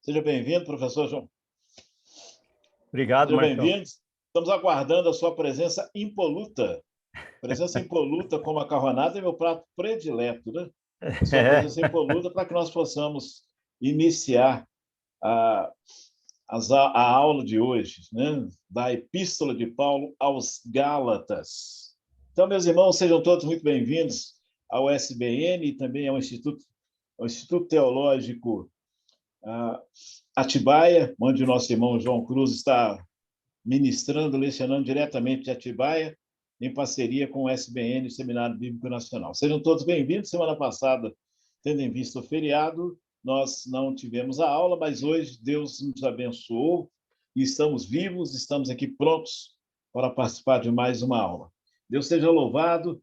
Seja bem-vindo, professor João. Obrigado, Seja Marcão. bem-vindo. Estamos aguardando a sua presença impoluta. Presença impoluta com macarronada é meu prato predileto, né? A sua presença impoluta para que nós possamos iniciar a aula de hoje, né? Da Epístola de Paulo aos Gálatas. Então, meus irmãos, sejam todos muito bem-vindos ao SBN e também ao Instituto Teológico Atibaia, onde o nosso irmão João Cruz está ministrando, lecionando diretamente de Atibaia, em parceria com o SBN, o Seminário Bíblico Nacional. Sejam todos bem-vindos. Semana passada, tendo em vista o feriado, nós não tivemos a aula, mas hoje Deus nos abençoou e estamos vivos, estamos aqui prontos para participar de mais uma aula. Deus seja louvado.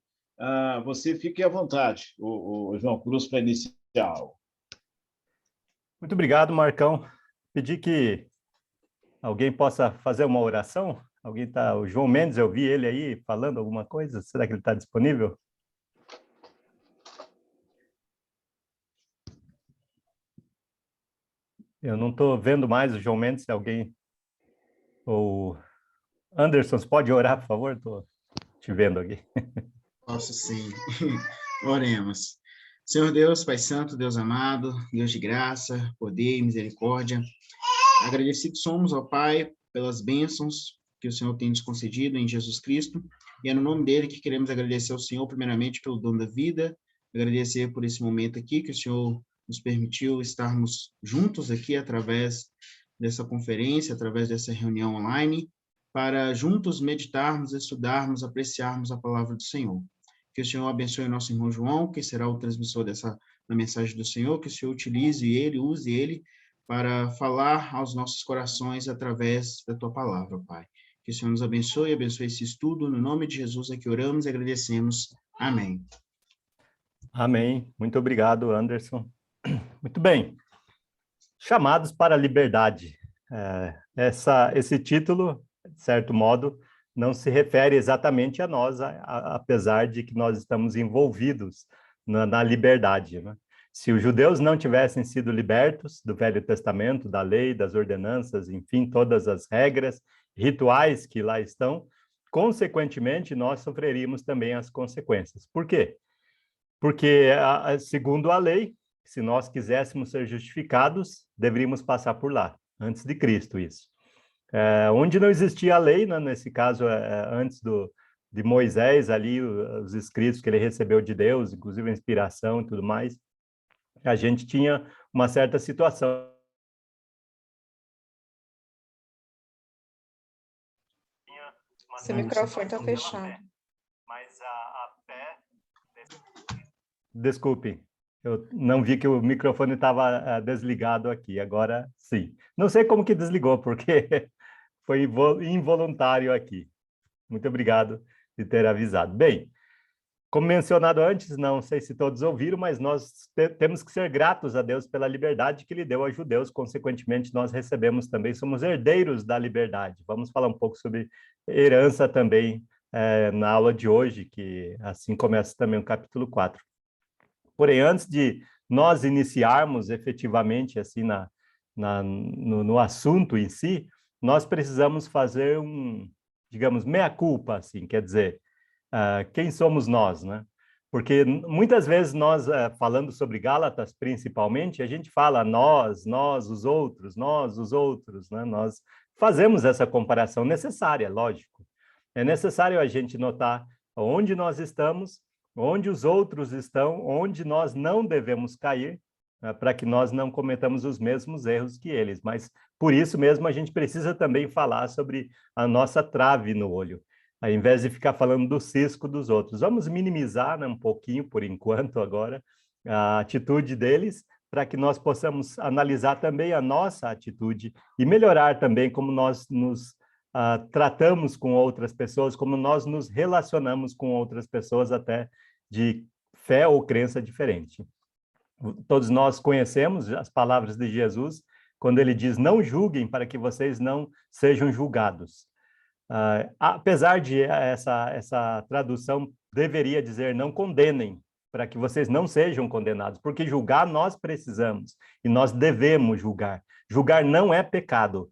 Você fique à vontade, o João Cruz, para iniciar a aula. Muito obrigado, Marcão. Pedi que alguém possa fazer uma oração. O João Mendes, eu vi ele aí falando alguma coisa. Será que ele está disponível? Eu não estou vendo mais o João Mendes. Se alguém... O Anderson, você pode orar, por favor? Estou te vendo aqui. Posso sim. Oremos. Senhor Deus, Pai Santo, Deus amado, Deus de graça, poder e misericórdia, agradecidos somos, ó Pai, pelas bênçãos que o Senhor tem nos concedido em Jesus Cristo, e é no nome dele que queremos agradecer ao Senhor, primeiramente, pelo dom da vida, agradecer por esse momento aqui que o Senhor nos permitiu estarmos juntos aqui através dessa conferência, através dessa reunião online, para juntos meditarmos, estudarmos, apreciarmos a palavra do Senhor. Que o Senhor abençoe o nosso irmão João, que será o transmissor da mensagem do Senhor, que o Senhor use ele para falar aos nossos corações através da tua palavra, Pai. Que o Senhor nos abençoe esse estudo, no nome de Jesus é que oramos e agradecemos. Amém. Amém. Muito obrigado, Anderson. Muito bem. Chamados para a liberdade. Esse título, de certo modo, não se refere exatamente a nós, apesar de que nós estamos envolvidos na liberdade, né? Se os judeus não tivessem sido libertos do Velho Testamento, da lei, das ordenanças, enfim, todas as regras, rituais que lá estão, consequentemente, nós sofreríamos também as consequências. Por quê? Porque, segundo a lei, se nós quiséssemos ser justificados, deveríamos passar por lá, antes de Cristo, isso. Onde não existia a lei, né, nesse caso, antes de Moisés, ali, os escritos que ele recebeu de Deus, inclusive a inspiração e tudo mais, a gente tinha uma certa situação. Seu microfone está fechado. Mas a fé... Desculpe, eu não vi que o microfone estava desligado aqui, agora sim. Não sei como que desligou, porque foi involuntário aqui. Muito obrigado de ter avisado. Bem, como mencionado antes, não sei se todos ouviram, mas nós temos que ser gratos a Deus pela liberdade que Ele deu aos judeus, consequentemente nós recebemos também, somos herdeiros da liberdade. Vamos falar um pouco sobre herança também na aula de hoje, que assim começa também o capítulo 4. Porém, antes de nós iniciarmos efetivamente assim no assunto em si, nós precisamos fazer digamos, meia-culpa, assim, quer dizer, quem somos nós, né? Porque muitas vezes nós, falando sobre Gálatas principalmente, a gente fala nós, os outros, né? Nós fazemos essa comparação necessária, lógico. É necessário a gente notar onde nós estamos, onde os outros estão, onde nós não devemos cair, para que nós não cometamos os mesmos erros que eles. Mas, por isso mesmo, a gente precisa também falar sobre a nossa trave no olho, ao invés de ficar falando do cisco dos outros. Vamos minimizar, né, um pouquinho, por enquanto, agora, a atitude deles, para que nós possamos analisar também a nossa atitude e melhorar também como nós nos tratamos com outras pessoas, como nós nos relacionamos com outras pessoas, até de fé ou crença diferente. Todos nós conhecemos as palavras de Jesus, quando ele diz, não julguem para que vocês não sejam julgados. Apesar de essa tradução deveria dizer, não condenem, para que vocês não sejam condenados, porque julgar nós precisamos, e nós devemos julgar. julgar não é pecado.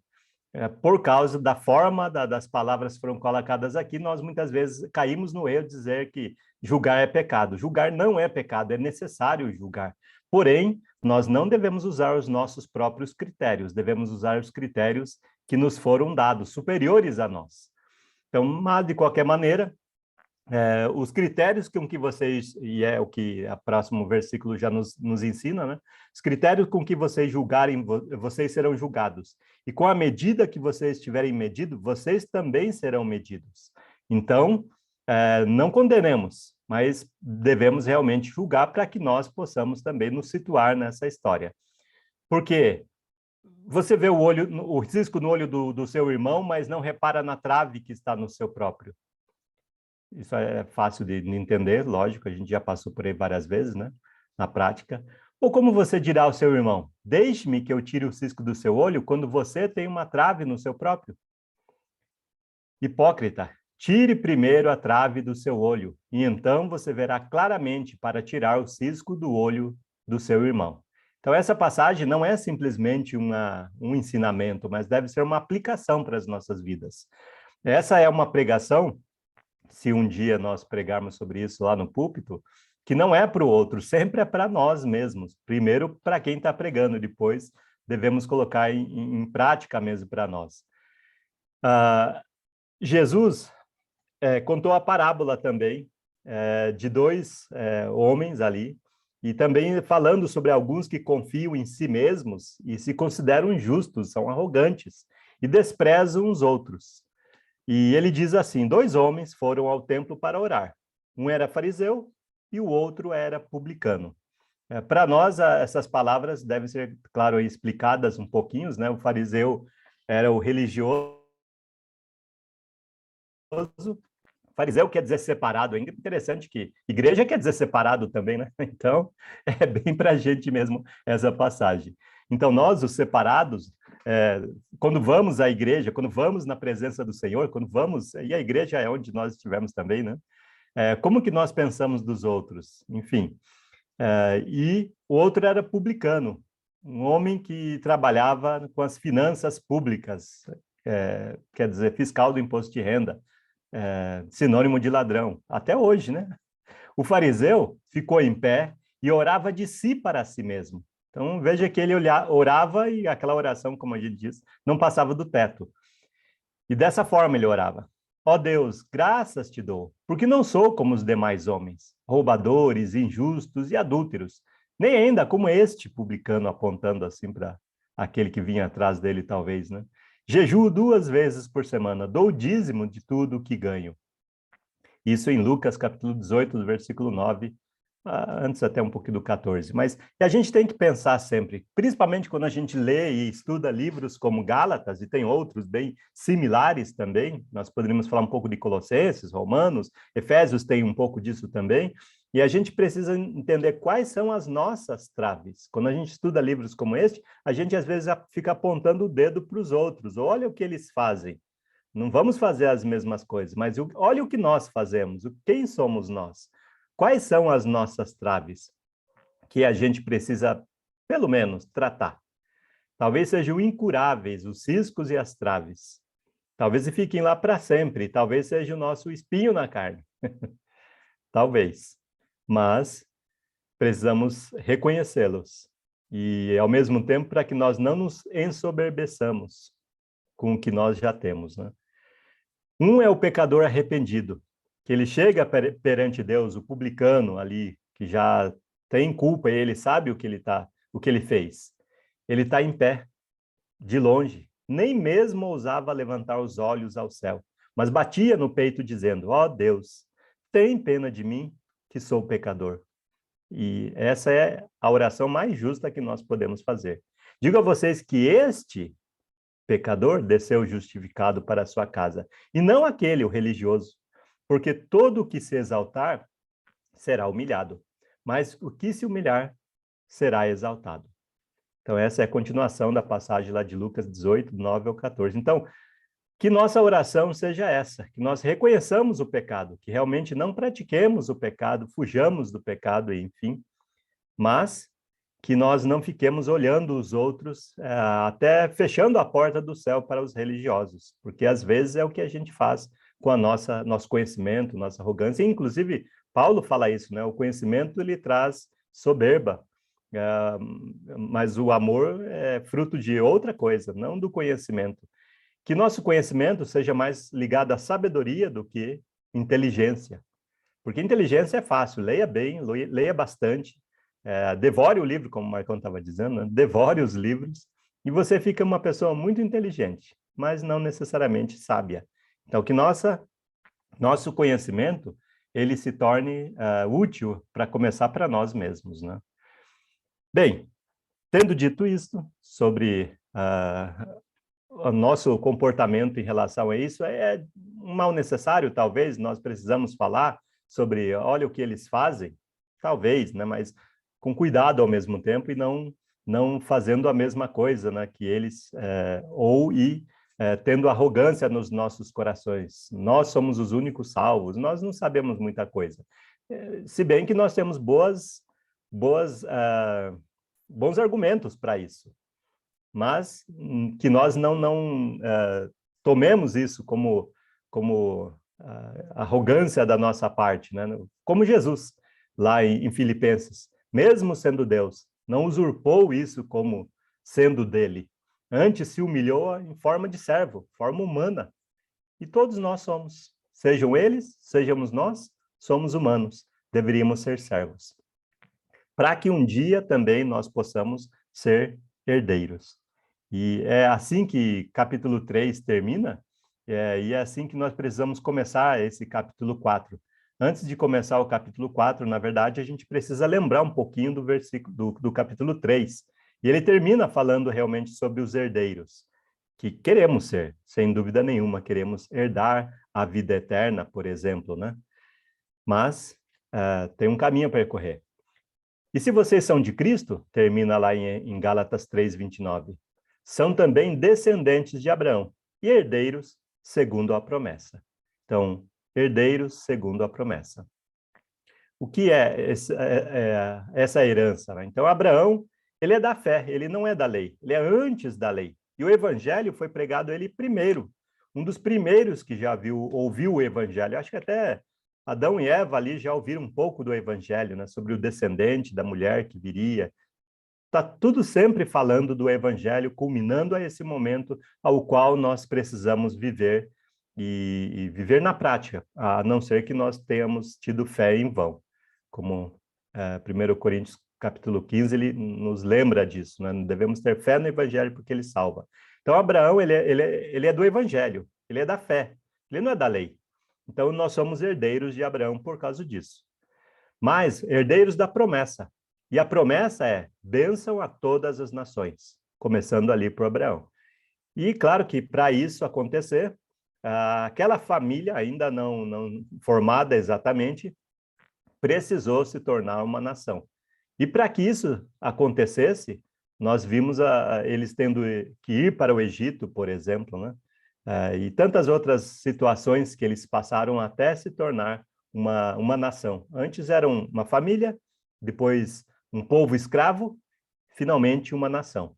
Por causa da forma das palavras que foram colocadas aqui, nós muitas vezes caímos no erro de dizer que julgar é pecado. Julgar não é pecado, é necessário julgar. Porém, nós não devemos usar os nossos próprios critérios, devemos usar os critérios que nos foram dados, superiores a nós. Então, mas de qualquer maneira, os critérios com que vocês, e é o que o próximo versículo já nos ensina, né? Os critérios com que vocês julgarem, vocês serão julgados. E com a medida que vocês tiverem medido, vocês também serão medidos. Então, não condenemos, mas devemos realmente julgar para que nós possamos também nos situar nessa história. Porque você vê o cisco no olho do seu irmão, mas não repara na trave que está no seu próprio. Isso é fácil de entender, lógico, a gente já passou por aí várias vezes, né? Na prática. Ou como você dirá ao seu irmão, deixe-me que eu tire o cisco do seu olho quando você tem uma trave no seu próprio? Hipócrita, tire primeiro a trave do seu olho, e então você verá claramente para tirar o cisco do olho do seu irmão. Então, essa passagem não é simplesmente um ensinamento, mas deve ser uma aplicação para as nossas vidas. Essa é uma pregação, se um dia nós pregarmos sobre isso lá no púlpito, que não é para o outro, sempre é para nós mesmos. Primeiro, para quem está pregando, depois devemos colocar em prática mesmo para nós. Jesus contou a parábola também de dois homens ali, e também falando sobre alguns que confiam em si mesmos e se consideram injustos, são arrogantes e desprezam os outros. E ele diz assim, 2 homens foram ao templo para orar. Um era fariseu e o outro era publicano. Para nós, essas palavras devem ser, claro, explicadas um pouquinho, né? O fariseu era o religioso. Fariseu quer dizer separado. É interessante que igreja quer dizer separado também, né? Então, é bem para a gente mesmo essa passagem. Então, nós, os separados, quando vamos à igreja, quando vamos na presença do Senhor, quando vamos, e a igreja é onde nós estivemos também, né? Como que nós pensamos dos outros? Enfim, e o outro era publicano, um homem que trabalhava com as finanças públicas, quer dizer, fiscal do imposto de renda, sinônimo de ladrão, até hoje, né? O fariseu ficou em pé e orava de si para si mesmo. Então, veja que ele orava e aquela oração, como a gente diz, não passava do teto. E dessa forma ele orava. Ó Deus, graças te dou, porque não sou como os demais homens, roubadores, injustos e adúlteros, nem ainda como este publicano, apontando assim para aquele que vinha atrás dele, talvez, né? Jejuo 2 vezes por semana, dou o dízimo de tudo o que ganho. Isso em Lucas, capítulo 18, versículo 9, antes até um pouquinho do 14. Mas a gente tem que pensar sempre, principalmente quando a gente lê e estuda livros como Gálatas, e tem outros bem similares também, nós poderíamos falar um pouco de Colossenses, Romanos, Efésios tem um pouco disso também, e a gente precisa entender quais são as nossas traves. Quando a gente estuda livros como este, a gente às vezes fica apontando o dedo para os outros, olha o que eles fazem. Não vamos fazer as mesmas coisas, mas olha o que nós fazemos, quem somos nós? Quais são as nossas traves que a gente precisa, pelo menos, tratar? Talvez sejam incuráveis os ciscos e as traves. Talvez fiquem lá para sempre. Talvez seja o nosso espinho na carne. Talvez. Mas precisamos reconhecê-los. E, ao mesmo tempo, para que nós não nos ensoberbeçamos com o que nós já temos, né? Um é o pecador arrependido, que ele chega perante Deus, o publicano ali, que já tem culpa e ele sabe o que ele fez. Ele está em pé, de longe, nem mesmo ousava levantar os olhos ao céu, mas batia no peito dizendo, ó Deus, tem pena de mim, que sou pecador. E essa é a oração mais justa que nós podemos fazer. Digo a vocês que este pecador desceu justificado para a sua casa, e não aquele, o religioso, porque todo o que se exaltar será humilhado, mas o que se humilhar será exaltado. Então, essa é a continuação da passagem lá de Lucas 18, 9 ao 14. Então, que nossa oração seja essa, que nós reconheçamos o pecado, que realmente não pratiquemos o pecado, fujamos do pecado, enfim, mas que nós não fiquemos olhando os outros, até fechando a porta do céu para os religiosos, porque às vezes é o que a gente faz com a nosso conhecimento, nossa arrogância. E, inclusive, Paulo fala isso, né? O conhecimento ele traz soberba, mas o amor é fruto de outra coisa, não do conhecimento. Que nosso conhecimento seja mais ligado à sabedoria do que inteligência. Porque inteligência é fácil, leia bem, leia bastante, devore o livro, como o Marcão estava dizendo, né? Devore os livros, e você fica uma pessoa muito inteligente, mas não necessariamente sábia. Então, que nosso conhecimento ele se torne útil para começar para nós mesmos, né? Bem, tendo dito isso sobre o nosso comportamento em relação a isso, é um mal necessário, talvez, nós precisamos falar sobre, olha o que eles fazem, talvez, né? Mas com cuidado ao mesmo tempo e não fazendo a mesma coisa, né? Que eles, tendo arrogância nos nossos corações. Nós somos os únicos salvos, nós não sabemos muita coisa. Se bem que nós temos bons argumentos para isso, mas que nós não tomemos isso como arrogância da nossa parte, né? Como Jesus, lá em Filipenses, mesmo sendo Deus, não usurpou isso como sendo dele. Antes se humilhou em forma de servo, forma humana. E todos nós somos, sejam eles, sejamos nós, somos humanos, deveríamos ser servos. Para que um dia também nós possamos ser herdeiros. E é assim que capítulo 3 termina, e é assim que nós precisamos começar esse capítulo 4. Antes de começar o capítulo 4, na verdade, a gente precisa lembrar um pouquinho do versículo do capítulo 3. E ele termina falando realmente sobre os herdeiros, que queremos ser, sem dúvida nenhuma, queremos herdar a vida eterna, por exemplo, né? Mas tem um caminho a percorrer. E se vocês são de Cristo, termina lá em Gálatas 3:29, são também descendentes de Abraão e herdeiros segundo a promessa. Então, herdeiros segundo a promessa. O que é essa herança, né? Então, Abraão, ele é da fé, ele não é da lei, ele é antes da lei. E o evangelho foi pregado a ele primeiro, um dos primeiros que já ouviu o evangelho. Acho que até Adão e Eva ali já ouviram um pouco do evangelho, né? Sobre o descendente da mulher que viria. Está tudo sempre falando do evangelho, culminando a esse momento ao qual nós precisamos viver e viver na prática, a não ser que nós tenhamos tido fé em vão. Como 1 Coríntios capítulo 15, ele nos lembra disso, né? Devemos ter fé no evangelho porque ele salva. Então, Abraão, ele é do evangelho, ele é da fé, ele não é da lei. Então, nós somos herdeiros de Abraão por causa disso. Mas, herdeiros da promessa. E a promessa é bênção a todas as nações, começando ali por Abraão. E, claro que para isso acontecer, aquela família, ainda não formada exatamente, precisou se tornar uma nação. E para que isso acontecesse, nós vimos eles tendo que ir para o Egito, por exemplo, né? E tantas outras situações que eles passaram até se tornar uma nação. Antes eram uma família, depois um povo escravo, finalmente uma nação.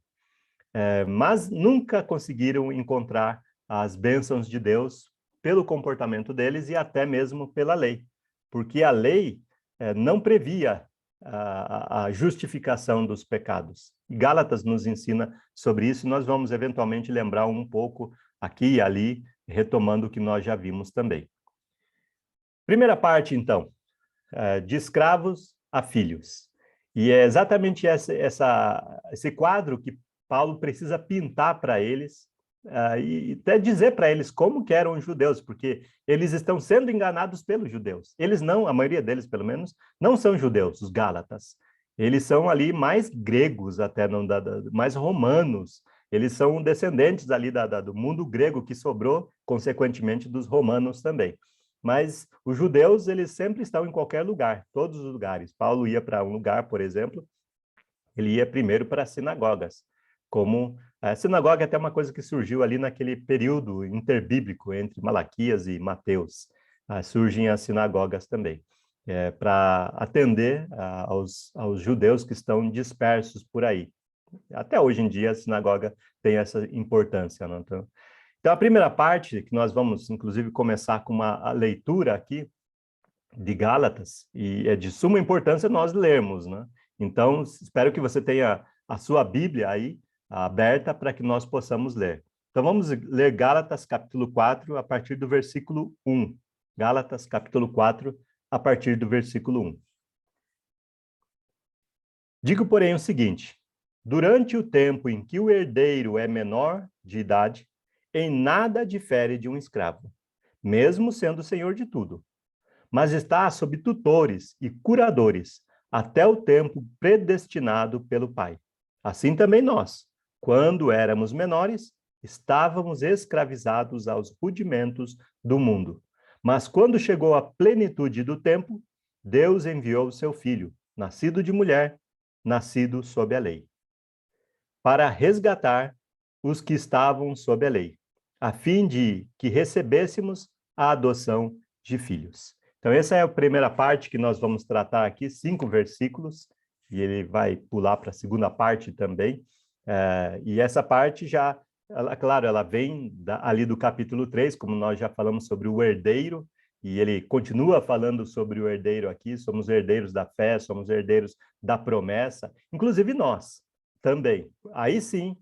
Mas nunca conseguiram encontrar as bênçãos de Deus pelo comportamento deles e até mesmo pela lei, porque a lei não previa a justificação dos pecados. Gálatas nos ensina sobre isso, e nós vamos eventualmente lembrar um pouco aqui e ali, retomando o que nós já vimos também. Primeira parte, então, de escravos a filhos. E é exatamente esse quadro que Paulo precisa pintar para eles, e até dizer para eles como que eram os judeus, porque eles estão sendo enganados pelos judeus. Eles não, a maioria deles, pelo menos, não são judeus, os gálatas. Eles são ali mais gregos, até mais romanos. Eles são descendentes ali do mundo grego que sobrou, consequentemente, dos romanos também. Mas os judeus, eles sempre estão em qualquer lugar, todos os lugares. Paulo ia para um lugar, por exemplo, ele ia primeiro para as sinagogas, como a sinagoga é até uma coisa que surgiu ali naquele período interbíblico entre Malaquias e Mateus. Surgem as sinagogas também. para atender aos judeus que estão dispersos por aí. Até hoje em dia, a sinagoga tem essa importância. Né? Então, a primeira parte, que nós vamos, inclusive, começar com uma leitura aqui de Gálatas, e é de suma importância nós lermos, né? Então, espero que você tenha a sua Bíblia aí aberta para que nós possamos ler. Então, vamos ler Gálatas, capítulo 4, a partir do versículo 1. Gálatas, capítulo 4, a partir do versículo 1. Digo, porém, o seguinte: durante o tempo em que o herdeiro é menor de idade, em nada difere de um escravo, mesmo sendo senhor de tudo, mas está sob tutores e curadores até o tempo predestinado pelo Pai. Assim também nós, quando éramos menores, estávamos escravizados aos rudimentos do mundo. Mas quando chegou a plenitude do tempo, Deus enviou o seu Filho, nascido de mulher, nascido sob a lei, para resgatar os que estavam sob a lei, a fim de que recebêssemos a adoção de filhos. Então, essa é a primeira parte que nós vamos tratar aqui, 5 versículos, e ele vai pular para a segunda parte também. E essa parte já, claro, ela vem ali do capítulo 3, como nós já falamos sobre o herdeiro, e ele continua falando sobre o herdeiro aqui, somos herdeiros da fé, somos herdeiros da promessa, inclusive nós também. Aí sim,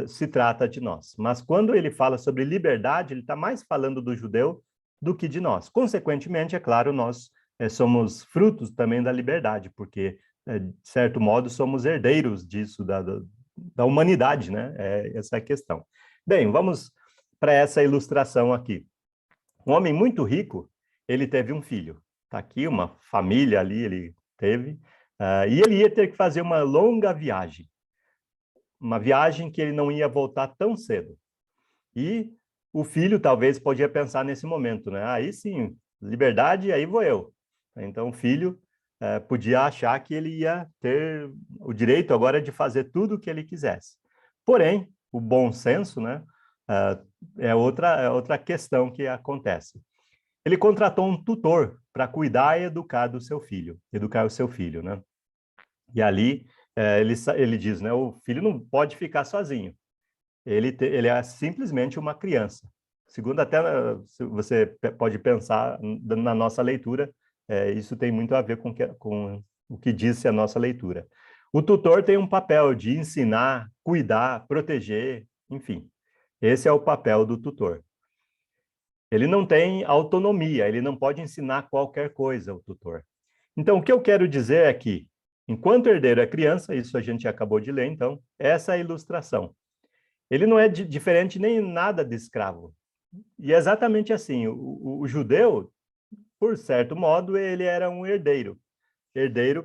se trata de nós. Mas quando ele fala sobre liberdade, ele está mais falando do judeu do que de nós. Consequentemente, é claro, nós somos frutos também da liberdade, porque, de certo modo, somos herdeiros disso, da humanidade, né? Essa é a questão. Bem, vamos para essa ilustração aqui. Um homem muito rico, ele teve um filho. Está aqui, uma família ali, ele teve, e ele ia ter que fazer uma longa viagem. Uma viagem que ele não ia voltar tão cedo. E o filho talvez podia pensar nesse momento, né? Aí sim, liberdade, aí vou eu. Então o filho podia achar que ele ia ter o direito agora de fazer tudo o que ele quisesse. Porém, o bom senso, né? É outra questão que acontece. Ele contratou um tutor para cuidar e educar o seu filho, né? E ali ele diz, né? O filho não pode ficar sozinho. Ele é simplesmente uma criança. Segundo até você pode pensar na nossa leitura, isso tem muito a ver com o que disse a nossa leitura. O tutor tem um papel de ensinar, cuidar, proteger, enfim. Esse é o papel do tutor. Ele não tem autonomia, ele não pode ensinar qualquer coisa, o tutor. Então, o que eu quero dizer é que, enquanto o herdeiro é criança, isso a gente acabou de ler, então, essa é a ilustração. Ele não é diferente nem nada de escravo. E é exatamente assim, o judeu, por certo modo, ele era um herdeiro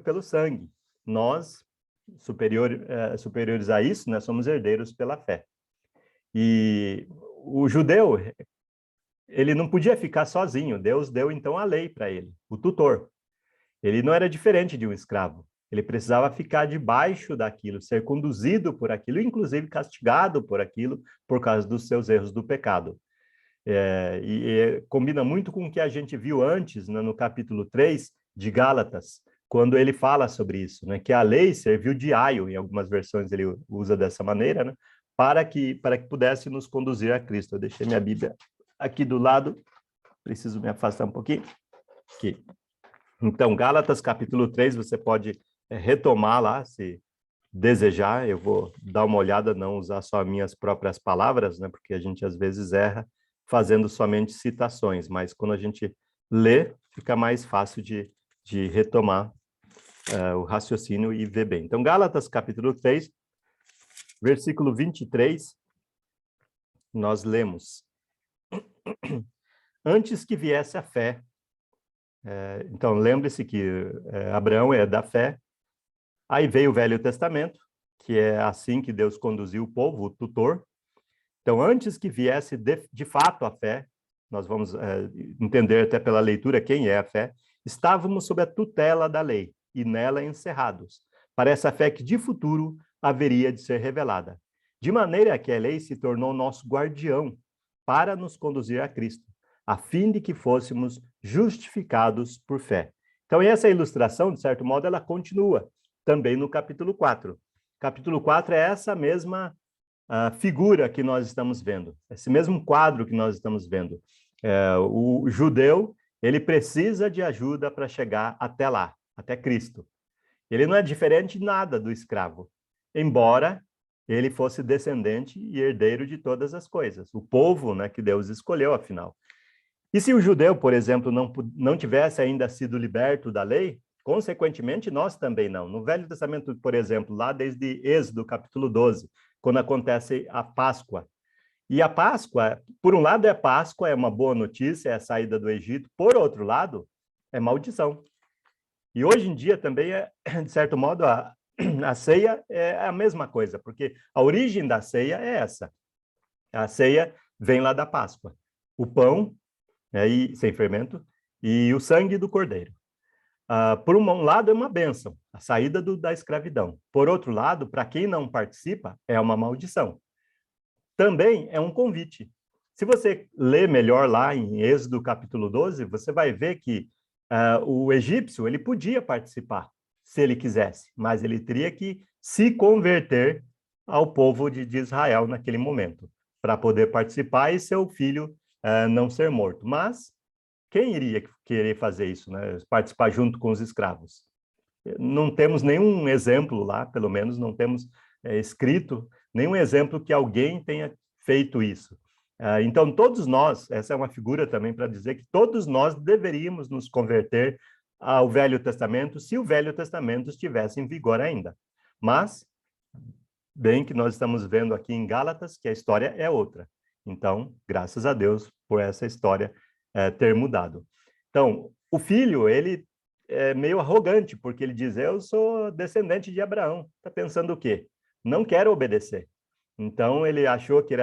pelo sangue. Nós, superiores a isso, né, somos herdeiros pela fé. E o judeu, ele não podia ficar sozinho, Deus deu então a lei para ele, o tutor. Ele não era diferente de um escravo. Ele precisava ficar debaixo daquilo, ser conduzido por aquilo, inclusive castigado por aquilo, por causa dos seus erros do pecado. E combina muito com o que a gente viu antes, né, no capítulo 3 de Gálatas, quando ele fala sobre isso, né, que a lei serviu de aio, em algumas versões ele usa dessa maneira, né, para que pudesse nos conduzir a Cristo. Eu deixei minha Bíblia aqui do lado, preciso me afastar um pouquinho. Aqui. Então, Gálatas capítulo 3, você pode retomar lá, se desejar. Eu vou dar uma olhada, não usar só minhas próprias palavras, né, porque a gente às vezes erra fazendo somente citações, mas quando a gente lê, fica mais fácil de retomar o raciocínio e ver bem. Então, Gálatas capítulo 3, versículo 23, nós lemos: antes que viesse a fé. Então, lembre-se que Abraão é da fé. Aí veio o Velho Testamento, que é assim que Deus conduziu o povo, o tutor. Então, antes que viesse de fato a fé, nós vamos entender até pela leitura quem é a fé, estávamos sob a tutela da lei e nela encerrados, para essa fé que de futuro haveria de ser revelada. De maneira que a lei se tornou nosso guardião para nos conduzir a Cristo, a fim de que fôssemos justificados por fé. Então, essa ilustração, de certo modo, ela continua também no capítulo 4. Capítulo 4 é essa mesma figura que nós estamos vendo, esse mesmo quadro que nós estamos vendo. O judeu, ele precisa de ajuda para chegar até lá, até Cristo. Ele não é diferente nada do escravo, embora ele fosse descendente e herdeiro de todas as coisas. O povo, né, que Deus escolheu, afinal. E se o judeu, por exemplo, não tivesse ainda sido liberto da lei, consequentemente, nós também não. No Velho Testamento, por exemplo, lá desde Êxodo, capítulo 12, quando acontece a Páscoa. E a Páscoa, por um lado é Páscoa, é uma boa notícia, é a saída do Egito. Por outro lado, é maldição. E hoje em dia também, de certo modo, a ceia é a mesma coisa, porque a origem da ceia é essa. A ceia vem lá da Páscoa. O pão, sem fermento, e o sangue do cordeiro. Por um lado, é uma bênção, a saída da escravidão. Por outro lado, para quem não participa, é uma maldição. Também é um convite. Se você ler melhor lá em Êxodo capítulo 12, você vai ver que o egípcio ele podia participar, se ele quisesse, mas ele teria que se converter ao povo de Israel naquele momento, para poder participar e seu filho não ser morto. Mas quem iria querer fazer isso, né? Participar junto com os escravos? Não temos nenhum exemplo lá, pelo menos não temos escrito nenhum exemplo que alguém tenha feito isso. Então, todos nós, essa é uma figura também para dizer que todos nós deveríamos nos converter ao Velho Testamento, se o Velho Testamento estivesse em vigor ainda. Mas, bem que nós estamos vendo aqui em Gálatas que a história é outra. Então, graças a Deus por essa história ter mudado. Então, o filho, ele é meio arrogante, porque ele diz, eu sou descendente de Abraão. Está pensando o quê? Não quero obedecer. Então, ele achou que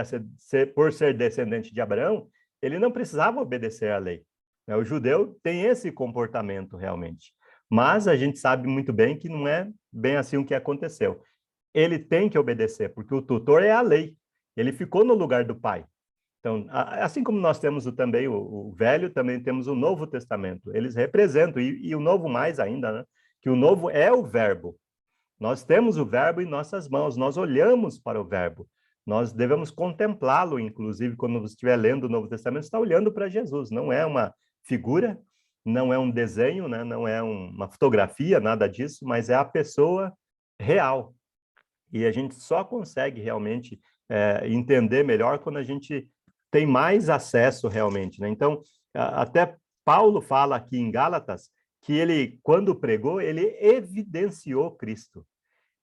por ser descendente de Abraão, ele não precisava obedecer à lei. O judeu tem esse comportamento realmente. Mas a gente sabe muito bem que não é bem assim o que aconteceu. Ele tem que obedecer, porque o tutor é a lei. Ele ficou no lugar do pai. Então, assim como nós temos também o Velho, também temos o Novo Testamento. Eles representam, e o Novo mais ainda, né? Que o Novo é o Verbo. Nós temos o Verbo em nossas mãos, nós olhamos para o Verbo. Nós devemos contemplá-lo, inclusive, quando você estiver lendo o Novo Testamento, você está olhando para Jesus. Não é uma figura, não é um desenho, né? Não é uma fotografia, nada disso, mas é a pessoa real. E a gente só consegue realmente entender melhor quando a gente tem mais acesso realmente, né? Então, até Paulo fala aqui em Gálatas que ele, quando pregou, ele evidenciou Cristo.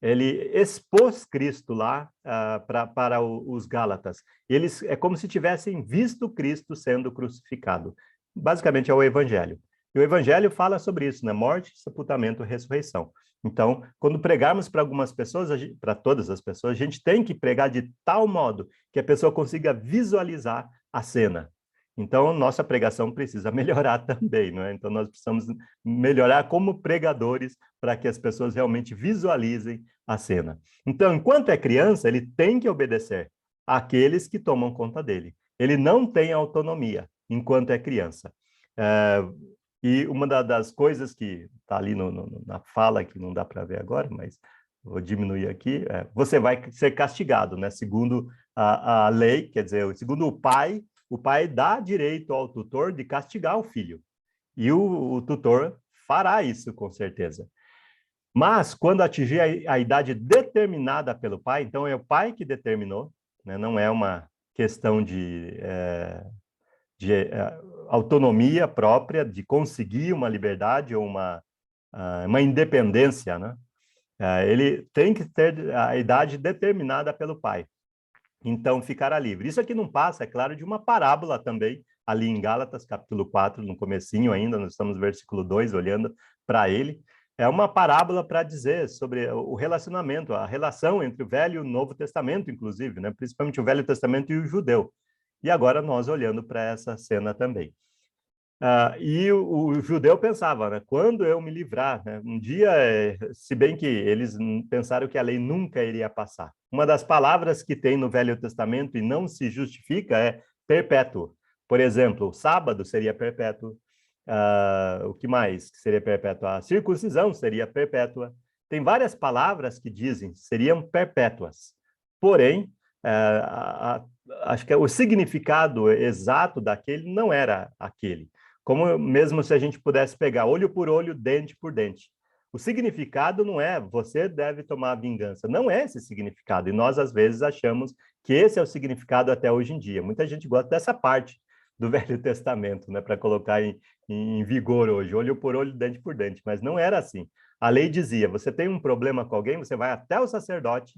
Ele expôs Cristo lá para os Gálatas. Eles é como se tivessem visto Cristo sendo crucificado. Basicamente é o Evangelho. E o Evangelho fala sobre isso, né? Morte, sepultamento, ressurreição. Então, quando pregarmos para algumas pessoas, para todas as pessoas, a gente tem que pregar de tal modo que a pessoa consiga visualizar a cena. Então, nossa pregação precisa melhorar também, não é? Então, nós precisamos melhorar como pregadores para que as pessoas realmente visualizem a cena. Então, enquanto é criança, ele tem que obedecer àqueles que tomam conta dele. Ele não tem autonomia enquanto é criança. E uma das coisas que está ali na fala, que não dá para ver agora, mas vou diminuir aqui, você vai ser castigado, né? Segundo a lei, quer dizer, segundo o pai dá direito ao tutor de castigar o filho. E o tutor fará isso, com certeza. Mas, quando atingir a idade determinada pelo pai, então é o pai que determinou, né? Não é uma questão de autonomia própria, de conseguir uma liberdade ou uma independência, né? Ele tem que ter a idade determinada pelo pai. Então, ficará livre. Isso aqui não passa, é claro, de uma parábola também, ali em Gálatas, capítulo 4, no comecinho ainda, nós estamos no versículo 2, olhando para ele. É uma parábola para dizer sobre o relacionamento, a relação entre o Velho e o Novo Testamento, inclusive, né? Principalmente o Velho Testamento e o judeu. E agora nós olhando para essa cena também. E o judeu pensava, né? Quando eu me livrar, né? Um dia, se bem que eles pensaram que a lei nunca iria passar. Uma das palavras que tem no Velho Testamento e não se justifica é perpétuo. Por exemplo, o sábado seria perpétuo, O que mais que seria perpétua? A circuncisão seria perpétua. Tem várias palavras que dizem seriam perpétuas. Porém, acho que o significado exato daquele não era aquele. Como mesmo se a gente pudesse pegar olho por olho, dente por dente. O significado não é você deve tomar vingança. Não é esse significado. E nós, às vezes, achamos que esse é o significado até hoje em dia. Muita gente gosta dessa parte do Velho Testamento, né, para colocar em vigor hoje, olho por olho, dente por dente. Mas não era assim. A lei dizia, você tem um problema com alguém, você vai até o sacerdote.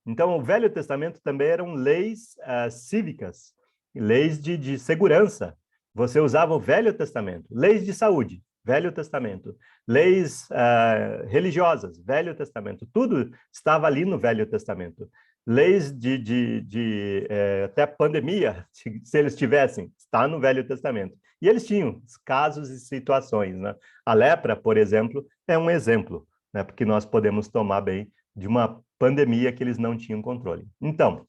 Então, o Velho Testamento também eram leis cívicas, leis de segurança. Você usava o Velho Testamento. Leis de saúde, Velho Testamento. Leis religiosas, Velho Testamento. Tudo estava ali no Velho Testamento. Leis até pandemia, se eles tivessem, está no Velho Testamento. E eles tinham casos e situações, né? A lepra, por exemplo, é um exemplo, né? Porque nós podemos tomar bem de uma pandemia que eles não tinham controle. Então,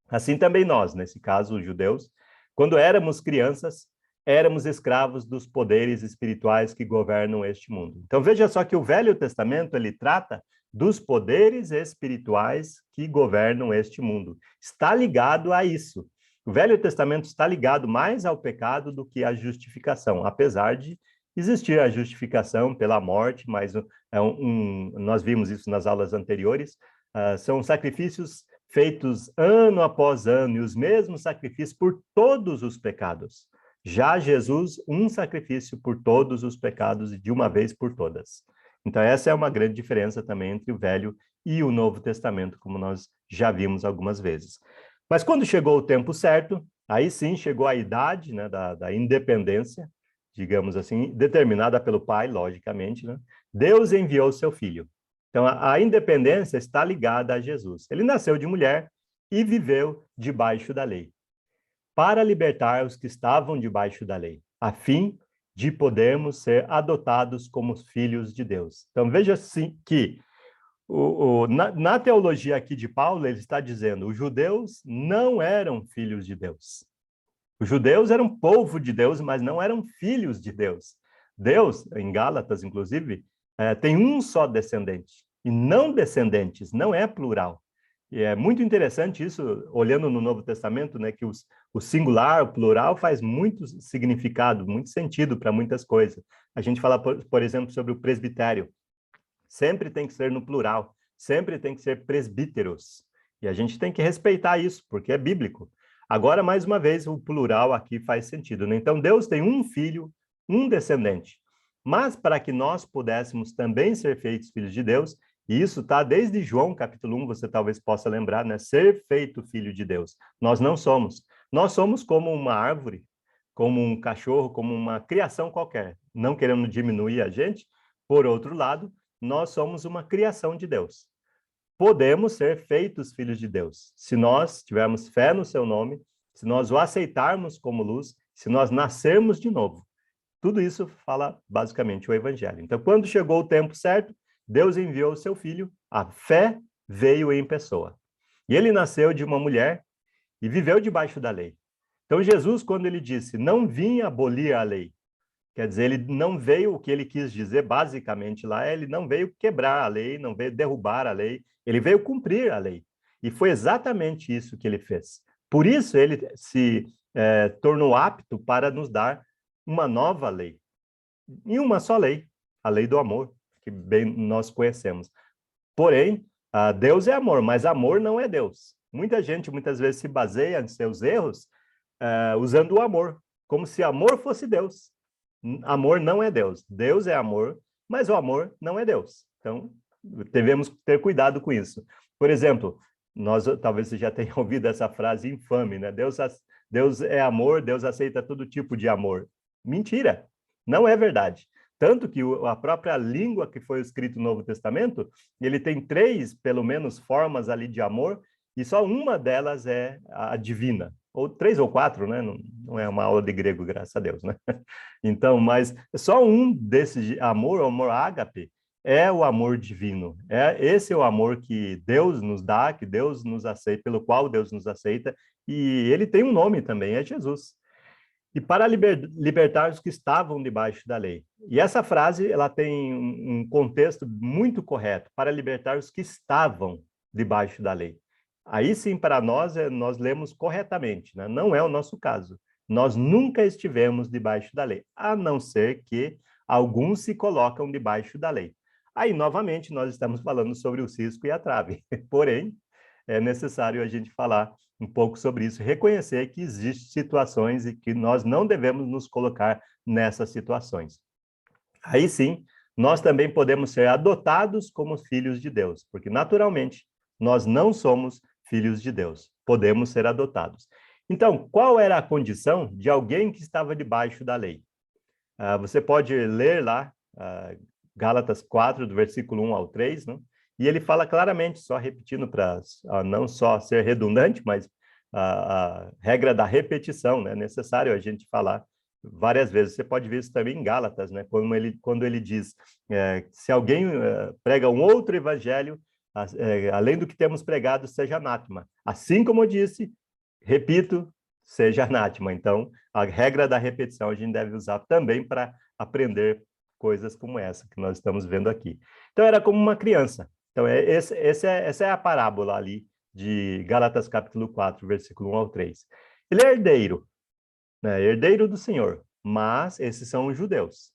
assim também nós, nesse caso, os judeus, quando éramos crianças, éramos escravos dos poderes espirituais que governam este mundo. Então, veja só que o Velho Testamento, ele trata dos poderes espirituais que governam este mundo. Está ligado a isso. O Velho Testamento está ligado mais ao pecado do que à justificação, apesar de existir a justificação pela morte, mas nós vimos isso nas aulas anteriores, são sacrifícios feitos ano após ano, e os mesmos sacrifícios por todos os pecados. Já Jesus, um sacrifício por todos os pecados e de uma vez por todas. Então, essa é uma grande diferença também entre o Velho e o Novo Testamento, como nós já vimos algumas vezes. Mas quando chegou o tempo certo, aí sim chegou a idade, né, da independência, digamos assim, determinada pelo Pai, logicamente, né? Deus enviou seu Filho. Então, a independência está ligada a Jesus. Ele nasceu de mulher e viveu debaixo da lei, para libertar os que estavam debaixo da lei, a fim de podermos ser adotados como filhos de Deus. Então, veja assim que na teologia aqui de Paulo, ele está dizendo, os judeus não eram filhos de Deus. Os judeus eram povo de Deus, mas não eram filhos de Deus. Deus, em Gálatas, inclusive, tem um só descendente, e não descendentes, não é plural. E é muito interessante isso, olhando no Novo Testamento, né, que o singular, o plural, faz muito significado, muito sentido para muitas coisas. A gente fala, por exemplo, sobre o presbitério. Sempre tem que ser no plural, sempre tem que ser presbíteros. E a gente tem que respeitar isso, porque é bíblico. Agora, mais uma vez, o plural aqui faz sentido, né? Então, Deus tem um filho, um descendente. Mas, para que nós pudéssemos também ser feitos filhos de Deus, e isso está desde João, capítulo 1, você talvez possa lembrar, né? Ser feito filho de Deus. Nós não somos. Nós somos como uma árvore, como um cachorro, como uma criação qualquer. Não querendo diminuir a gente. Por outro lado, nós somos uma criação de Deus. Podemos ser feitos filhos de Deus, se nós tivermos fé no seu nome, se nós o aceitarmos como luz, se nós nascermos de novo. Tudo isso fala basicamente o Evangelho. Então, quando chegou o tempo certo, Deus enviou o seu filho, a fé veio em pessoa. E ele nasceu de uma mulher e viveu debaixo da lei. Então, Jesus, quando ele disse, não vim abolir a lei, quer dizer, ele não veio, o que ele quis dizer basicamente lá, ele não veio quebrar a lei, não veio derrubar a lei, ele veio cumprir a lei. E foi exatamente isso que ele fez. Por isso ele se tornou apto para nos dar uma nova lei. E uma só lei, a lei do amor, que bem nós conhecemos. Porém, Deus é amor, mas amor não é Deus. Muita gente, muitas vezes, se baseia em seus erros usando o amor, como se amor fosse Deus. Amor não é Deus. Deus é amor, mas o amor não é Deus. Então, devemos ter cuidado com isso. Por exemplo, talvez você já tenha ouvido essa frase infame, né? Deus é amor, Deus aceita todo tipo de amor. Mentira! Não é verdade. Tanto que a própria língua que foi escrito no Novo Testamento, ele tem 3, pelo menos, formas ali de amor, e só uma delas é a divina. Ou 3 ou 4, né? Não é uma aula de grego, graças a Deus, né? Então, mas só um desses amor, o amor ágape, é o amor divino. Esse é o amor que Deus nos dá, que Deus nos aceita, pelo qual Deus nos aceita, e ele tem um nome também, é Jesus. e para libertar os que estavam debaixo da lei. E essa frase ela tem um contexto muito correto, para libertar os que estavam debaixo da lei. Aí sim, para nós, nós lemos corretamente, né? Não é o nosso caso. Nós nunca estivemos debaixo da lei, a não ser que alguns se colocam debaixo da lei. Aí, novamente, nós estamos falando sobre o cisco e a trave. Porém, é necessário a gente falar um pouco sobre isso, reconhecer que existem situações e que nós não devemos nos colocar nessas situações. Aí sim, nós também podemos ser adotados como filhos de Deus, porque naturalmente nós não somos filhos de Deus, podemos ser adotados. Então, qual era a condição de alguém que estava debaixo da lei? Você pode ler lá, Gálatas 4, do versículo 1 ao 3, né? E ele fala claramente, só repetindo para não só ser redundante, mas a regra da repetição, né? É necessário a gente falar várias vezes. Você pode ver isso também em Gálatas, né? Quando ele diz, se alguém prega um outro evangelho, além do que temos pregado, seja anátema. Assim como eu disse, repito, seja anátema. Então, a regra da repetição a gente deve usar também para aprender coisas como essa que nós estamos vendo aqui. Então, era como uma criança. Então, essa é a parábola ali de Gálatas capítulo 4, versículo 1 ao 3. Ele é herdeiro, né? Herdeiro do Senhor, mas esses são os judeus.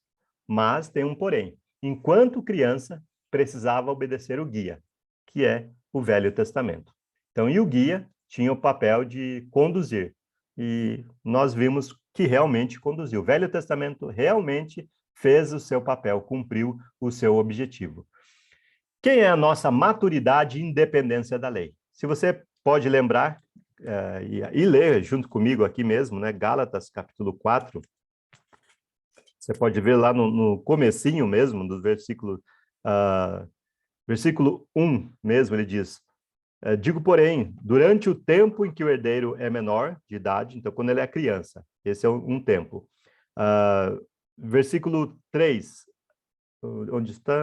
Mas tem um porém. Enquanto criança, precisava obedecer o guia, que é o Velho Testamento. Então, e o guia tinha o papel de conduzir. E nós vimos que realmente conduziu. O Velho Testamento realmente fez o seu papel, cumpriu o seu objetivo. Quem é a nossa maturidade e independência da lei? Se você pode lembrar e ler junto comigo aqui mesmo, né? Gálatas capítulo 4, você pode ver lá no comecinho mesmo, do versículo 1 mesmo, ele diz, digo, porém, durante o tempo em que o herdeiro é menor de idade, então quando ele é criança, esse é um tempo. Versículo 3, onde está?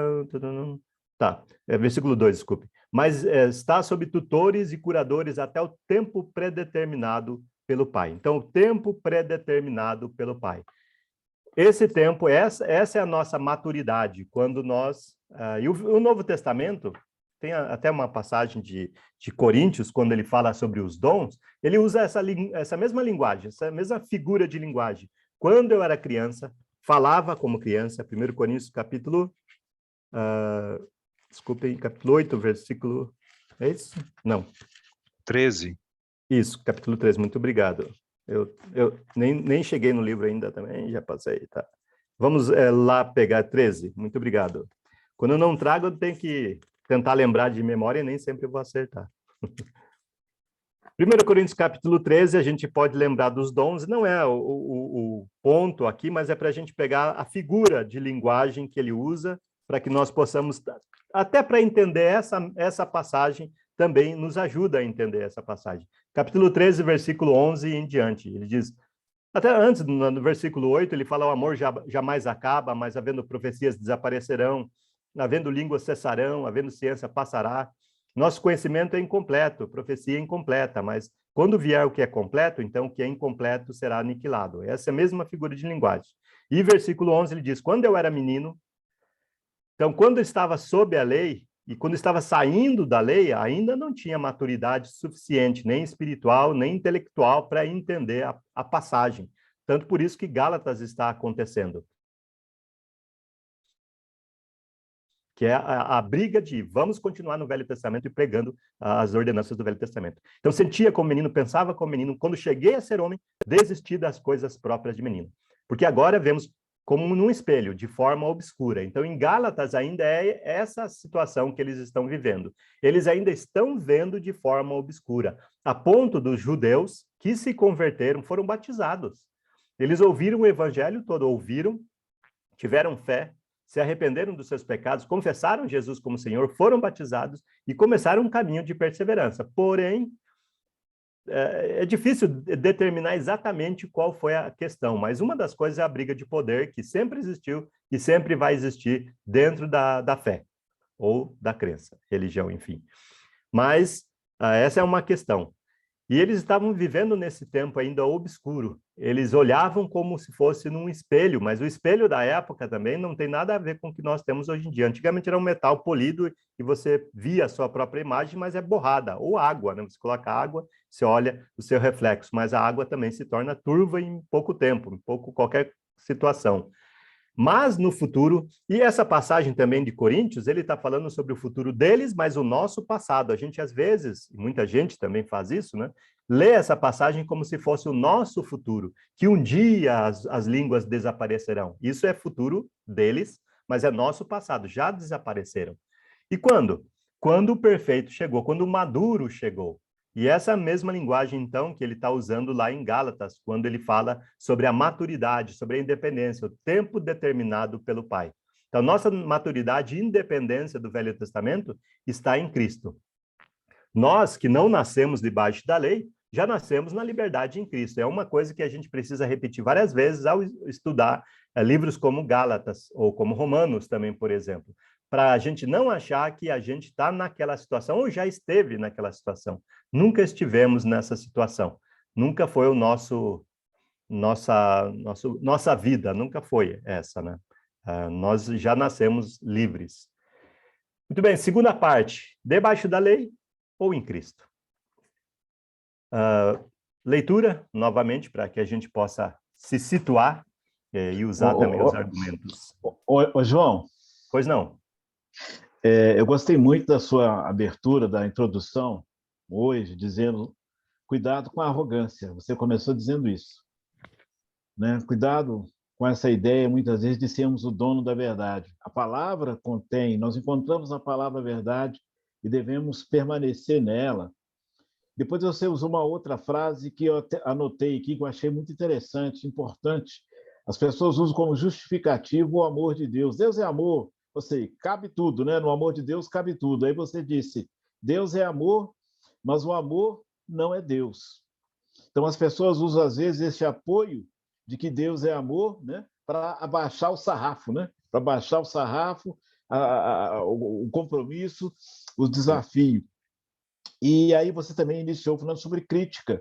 Tá, versículo 2, desculpe. Mas está sob tutores e curadores até o tempo predeterminado pelo Pai. Então, o tempo predeterminado pelo Pai. Esse tempo, essa é a nossa maturidade, quando nós... e o Novo Testamento, tem até uma passagem de Coríntios, quando ele fala sobre os dons, ele usa essa mesma linguagem, essa mesma figura de linguagem. Quando eu era criança, falava como criança, 1 Coríntios capítulo... desculpem, capítulo 8, versículo... É isso? Não. 13. Isso, capítulo 13, muito obrigado. Eu nem cheguei no livro ainda também, já passei, tá? Vamos lá pegar 13, muito obrigado. Quando eu não trago, eu tenho que tentar lembrar de memória e nem sempre eu vou acertar. 1 Coríntios capítulo 13, a gente pode lembrar dos dons, não é o ponto aqui, mas é para a gente pegar a figura de linguagem que ele usa, para que nós possamos, até para entender essa passagem, também nos ajuda a entender essa passagem. Capítulo 13, versículo 11 em diante, ele diz, até antes, no versículo 8, ele fala, o amor jamais acaba, mas havendo profecias desaparecerão, havendo línguas cessarão, havendo ciência passará. Nosso conhecimento é incompleto, profecia é incompleta, mas quando vier o que é completo, então o que é incompleto será aniquilado. Essa é a mesma figura de linguagem. E versículo 11, ele diz, quando eu era menino, então quando eu estava sob a lei, e quando estava saindo da lei, ainda não tinha maturidade suficiente, nem espiritual, nem intelectual, para entender a passagem. Tanto por isso que Gálatas está acontecendo. Que é a briga de vamos continuar no Velho Testamento e pregando as ordenanças do Velho Testamento. Então, sentia como menino, pensava como menino. Quando cheguei a ser homem, desisti das coisas próprias de menino. Porque agora vemos como num espelho, de forma obscura. Então, em Gálatas ainda é essa situação que eles estão vivendo. Eles ainda estão vendo de forma obscura, a ponto dos judeus que se converteram, foram batizados. Eles ouviram o evangelho todo, ouviram, tiveram fé, se arrependeram dos seus pecados, confessaram Jesus como Senhor, foram batizados e começaram um caminho de perseverança. Porém, é difícil determinar exatamente qual foi a questão, mas uma das coisas é a briga de poder que sempre existiu e sempre vai existir dentro da fé, ou da crença, religião, enfim. Mas essa é uma questão. E eles estavam vivendo nesse tempo ainda obscuro. Eles olhavam como se fosse num espelho, mas o espelho da época também não tem nada a ver com o que nós temos hoje em dia. Antigamente era um metal polido e você via a sua própria imagem, mas é borrada, ou água, né? Você coloca água, você olha o seu reflexo, mas a água também se torna turva em pouco tempo, em qualquer situação. Mas no futuro, e essa passagem também de Coríntios, ele está falando sobre o futuro deles, mas o nosso passado. A gente, às vezes, muita gente também faz isso, né? Lê essa passagem como se fosse o nosso futuro, que um dia as línguas desaparecerão. Isso é futuro deles, mas é nosso passado, já desapareceram. E quando? Quando o perfeito chegou, quando o maduro chegou. E essa mesma linguagem, então, que ele está usando lá em Gálatas, quando ele fala sobre a maturidade, sobre a independência, o tempo determinado pelo Pai. Então, nossa maturidade e independência do Velho Testamento está em Cristo. Nós, que não nascemos debaixo da lei, já nascemos na liberdade em Cristo. É uma coisa que a gente precisa repetir várias vezes ao estudar livros como Gálatas, ou como Romanos também, por exemplo, para a gente não achar que a gente está naquela situação, ou já esteve naquela situação. Nunca estivemos nessa situação. Nunca foi nossa vida, nunca foi essa, né? Nós já nascemos livres. Muito bem, segunda parte. Debaixo da lei ou em Cristo? Leitura, novamente, para que a gente possa se situar e usar também os argumentos. João. Pois não. Eu gostei muito da sua abertura, da introdução, hoje, dizendo, cuidado com a arrogância. Você começou dizendo isso, né? Cuidado com essa ideia, muitas vezes, de sermos o dono da verdade. A palavra contém, nós encontramos a palavra verdade e devemos permanecer nela. Depois você usou uma outra frase que eu anotei aqui, que eu achei muito interessante, importante. As pessoas usam como justificativo o amor de Deus. Deus é amor. Ou seja, cabe tudo, né? No amor de Deus cabe tudo. Aí você disse, Deus é amor, mas o amor não é Deus. Então as pessoas usam, às vezes, esse apoio de que Deus é amor, né? Para abaixar o sarrafo, né? Para baixar o sarrafo, o compromisso, o desafio. E aí você também iniciou falando sobre crítica,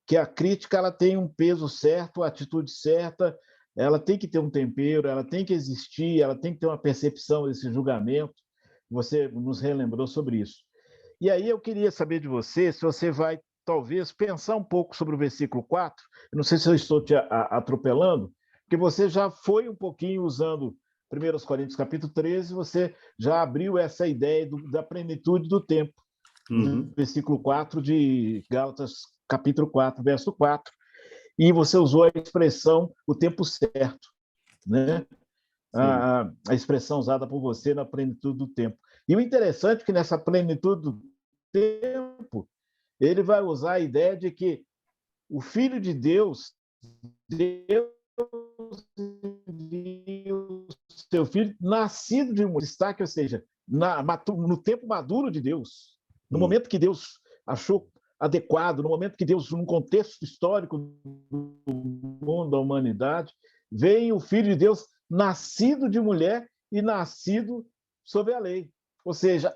que a crítica ela tem um peso certo, a atitude certa, ela tem que ter um tempero, ela tem que existir, ela tem que ter uma percepção desse julgamento. Você nos relembrou sobre isso. E aí eu queria saber de você se você vai, talvez, pensar um pouco sobre o versículo 4. Eu não sei se eu estou te atropelando, porque você já foi um pouquinho usando 1 Coríntios capítulo 13, você já abriu essa ideia da plenitude do tempo. No versículo 4 de Gálatas, capítulo 4, verso 4. E você usou a expressão o tempo certo, né? A expressão usada por você na plenitude do tempo. E o interessante é que nessa plenitude do tempo, ele vai usar a ideia de que o Filho de Deus, Deus enviou seu Filho nascido de um destaque, ou seja, no tempo maduro de Deus, no momento que Deus achou adequado, no momento que Deus, num contexto histórico do mundo, da humanidade, veio o Filho de Deus nascido de mulher e nascido sob a lei. Ou seja,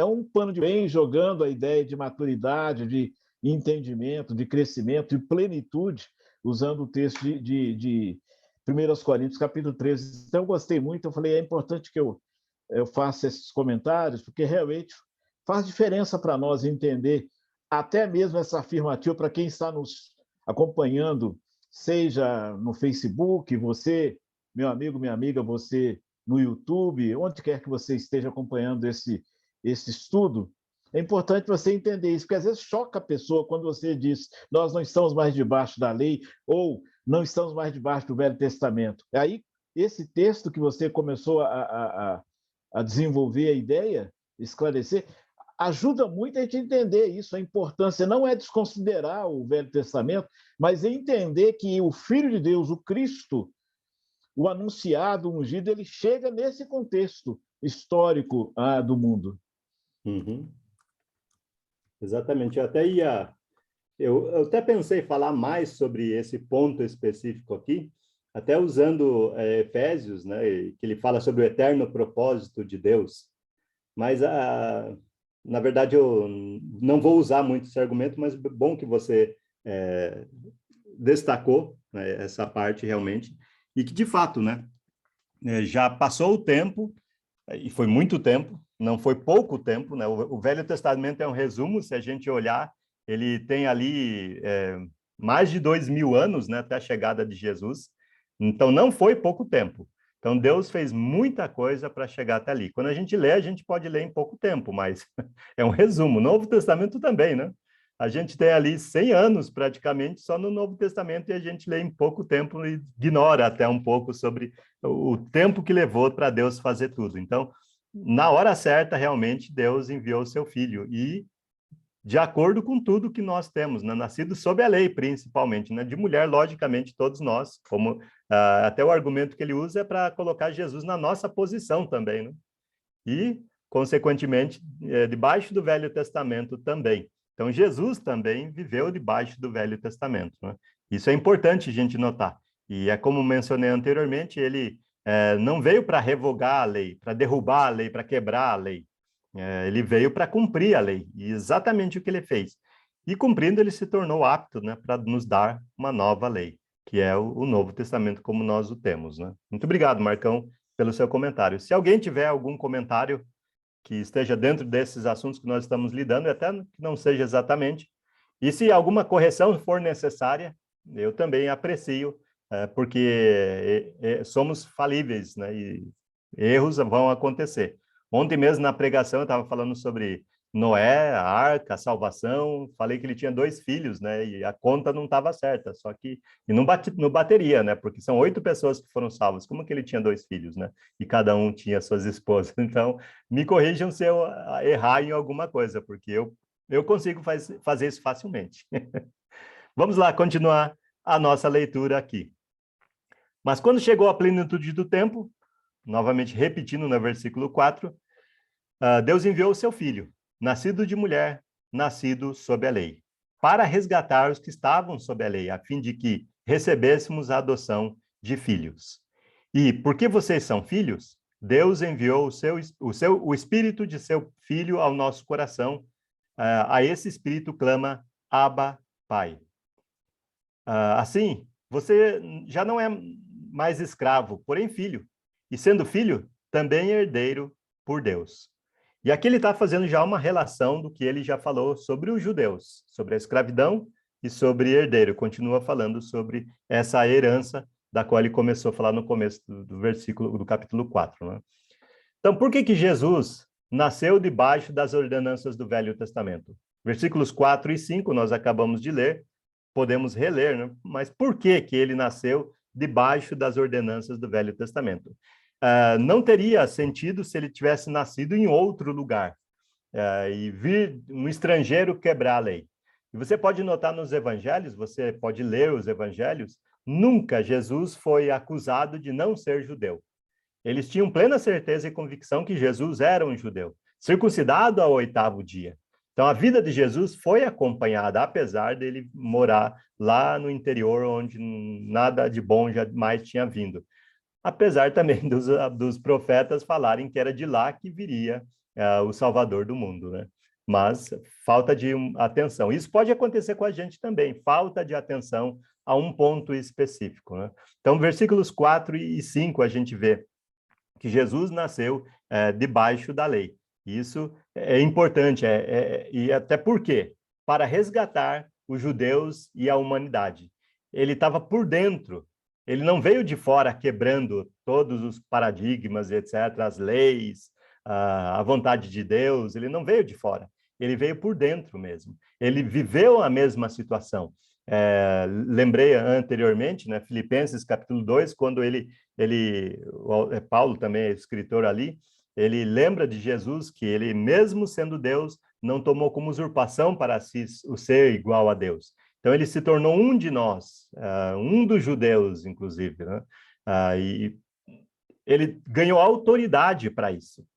um pano de bem jogando a ideia de maturidade, de entendimento, de crescimento e plenitude, usando o texto de 1 Coríntios, capítulo 13. Então, eu gostei muito, eu falei, é importante que eu faça esses comentários, porque realmente faz diferença para nós entender até mesmo essa afirmativa para quem está nos acompanhando, seja no Facebook, você, meu amigo, minha amiga, você no YouTube, onde quer que você esteja acompanhando esse estudo, é importante você entender isso, porque às vezes choca a pessoa quando você diz nós não estamos mais debaixo da lei ou não estamos mais debaixo do Velho Testamento. Aí, esse texto que você começou a desenvolver a ideia, esclarecer, ajuda muito a gente entender isso, a importância não é desconsiderar o Velho Testamento, mas é entender que o Filho de Deus, o Cristo, o anunciado, o ungido, ele chega nesse contexto histórico do mundo. Exatamente. Eu até pensei em falar mais sobre esse ponto específico aqui, até usando Efésios, né, que ele fala sobre o eterno propósito de Deus. Mas na verdade, eu não vou usar muito esse argumento, mas bom que você destacou, né, essa parte realmente, e que, de fato, né, já passou o tempo, e foi muito tempo, não foi pouco tempo, né? O Velho Testamento é um resumo, se a gente olhar, ele tem ali mais de 2000 anos, né, até a chegada de Jesus, então não foi pouco tempo. Então Deus fez muita coisa para chegar até ali. Quando a gente lê, a gente pode ler em pouco tempo, mas é um resumo. O Novo Testamento também, né? A gente tem ali 100 anos praticamente só no Novo Testamento e a gente lê em pouco tempo e ignora até um pouco sobre o tempo que levou para Deus fazer tudo. Então, na hora certa, realmente, Deus enviou o seu filho e de acordo com tudo que nós temos, né? Nascido sob a lei, principalmente, né? De mulher, logicamente, todos nós, como até o argumento que ele usa é para colocar Jesus na nossa posição também, né? E, consequentemente, debaixo do Velho Testamento também. Então, Jesus também viveu debaixo do Velho Testamento, né? Isso é importante a gente notar. E é como mencionei anteriormente, ele não veio para revogar a lei, para derrubar a lei, para quebrar a lei. Ele veio para cumprir a lei, e exatamente o que ele fez. E cumprindo, ele se tornou apto, né, para nos dar uma nova lei, que é o Novo Testamento como nós o temos, né? Muito obrigado, Marcão, pelo seu comentário. Se alguém tiver algum comentário que esteja dentro desses assuntos que nós estamos lidando, e até que não seja exatamente, e se alguma correção for necessária, eu também aprecio, porque somos falíveis, né, e erros vão acontecer. Ontem mesmo, na pregação, eu estava falando sobre Noé, a arca, a salvação, falei que ele tinha 2 filhos, né, e a conta não estava certa, só que, e não bateria, né, porque são 8 pessoas que foram salvas, como que ele tinha 2 filhos, né, e cada um tinha suas esposas, então, me corrijam se eu errar em alguma coisa, porque eu consigo fazer isso facilmente. Vamos lá, continuar a nossa leitura aqui. Mas quando chegou a plenitude do tempo, novamente repetindo no versículo 4, Deus enviou o seu filho, nascido de mulher, nascido sob a lei, para resgatar os que estavam sob a lei, a fim de que recebêssemos a adoção de filhos. E porque vocês são filhos, Deus enviou o espírito de seu filho ao nosso coração. A esse espírito clama, Abba, Pai. Assim, você já não é mais escravo, porém filho. E sendo filho, também herdeiro por Deus. E aqui ele está fazendo já uma relação do que ele já falou sobre os judeus, sobre a escravidão e sobre herdeiro. Continua falando sobre essa herança da qual ele começou a falar no começo do versículo do capítulo 4, né? Então, por que Jesus nasceu debaixo das ordenanças do Velho Testamento? Versículos 4 e 5 nós acabamos de ler, podemos reler, né? Mas por que ele nasceu debaixo das ordenanças do Velho Testamento? Não teria sentido se ele tivesse nascido em outro lugar e vir um estrangeiro quebrar a lei. E você pode notar nos evangelhos, você pode ler os evangelhos, nunca Jesus foi acusado de não ser judeu. Eles tinham plena certeza e convicção que Jesus era um judeu, circuncidado ao 8º dia. Então, a vida de Jesus foi acompanhada, apesar dele morar lá no interior, onde nada de bom jamais tinha vindo. Apesar também dos profetas falarem que era de lá que viria o Salvador do mundo, né? Mas falta de atenção. Isso pode acontecer com a gente também, falta de atenção a um ponto específico, né? Então, versículos 4 e 5, a gente vê que Jesus nasceu debaixo da lei. Isso é importante, e até porque, para resgatar os judeus e a humanidade. Ele estava por dentro, ele não veio de fora quebrando todos os paradigmas, etc., as leis, a vontade de Deus, ele não veio de fora, ele veio por dentro mesmo. Ele viveu a mesma situação. Lembrei anteriormente, né, Filipenses capítulo 2, quando Paulo também é escritor ali, ele lembra de Jesus que ele, mesmo sendo Deus, não tomou como usurpação para si o ser igual a Deus. Então, ele se tornou um de nós, um dos judeus, inclusive, né? E ele ganhou autoridade para isso.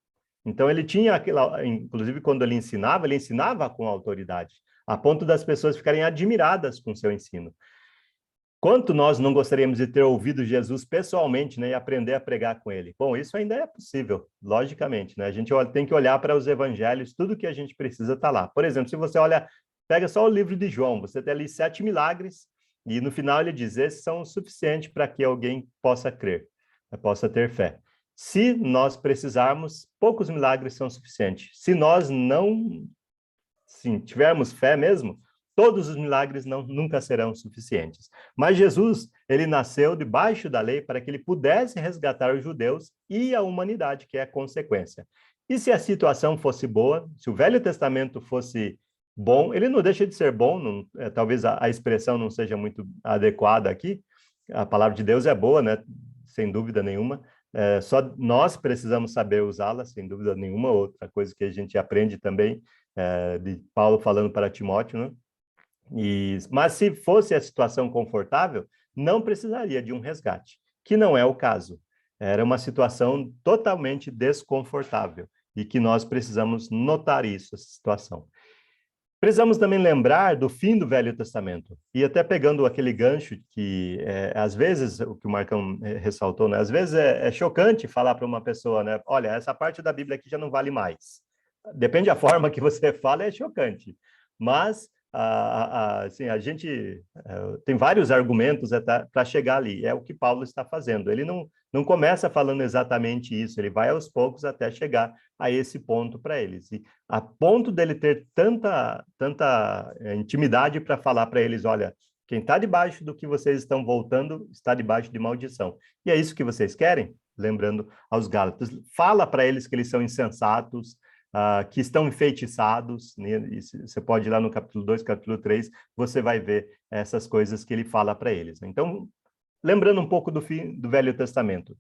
Então, ele tinha aquela, inclusive, quando ele ensinava com autoridade, a ponto das pessoas ficarem admiradas com seu ensino. Quanto nós não gostaríamos de ter ouvido Jesus pessoalmente, né, e aprender a pregar com ele? Bom, isso ainda é possível, logicamente, né? A gente tem que olhar para os evangelhos, tudo que a gente precisa está lá. Por exemplo, se você olha, pega só o livro de João, você tem ali 7 milagres, e no final ele diz, esses são o suficiente para que alguém possa crer, possa ter fé. Se nós precisarmos, poucos milagres são suficientes. Se nós não, sim, tivermos fé mesmo, todos os milagres nunca serão suficientes. Mas Jesus, ele nasceu debaixo da lei para que ele pudesse resgatar os judeus e a humanidade, que é a consequência. E se a situação fosse boa, se o Velho Testamento fosse bom, ele não deixa de ser bom, talvez a expressão não seja muito adequada aqui, a palavra de Deus é boa, né? Sem dúvida nenhuma, só nós precisamos saber usá-la, sem dúvida nenhuma. Outra coisa que a gente aprende também, de Paulo falando para Timóteo, né? Mas se fosse a situação confortável, não precisaria de um resgate, que não é o caso. Era uma situação totalmente desconfortável e que nós precisamos notar isso, essa situação. Precisamos também lembrar do fim do Velho Testamento, e até pegando aquele gancho que, às vezes, o que o Marcão ressaltou, né? Às vezes é chocante falar para uma pessoa, né? Olha, essa parte da Bíblia aqui já não vale mais. Depende da forma que você fala, é chocante. Mas assim, a gente tem vários argumentos para chegar ali, é o que Paulo está fazendo. Ele não começa falando exatamente isso, ele vai aos poucos até chegar a esse ponto para eles. E a ponto dele ter tanta intimidade para falar para eles, olha, quem está debaixo do que vocês estão voltando está debaixo de maldição. E é isso que vocês querem? Lembrando aos Gálatas, fala para eles que eles são insensatos, que estão enfeitiçados, né? Você pode ir lá no capítulo 2, capítulo 3, você vai ver essas coisas que ele fala para eles. Então, lembrando um pouco do fim do Velho Testamento.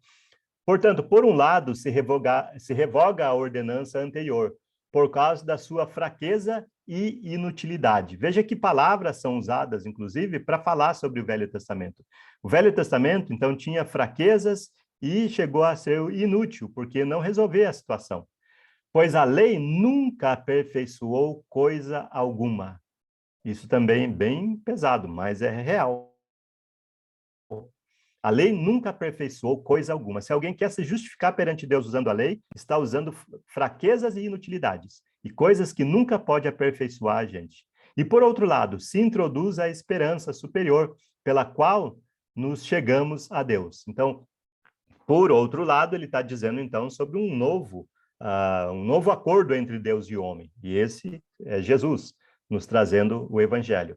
Portanto, por um lado, se revoga a ordenança anterior, por causa da sua fraqueza e inutilidade. Veja que palavras são usadas, inclusive, para falar sobre o Velho Testamento. O Velho Testamento, então, tinha fraquezas e chegou a ser inútil, porque não resolvia a situação. Pois a lei nunca aperfeiçoou coisa alguma. Isso também é bem pesado, mas é real. A lei nunca aperfeiçoou coisa alguma. Se alguém quer se justificar perante Deus usando a lei, está usando fraquezas e inutilidades, e coisas que nunca pode aperfeiçoar a gente. E, por outro lado, se introduz a esperança superior, pela qual nos chegamos a Deus. Então, por outro lado, ele está dizendo, então, sobre um novo acordo entre Deus e o homem. E esse é Jesus, nos trazendo o Evangelho.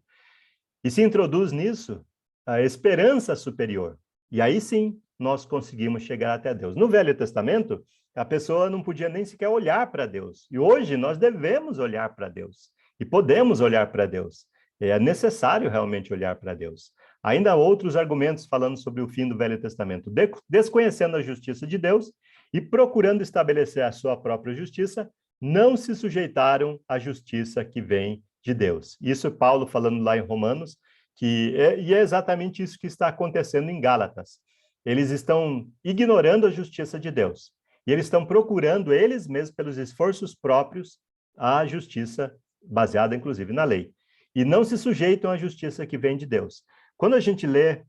E se introduz nisso a esperança superior. E aí sim, nós conseguimos chegar até Deus. No Velho Testamento, a pessoa não podia nem sequer olhar para Deus. E hoje nós devemos olhar para Deus. E podemos olhar para Deus. É necessário realmente olhar para Deus. Ainda há outros argumentos falando sobre o fim do Velho Testamento. Desconhecendo a justiça de Deus e procurando estabelecer a sua própria justiça, não se sujeitaram à justiça que vem de Deus. Isso é Paulo falando lá em Romanos, e é exatamente isso que está acontecendo em Gálatas. Eles estão ignorando a justiça de Deus. E eles estão procurando, eles mesmos, pelos esforços próprios, a justiça baseada, inclusive, na lei. E não se sujeitam à justiça que vem de Deus. Quando a gente lê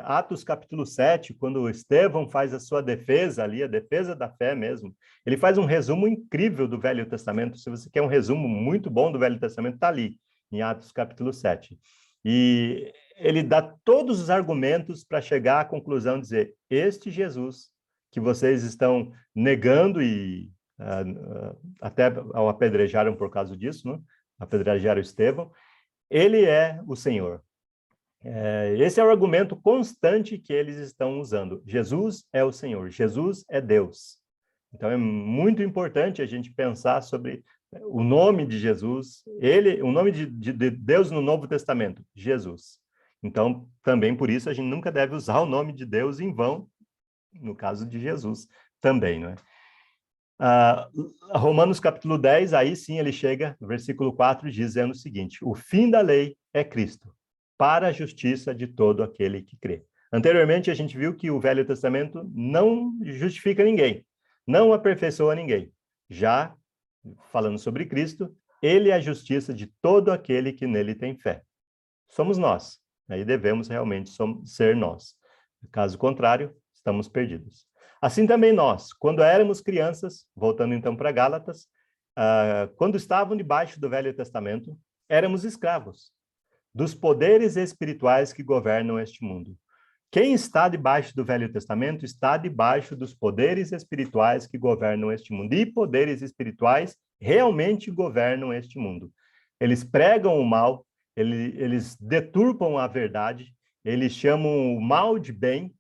Atos capítulo 7, quando Estevão faz a sua defesa ali, a defesa da fé mesmo, ele faz um resumo incrível do Velho Testamento. Se você quer um resumo muito bom do Velho Testamento, está ali, em Atos capítulo 7. E ele dá todos os argumentos para chegar à conclusão de dizer, este Jesus que vocês estão negando e até o apedrejaram por causa disso, né? Apedrejaram Estevão, ele é o Senhor. Esse é o argumento constante que eles estão usando. Jesus é o Senhor, Jesus é Deus. Então é muito importante a gente pensar sobre o nome de Jesus, o nome de Deus no Novo Testamento, Jesus. Então, também por isso a gente nunca deve usar o nome de Deus em vão, no caso de Jesus também, não é? Romanos capítulo 10, aí sim ele chega, no versículo 4, dizendo o seguinte, o fim da lei é Cristo, para a justiça de todo aquele que crê. Anteriormente, a gente viu que o Velho Testamento não justifica ninguém, não aperfeiçoa ninguém. Já, falando sobre Cristo, ele é a justiça de todo aquele que nele tem fé. Somos nós. Aí devemos realmente ser nós. Caso contrário, estamos perdidos. Assim também nós, quando éramos crianças, voltando então para Gálatas, quando estavam debaixo do Velho Testamento, éramos escravos dos poderes espirituais que governam este mundo. Quem está debaixo do Velho Testamento está debaixo dos poderes espirituais que governam este mundo. E poderes espirituais realmente governam este mundo. Eles pregam o mal, eles deturpam a verdade, eles chamam o mal de bem,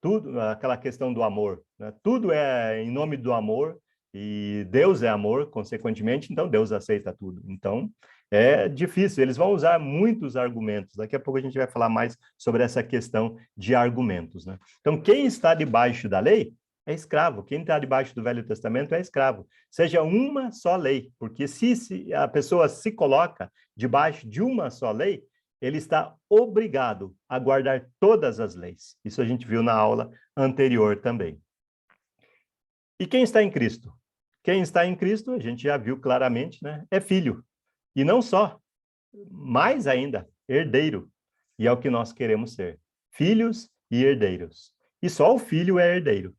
tudo, aquela questão do amor, né? Tudo é em nome do amor, e Deus é amor, consequentemente, então Deus aceita tudo. Então, é difícil, eles vão usar muitos argumentos. Daqui a pouco a gente vai falar mais sobre essa questão de argumentos, né? Então, quem está debaixo da lei é escravo. Quem está debaixo do Velho Testamento é escravo. Seja uma só lei, porque se a pessoa se coloca debaixo de uma só lei, ele está obrigado a guardar todas as leis. Isso a gente viu na aula anterior também. E quem está em Cristo? Quem está em Cristo, a gente já viu claramente, né? É filho. E não só, mais ainda, herdeiro. E é o que nós queremos ser. Filhos e herdeiros. E só o filho é herdeiro.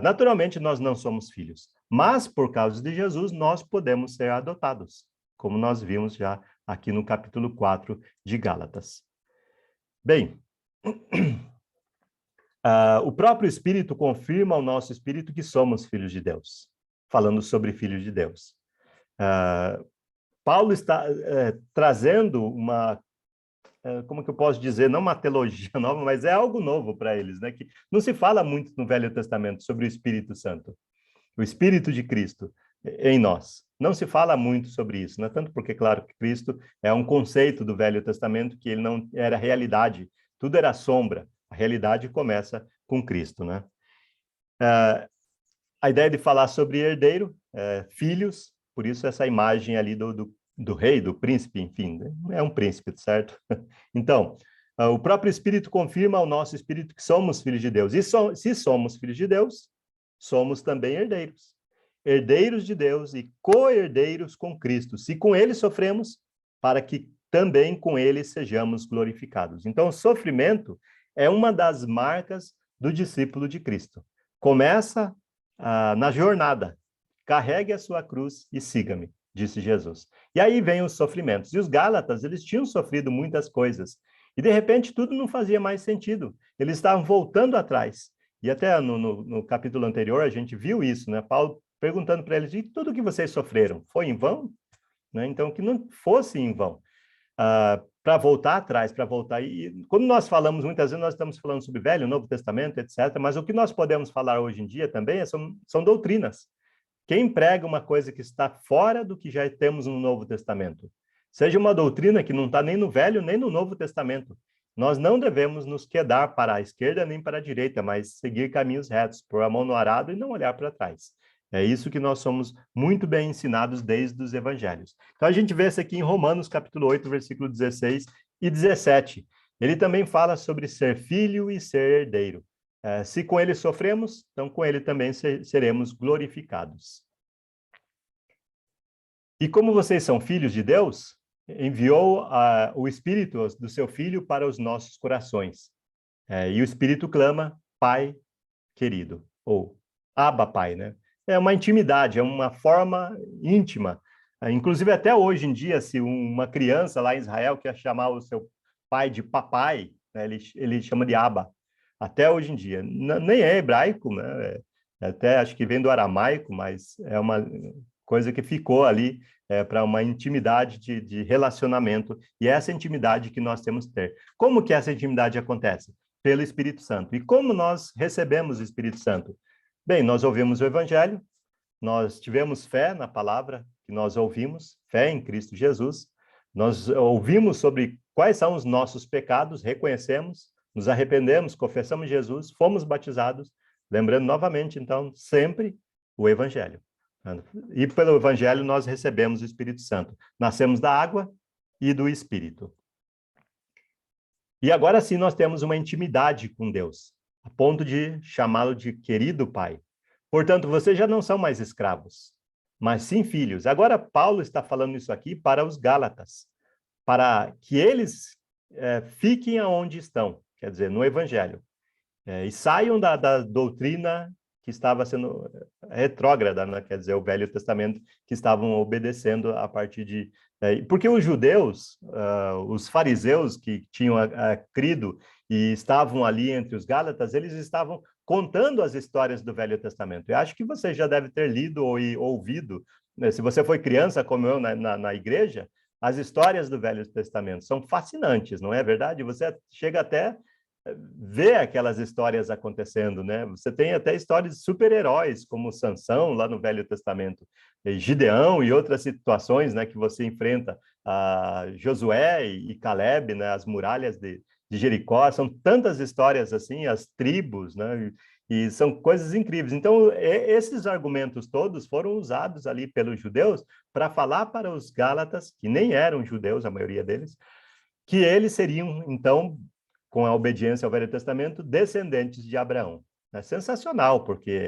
Naturalmente, nós não somos filhos. Mas, por causa de Jesus, nós podemos ser adotados. Como nós vimos já aqui no capítulo 4 de Gálatas. Bem, o próprio Espírito confirma ao nosso espírito que somos filhos de Deus. Falando sobre filhos de Deus. Paulo está trazendo uma, como que eu posso dizer, não uma teologia nova, mas é algo novo para eles, né? Que não se fala muito no Velho Testamento sobre o Espírito Santo, o Espírito de Cristo em nós. Não se fala muito sobre isso, né? Tanto porque, claro, que Cristo é um conceito do Velho Testamento que ele não era realidade, tudo era sombra. A realidade começa com Cristo, né? A ideia de falar sobre herdeiro, filhos, por isso essa imagem ali do rei, do príncipe, enfim, é um príncipe, certo? Então, o próprio Espírito confirma ao nosso espírito que somos filhos de Deus. E se somos filhos de Deus, somos também herdeiros. Herdeiros de Deus e co-herdeiros com Cristo. Se com ele sofremos, para que também com ele sejamos glorificados. Então, o sofrimento é uma das marcas do discípulo de Cristo. Começa na jornada. Carregue a sua cruz e siga-me, disse Jesus. E aí vem os sofrimentos. E os Gálatas, eles tinham sofrido muitas coisas. E, de repente, tudo não fazia mais sentido. Eles estavam voltando atrás. E até no capítulo anterior, a gente viu isso, né? Paulo perguntando para eles, e tudo que vocês sofreram, foi em vão? Né? Então, que não fosse em vão. Para voltar atrás, para voltar... E quando nós falamos, muitas vezes nós estamos falando sobre Velho, Novo Testamento, etc., mas o que nós podemos falar hoje em dia também são doutrinas. Quem prega uma coisa que está fora do que já temos no Novo Testamento, seja uma doutrina que não está nem no Velho, nem no Novo Testamento, nós não devemos nos quedar para a esquerda nem para a direita, mas seguir caminhos retos, pôr a mão no arado e não olhar para trás. É isso que nós somos muito bem ensinados desde os evangelhos. Então, a gente vê isso aqui em Romanos, capítulo 8, versículo 16 e 17. Ele também fala sobre ser filho e ser herdeiro. Se com ele sofremos, então com ele também seremos glorificados. E como vocês são filhos de Deus, enviou o Espírito do seu Filho para os nossos corações. E o Espírito clama, Pai querido, ou Abba, Pai, né? É uma intimidade, é uma forma íntima. Inclusive, até hoje em dia, se uma criança lá em Israel quer chamar o seu pai de papai, né, ele chama de Abba. Até hoje em dia. Nem é hebraico, né? Até acho que vem do aramaico, mas é uma coisa que ficou ali para uma intimidade de relacionamento. E é essa intimidade que nós temos que ter. Como que essa intimidade acontece? Pelo Espírito Santo. E como nós recebemos o Espírito Santo? Bem, nós ouvimos o Evangelho, nós tivemos fé na palavra que nós ouvimos, fé em Cristo Jesus, nós ouvimos sobre quais são os nossos pecados, reconhecemos, nos arrependemos, confessamos Jesus, fomos batizados, lembrando novamente, então, sempre o Evangelho. E pelo Evangelho nós recebemos o Espírito Santo. Nascemos da água e do Espírito. E agora sim nós temos uma intimidade com Deus, a ponto de chamá-lo de querido Pai. Portanto, vocês já não são mais escravos, mas sim filhos. Agora Paulo está falando isso aqui para os Gálatas, para que eles fiquem aonde estão, quer dizer, no Evangelho, e saiam da doutrina que estava sendo retrógrada, né? Quer dizer, o Velho Testamento, que estavam obedecendo a partir de... porque os judeus, os fariseus que tinham crido e estavam ali entre os Gálatas, eles estavam contando as histórias do Velho Testamento. Eu acho que você já deve ter lido ou ouvido, né? Se você foi criança, como eu, na igreja, as histórias do Velho Testamento são fascinantes, não é verdade? Você chega até ver aquelas histórias acontecendo, né? Você tem até histórias de super-heróis, como Sansão, lá no Velho Testamento, e Gideão e outras situações, né, que você enfrenta, Josué e Caleb, né, as muralhas de Jericó, são tantas histórias assim, as tribos, né, e são coisas incríveis. Então, esses argumentos todos foram usados ali pelos judeus para falar para os gálatas, que nem eram judeus, a maioria deles, que eles seriam, então, com a obediência ao Velho Testamento, descendentes de Abraão. É sensacional, porque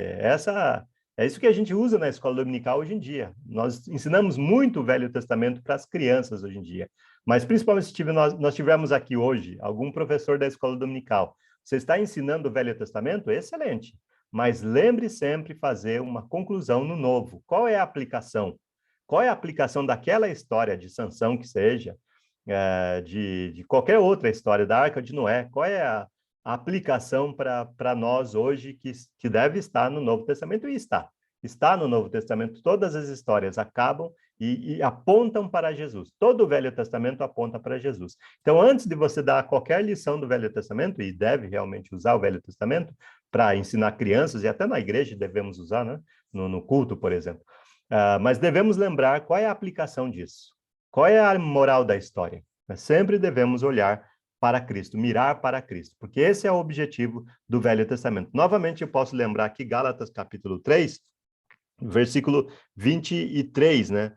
é isso que a gente usa na escola dominical hoje em dia. Nós ensinamos muito o Velho Testamento para as crianças hoje em dia, mas principalmente se nós tivermos aqui hoje algum professor da escola dominical, você está ensinando o Velho Testamento? Excelente, mas lembre sempre fazer uma conclusão no Novo. Qual é a aplicação? Qual é a aplicação daquela história de Sansão que seja, de qualquer outra história da Arca de Noé? Qual é a aplicação para nós hoje que deve estar no Novo Testamento? E está no Novo Testamento. Todas as histórias acabam e apontam para Jesus. Todo o Velho Testamento aponta para Jesus. Então, antes de você dar qualquer lição do Velho Testamento, e deve realmente usar o Velho Testamento para ensinar crianças, e até na igreja devemos usar, né? No culto, por exemplo. Mas devemos lembrar qual é a aplicação disso. Qual é a moral da história? Nós sempre devemos olhar para Cristo, mirar para Cristo, porque esse é o objetivo do Velho Testamento. Novamente, eu posso lembrar aqui Gálatas capítulo 3, versículo 23, né?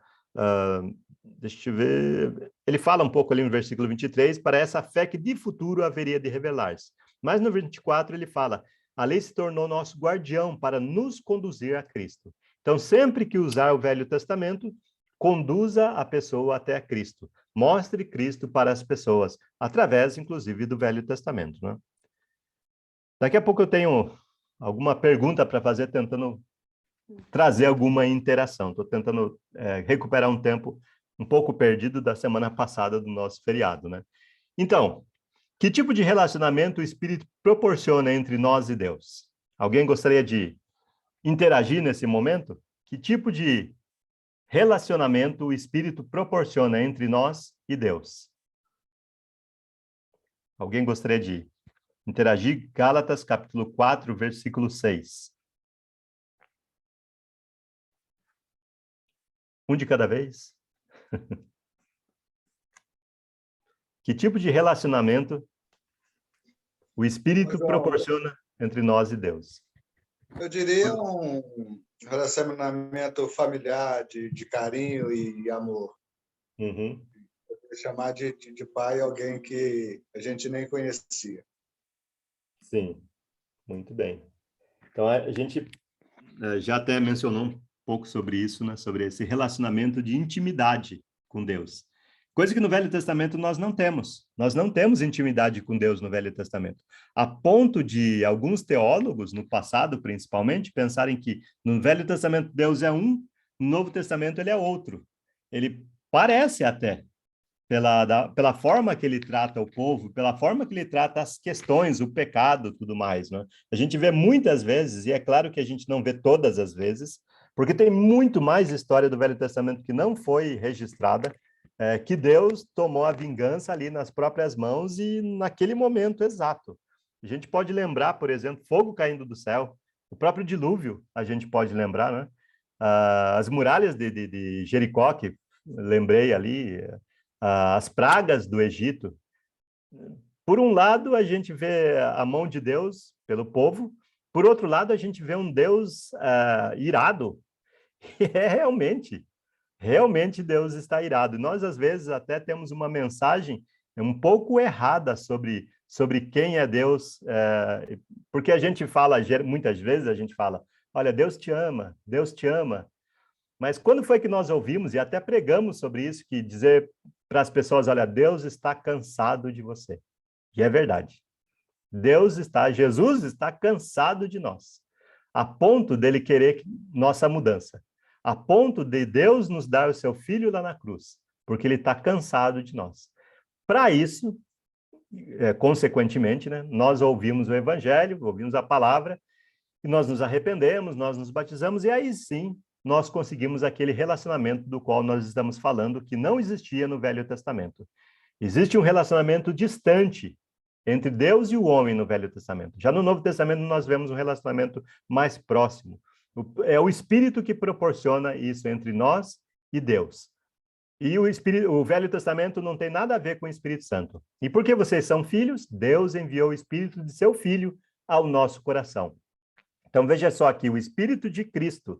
Deixa eu ver. Ele fala um pouco ali no versículo 23, para essa fé que de futuro haveria de revelar-se. Mas no 24 ele fala, a lei se tornou nosso guardião para nos conduzir a Cristo. Então, sempre que usar o Velho Testamento, conduza a pessoa até a Cristo. Mostre Cristo para as pessoas, através, inclusive, do Velho Testamento, né? Daqui a pouco eu tenho alguma pergunta para fazer, tentando trazer alguma interação. Estou tentando recuperar um tempo um pouco perdido da semana passada do nosso feriado, né? Então, que tipo de relacionamento o Espírito proporciona entre nós e Deus? Alguém gostaria de interagir nesse momento? Que tipo de relacionamento o Espírito proporciona entre nós e Deus? Alguém gostaria de interagir? Gálatas, capítulo 4, versículo 6. Um de cada vez? Que tipo de relacionamento o Espírito proporciona entre nós e Deus? Eu diria um relacionamento familiar, de carinho e amor. Uhum. Chamar de pai alguém que a gente nem conhecia. Sim, muito bem. Então, a gente já até mencionou um pouco sobre isso, né? Sobre esse relacionamento de intimidade com Deus. Coisa que no Velho Testamento nós não temos. Nós não temos intimidade com Deus no Velho Testamento. A ponto de alguns teólogos, no passado principalmente, pensarem que no Velho Testamento Deus é um, no Novo Testamento ele é outro. Ele parece até, pela forma que ele trata o povo, pela forma que ele trata as questões, o pecado, tudo mais, né? A gente vê muitas vezes, e é claro que a gente não vê todas as vezes, porque tem muito mais história do Velho Testamento que não foi registrada, que Deus tomou a vingança ali nas próprias mãos e naquele momento exato. A gente pode lembrar, por exemplo, fogo caindo do céu, o próprio dilúvio, a gente pode lembrar, né? As muralhas de Jericó, que lembrei ali, as pragas do Egito. Por um lado, a gente vê a mão de Deus pelo povo, por outro lado, a gente vê um Deus irado. E realmente Deus está irado. E nós, às vezes, até temos uma mensagem um pouco errada sobre quem é Deus, porque a gente fala, muitas vezes a gente fala, olha, Deus te ama, mas quando foi que nós ouvimos, e até pregamos sobre isso, que dizer para as pessoas, olha, Deus está cansado de você. E é verdade. Jesus está cansado de nós, a ponto dele querer nossa mudança, a ponto de Deus nos dar o seu Filho lá na cruz, porque ele está cansado de nós. Para isso, consequentemente, né, nós ouvimos o Evangelho, ouvimos a palavra, e nós nos arrependemos, nós nos batizamos, e aí sim nós conseguimos aquele relacionamento do qual nós estamos falando, que não existia no Velho Testamento. Existe um relacionamento distante entre Deus e o homem no Velho Testamento. Já no Novo Testamento nós vemos um relacionamento mais próximo. É o Espírito que proporciona isso entre nós e Deus. E o Velho Testamento não tem nada a ver com o Espírito Santo. E porque vocês são filhos, Deus enviou o Espírito de seu Filho ao nosso coração. Então veja só aqui, o Espírito de Cristo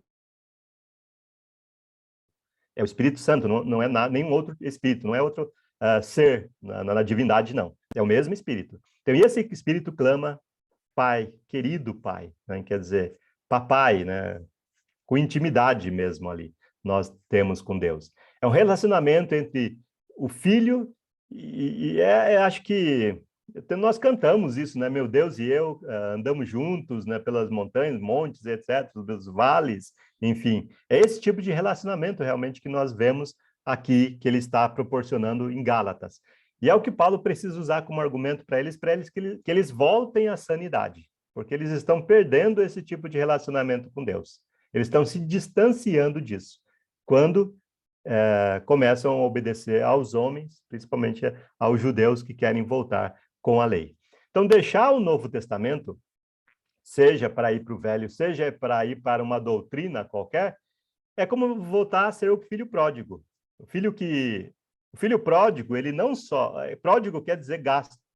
é o Espírito Santo, não é nenhum outro Espírito, não é outro ser na divindade, não. É o mesmo Espírito. Então, e esse Espírito clama, Pai, querido Pai, né? Quer dizer, papai, né? Com intimidade mesmo ali, nós temos com Deus. É um relacionamento entre o Filho acho que nós cantamos isso, né? Meu Deus e eu andamos juntos, né? Pelas montanhas, montes, etc., pelos vales, enfim. É esse tipo de relacionamento realmente que nós vemos aqui, que ele está proporcionando em Gálatas. E é o que Paulo precisa usar como argumento para eles que eles voltem à sanidade, porque eles estão perdendo esse tipo de relacionamento com Deus. Eles estão se distanciando disso, quando começam a obedecer aos homens, principalmente aos judeus que querem voltar com a lei. Então, deixar o Novo Testamento, seja para ir para o Velho, seja para ir para uma doutrina qualquer, é como voltar a ser o filho pródigo. O filho pródigo, ele não só... Pródigo quer dizer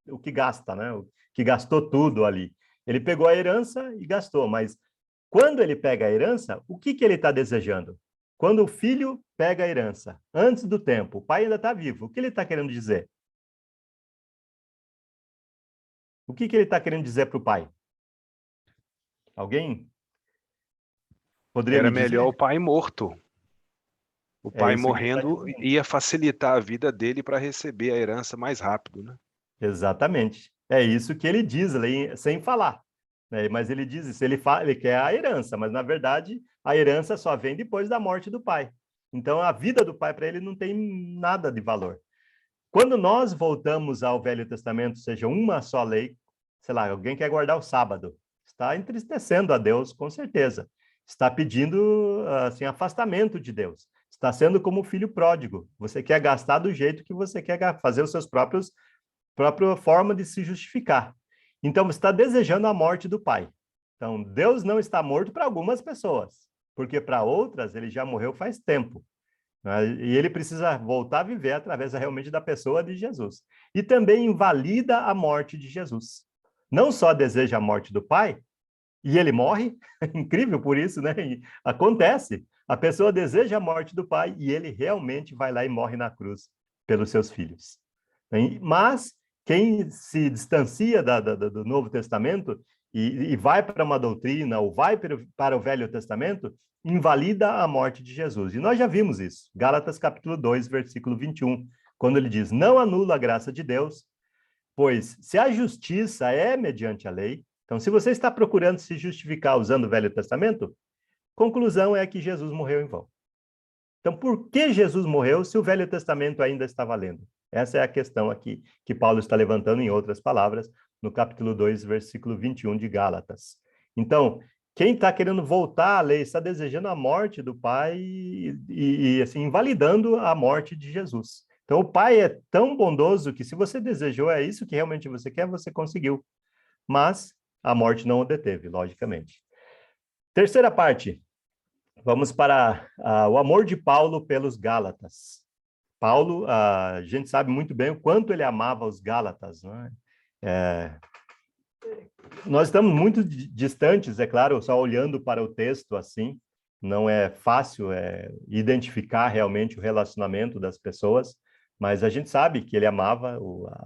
o que gasta, né? O que gastou tudo ali. Ele pegou a herança e gastou, mas quando ele pega a herança, o que ele está desejando? Quando o filho pega a herança, antes do tempo, o pai ainda está vivo, o que ele está querendo dizer? O que ele está querendo dizer para o pai? Alguém poderia Era me dizer? melhor o pai morto. O pai isso que morrendo ele tá ia facilitar a vida dele para receber a herança mais rápido, né? Exatamente. É isso que ele diz ali, sem falar. Né? Mas ele diz isso, ele quer a herança, mas na verdade a herança só vem depois da morte do pai. Então a vida do pai para ele não tem nada de valor. Quando nós voltamos ao Velho Testamento, seja uma só lei, sei lá, alguém quer guardar o sábado, está entristecendo a Deus, com certeza. Está pedindo assim, afastamento de Deus. Está sendo como o filho pródigo. Você quer gastar do jeito que você quer fazer os seus própria forma de se justificar. Então, você está desejando a morte do pai. Então, Deus não está morto para algumas pessoas, porque para outras ele já morreu faz tempo. E ele precisa voltar a viver através realmente da pessoa de Jesus. E também invalida a morte de Jesus. Não só deseja a morte do pai, e ele morre, incrível por isso, né? E acontece. A pessoa deseja a morte do pai e ele realmente vai lá e morre na cruz pelos seus filhos. Mas quem se distancia do Novo Testamento e vai para uma doutrina ou vai para o Velho Testamento, invalida a morte de Jesus. E nós já vimos isso. Gálatas capítulo 2, versículo 21, quando ele diz, não anula a graça de Deus, pois se a justiça é mediante a lei, então se você está procurando se justificar usando o Velho Testamento, conclusão é que Jesus morreu em vão. Então, por que Jesus morreu se o Velho Testamento ainda está valendo? Essa é a questão aqui que Paulo está levantando em outras palavras, no capítulo 2, versículo 21 de Gálatas. Então, quem está querendo voltar à lei está desejando a morte do Pai e assim, invalidando a morte de Jesus. Então, o Pai é tão bondoso que se você desejou, é isso que realmente você quer, você conseguiu. Mas a morte não o deteve, logicamente. Terceira parte. Vamos para o amor de Paulo pelos Gálatas. Paulo, a gente sabe muito bem o quanto ele amava os Gálatas, né? Nós estamos muito distantes, é claro, só olhando para o texto assim, não é fácil identificar realmente o relacionamento das pessoas, mas a gente sabe que ele amava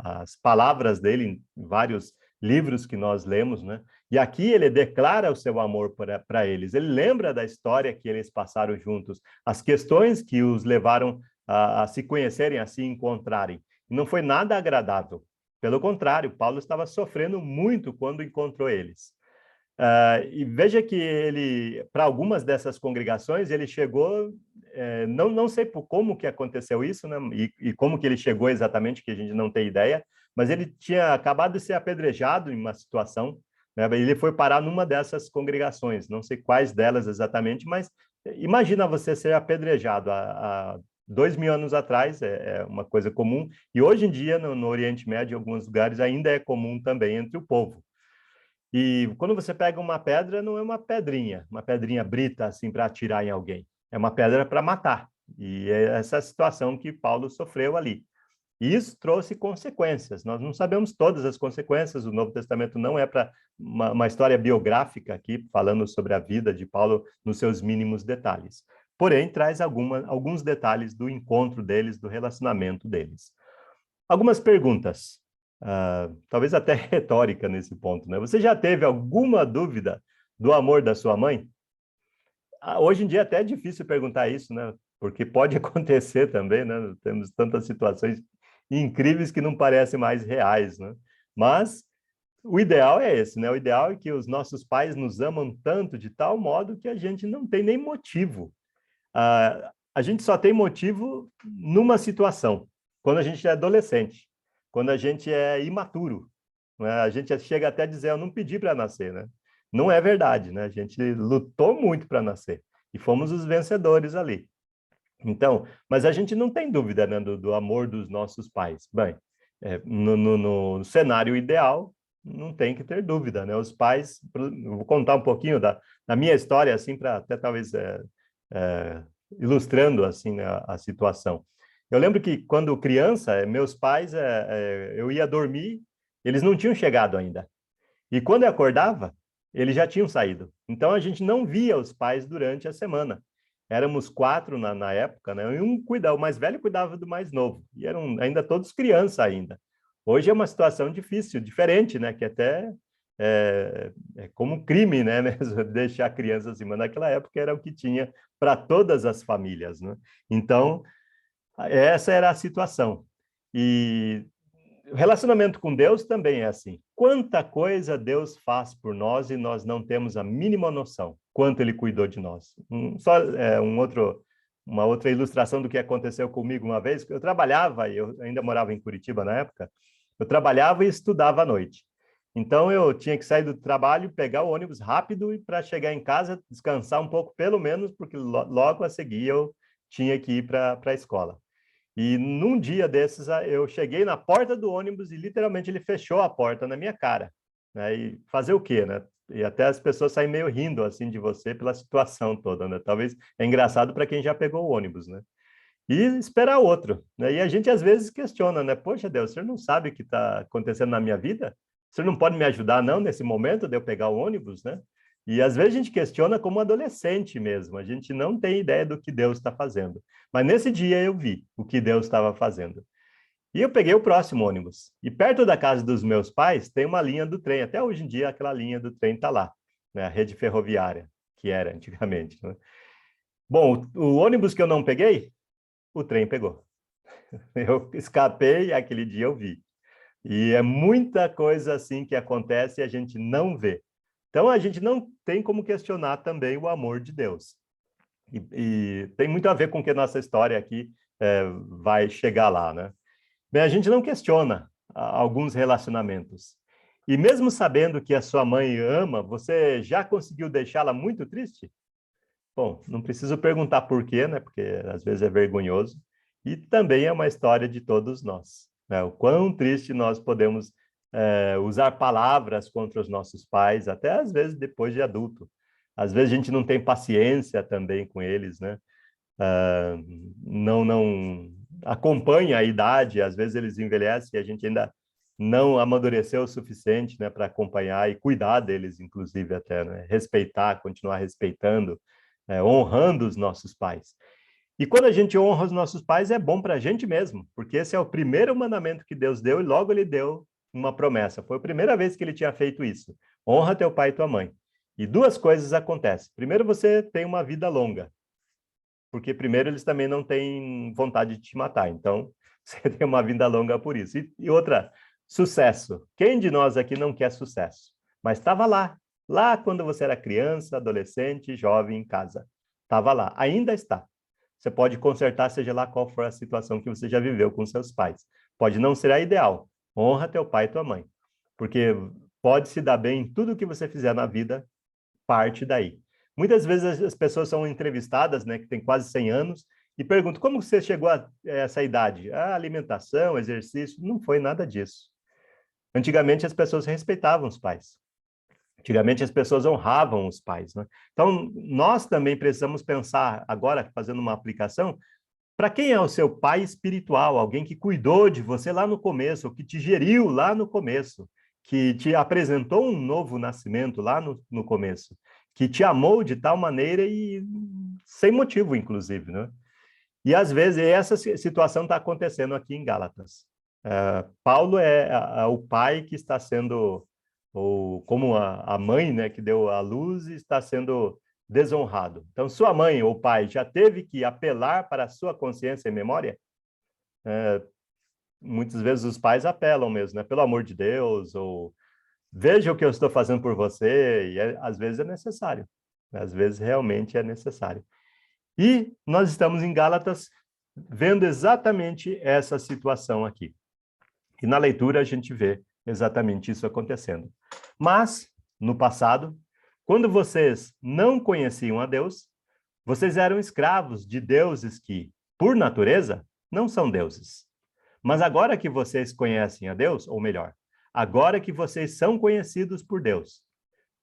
as palavras dele em vários livros que nós lemos, né? E aqui ele declara o seu amor para eles. Ele lembra da história que eles passaram juntos, as questões que os levaram a se conhecerem, a se encontrarem. E não foi nada agradável. Pelo contrário, Paulo estava sofrendo muito quando encontrou eles. E veja que ele, para algumas dessas congregações, ele chegou, não sei como que aconteceu isso, né? E como que ele chegou exatamente, que a gente não tem ideia, mas ele tinha acabado de ser apedrejado em uma situação, né? Ele foi parar numa dessas congregações, não sei quais delas exatamente, mas imagina você ser apedrejado há 2000 anos atrás, é uma coisa comum, e hoje em dia, no Oriente Médio, em alguns lugares, ainda é comum também entre o povo. E quando você pega uma pedra, não é uma pedrinha brita, assim, para atirar em alguém. É uma pedra para matar. E é essa situação que Paulo sofreu ali. E isso trouxe consequências. Nós não sabemos todas as consequências. O Novo Testamento não é para uma história biográfica aqui, falando sobre a vida de Paulo nos seus mínimos detalhes. Porém, traz alguns detalhes do encontro deles, do relacionamento deles. Algumas perguntas. Talvez até retórica nesse ponto, né? Você já teve alguma dúvida do amor da sua mãe? Hoje em dia até é difícil perguntar isso, né? Porque pode acontecer também, né? Temos tantas situações incríveis que não parecem mais reais, né? Mas o ideal é esse, né? O ideal é que os nossos pais nos amam tanto, de tal modo que a gente não tem nem motivo. A gente só tem motivo numa situação, quando a gente é adolescente, quando a gente é imaturo, né? A gente chega até a dizer, eu não pedi para nascer, né? Não é verdade, né? A gente lutou muito para nascer e fomos os vencedores ali. Então, mas a gente não tem dúvida, né, do amor dos nossos pais. Bem, no cenário ideal, não tem que ter dúvida, né? Os pais, eu vou contar um pouquinho da minha história, assim, para até talvez ilustrando assim a situação. Eu lembro que quando criança, meus pais, eu ia dormir, eles não tinham chegado ainda. E quando eu acordava, eles já tinham saído. Então a gente não via os pais durante a semana. Éramos 4 na época, né? E o mais velho cuidava do mais novo. E eram ainda todos crianças ainda. Hoje é uma situação difícil, diferente, né? Que até é como crime, né? Mesmo deixar crianças assim. Mas naquela época era o que tinha para todas as famílias, né? Então, essa era a situação. E o relacionamento com Deus também é assim. Quanta coisa Deus faz por nós e nós não temos a mínima noção quanto Ele cuidou de nós. Uma outra ilustração do que aconteceu comigo uma vez, eu trabalhava, eu ainda morava em Curitiba na época, eu trabalhava e estudava à noite. Então eu tinha que sair do trabalho, pegar o ônibus rápido e para chegar em casa, descansar um pouco pelo menos, porque logo a seguir eu tinha que ir para a escola. E num dia desses, eu cheguei na porta do ônibus e literalmente ele fechou a porta na minha cara, né? E fazer o quê, né? E até as pessoas saem meio rindo assim de você pela situação toda, né? Talvez é engraçado para quem já pegou o ônibus, né? E esperar outro, né? E a gente às vezes questiona, né? Poxa, Deus, o senhor não sabe o que está acontecendo na minha vida? O senhor não pode me ajudar, não, nesse momento de eu pegar o ônibus, né? E às vezes a gente questiona como adolescente mesmo, a gente não tem ideia do que Deus está fazendo. Mas nesse dia eu vi o que Deus estava fazendo. E eu peguei o próximo ônibus. E perto da casa dos meus pais tem uma linha do trem. Até hoje em dia aquela linha do trem está lá, né? A rede ferroviária, que era antigamente, né? Bom, o ônibus que eu não peguei, o trem pegou. Eu escapei e aquele dia eu vi. E é muita coisa assim que acontece e a gente não vê. Então, a gente não tem como questionar também o amor de Deus. E tem muito a ver com que a nossa história aqui vai chegar lá, né? Bem, a gente não questiona alguns relacionamentos. E mesmo sabendo que a sua mãe ama, você já conseguiu deixá-la muito triste? Bom, não preciso perguntar por quê, né? Porque às vezes é vergonhoso. E também é uma história de todos nós, né? O quão triste nós podemos usar palavras contra os nossos pais, até às vezes depois de adulto. Às vezes a gente não tem paciência também com eles, né? Não acompanha a idade, às vezes eles envelhecem e a gente ainda não amadureceu o suficiente, né, para acompanhar e cuidar deles, inclusive até, né? Respeitar, continuar respeitando, honrando os nossos pais. E quando a gente honra os nossos pais, é bom para a gente mesmo, porque esse é o primeiro mandamento que Deus deu e logo ele deu uma promessa. Foi a primeira vez que ele tinha feito isso. Honra teu pai e tua mãe. E duas coisas acontecem. Primeiro, você tem uma vida longa. porque primeiro eles também não têm vontade de te matar, então você tem uma vida longa por isso. E outra, sucesso. Quem de nós aqui não quer sucesso? Mas estava lá quando você era criança, adolescente, jovem, em casa. Estava lá, ainda está. Você pode consertar, seja lá qual for a situação que você já viveu com seus pais. Pode não ser a ideal. Honra teu pai e tua mãe, porque pode se dar bem em tudo que você fizer na vida, parte daí. Muitas vezes as pessoas são entrevistadas, né, que tem quase 100 anos, e perguntam, como você chegou a essa idade? A alimentação, exercício, não foi nada disso. Antigamente as pessoas respeitavam os pais. Antigamente as pessoas honravam os pais, né? Então, nós também precisamos pensar, agora fazendo uma aplicação, para quem é o seu pai espiritual, alguém que cuidou de você lá no começo, que te geriu lá no começo, que te apresentou um novo nascimento lá no começo, que te amou de tal maneira e sem motivo, inclusive, né? E às vezes essa situação está acontecendo aqui em Gálatas. Paulo é o pai que está sendo, ou como a mãe, né, que deu a luz, está sendo desonrado. Então, sua mãe ou pai já teve que apelar para a sua consciência e memória? Muitas vezes os pais apelam mesmo, né? Pelo amor de Deus, ou veja o que eu estou fazendo por você, e às vezes é necessário. Às vezes realmente é necessário. E nós estamos em Gálatas vendo exatamente essa situação aqui. E na leitura a gente vê exatamente isso acontecendo. Mas, no passado, quando vocês não conheciam a Deus, vocês eram escravos de deuses que, por natureza, não são deuses. Mas agora que vocês conhecem a Deus, ou melhor, agora que vocês são conhecidos por Deus,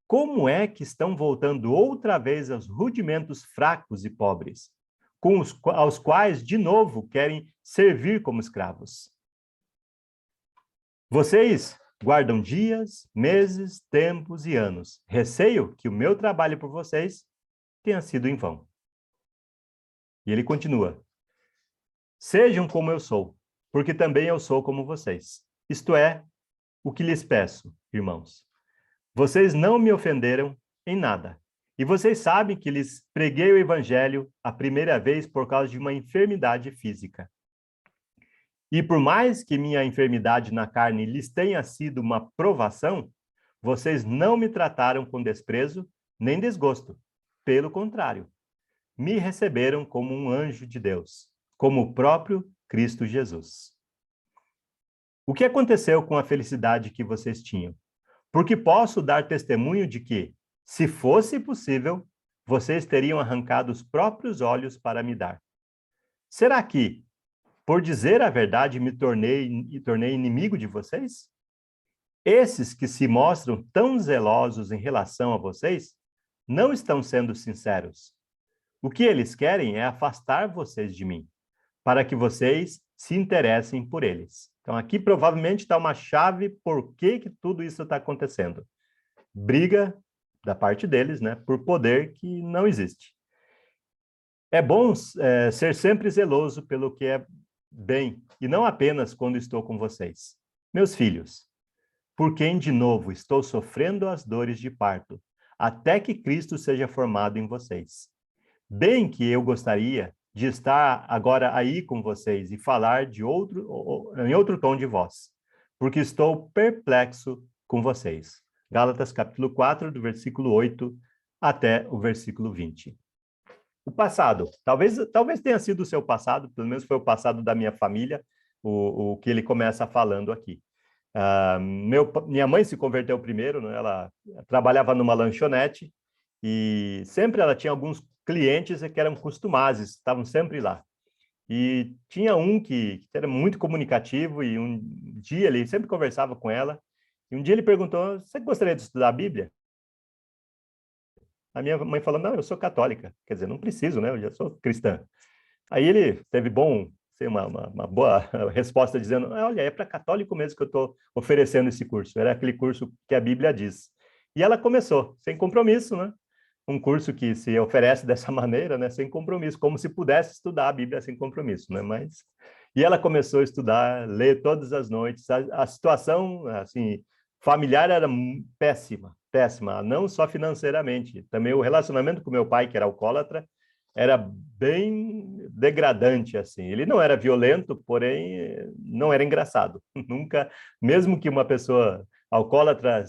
como é que estão voltando outra vez aos rudimentos fracos e pobres, aos quais, de novo, querem servir como escravos? Vocês guardam dias, meses, tempos e anos. Receio que o meu trabalho por vocês tenha sido em vão. E ele continua. Sejam como eu sou, porque também eu sou como vocês. Isto é, o que lhes peço, irmãos. Vocês não me ofenderam em nada. E vocês sabem que lhes preguei o evangelho a primeira vez por causa de uma enfermidade física. E por mais que minha enfermidade na carne lhes tenha sido uma provação, vocês não me trataram com desprezo nem desgosto. Pelo contrário, me receberam como um anjo de Deus, como o próprio Cristo Jesus. O que aconteceu com a felicidade que vocês tinham? Porque posso dar testemunho de que, se fosse possível, vocês teriam arrancado os próprios olhos para me dar. Será que, por dizer a verdade, me tornei inimigo de vocês? Esses que se mostram tão zelosos em relação a vocês, não estão sendo sinceros. O que eles querem é afastar vocês de mim, para que vocês se interessem por eles. Então, aqui provavelmente está uma chave por que tudo isso está acontecendo. Briga da parte deles, né, por poder que não existe. É bom ser sempre zeloso pelo que é bem, e não apenas quando estou com vocês. Meus filhos, por quem de novo estou sofrendo as dores de parto, até que Cristo seja formado em vocês. Bem que eu gostaria de estar agora aí com vocês e falar em outro tom de voz, porque estou perplexo com vocês. Gálatas capítulo 4, do versículo 8 até o versículo 20. O passado, talvez tenha sido o seu passado, pelo menos foi o passado da minha família, o que ele começa falando aqui. Minha mãe se converteu primeiro, né? Ela trabalhava numa lanchonete e sempre ela tinha alguns clientes que eram costumazes, estavam sempre lá. E tinha um que era muito comunicativo e um dia ele sempre conversava com ela. E um dia ele perguntou, você gostaria de estudar a Bíblia? A minha mãe falou, não, eu sou católica. Quer dizer, não preciso, né? Eu já sou cristã. Aí ele teve uma boa resposta dizendo, olha, é para católico mesmo que eu estou oferecendo esse curso. Era aquele curso que a Bíblia diz. E ela começou, sem compromisso, né? Um curso que se oferece dessa maneira, né? Sem compromisso, como se pudesse estudar a Bíblia sem compromisso, né? E ela começou a estudar, ler todas as noites. A situação, assim, familiar era péssima, péssima, não só financeiramente. Também o relacionamento com meu pai, que era alcoólatra, era bem degradante, assim. Ele não era violento, porém não era engraçado. Nunca, mesmo que uma pessoa alcoólatra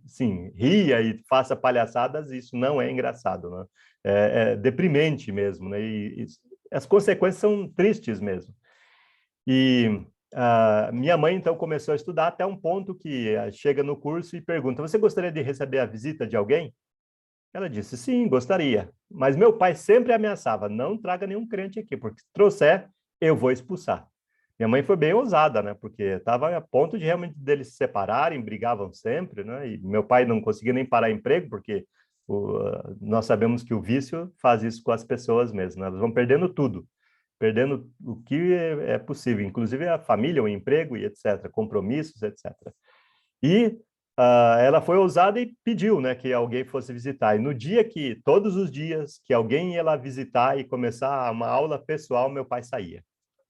sim, ria e faça palhaçadas, isso não é engraçado, né? É deprimente mesmo, né? E as consequências são tristes mesmo. E minha mãe, então, começou a estudar até um ponto que chega no curso e pergunta: você gostaria de receber a visita de alguém? Ela disse: sim, gostaria. Mas meu pai sempre ameaçava: não traga nenhum crente aqui, porque se trouxer, eu vou expulsar. Minha mãe foi bem ousada, né? Porque estava a ponto de realmente deles se separarem, brigavam sempre, né? E meu pai não conseguia nem parar emprego, porque nós sabemos que o vício faz isso com as pessoas mesmo, né? Elas vão perdendo tudo, perdendo o que é possível, inclusive a família, o emprego e etc., compromissos, etc. E ela foi ousada e pediu, né, que alguém fosse visitar. E no dia que, todos os dias que alguém ia lá visitar e começar uma aula pessoal, meu pai saía.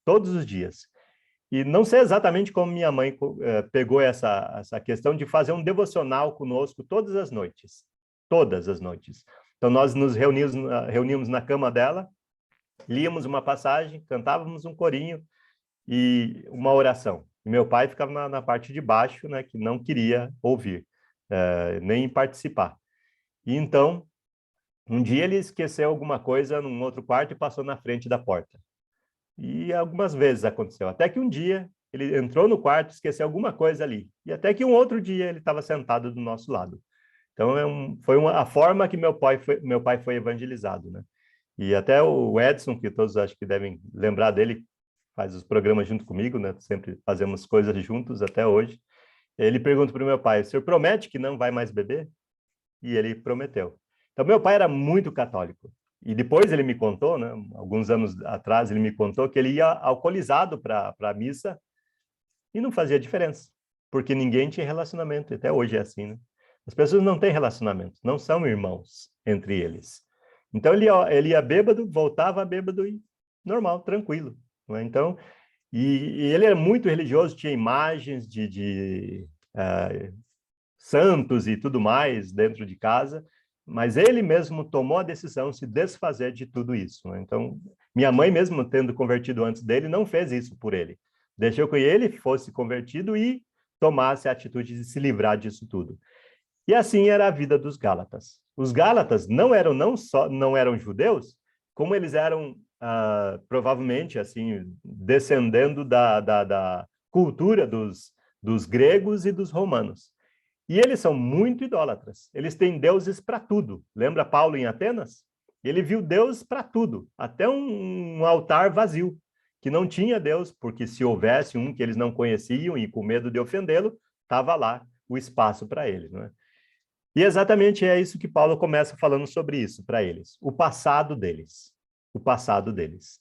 Todos os dias. E não sei exatamente como minha mãe pegou essa questão de fazer um devocional conosco todas as noites. Todas as noites. Então, nós nos reunimos na cama dela, líamos uma passagem, cantávamos um corinho e uma oração. E meu pai ficava na parte de baixo, né, que não queria ouvir, nem participar. E então, um dia ele esqueceu alguma coisa num outro quarto e passou na frente da porta. E algumas vezes aconteceu. Até que um dia ele entrou no quarto, esqueceu alguma coisa ali. E até que um outro dia ele estava sentado do nosso lado. Então, foi a forma que meu pai foi evangelizado, né? E até o Edson, que todos acho que devem lembrar dele, faz os programas junto comigo, né? Sempre fazemos coisas juntos até hoje. Ele pergunta para o meu pai: o senhor promete que não vai mais beber? E ele prometeu. Então, meu pai era muito católico. E depois ele me contou, né? Alguns anos atrás, ele me contou que ele ia alcoolizado para a missa e não fazia diferença, porque ninguém tinha relacionamento. Até hoje é assim, né? As pessoas não têm relacionamento, não são irmãos entre eles. Então, ele ia bêbado, voltava bêbado e normal, tranquilo. Né? Então, e ele era muito religioso, tinha imagens de santos e tudo mais dentro de casa, mas ele mesmo tomou a decisão de se desfazer de tudo isso. Né? Então, minha mãe mesmo, tendo convertido antes dele, não fez isso por ele. Deixou que ele fosse convertido e tomasse a atitude de se livrar disso tudo. E assim era a vida dos Gálatas. Os Gálatas não eram judeus, como eles eram provavelmente assim descendendo da cultura dos gregos e dos romanos. E eles são muito idólatras. Eles têm deuses para tudo. Lembra Paulo em Atenas? Ele viu Deus para tudo, até um altar vazio, que não tinha Deus, porque se houvesse um que eles não conheciam e com medo de ofendê-lo, estava lá o espaço para ele, não é? E exatamente é isso que Paulo começa falando sobre isso para eles, o passado deles. O passado deles.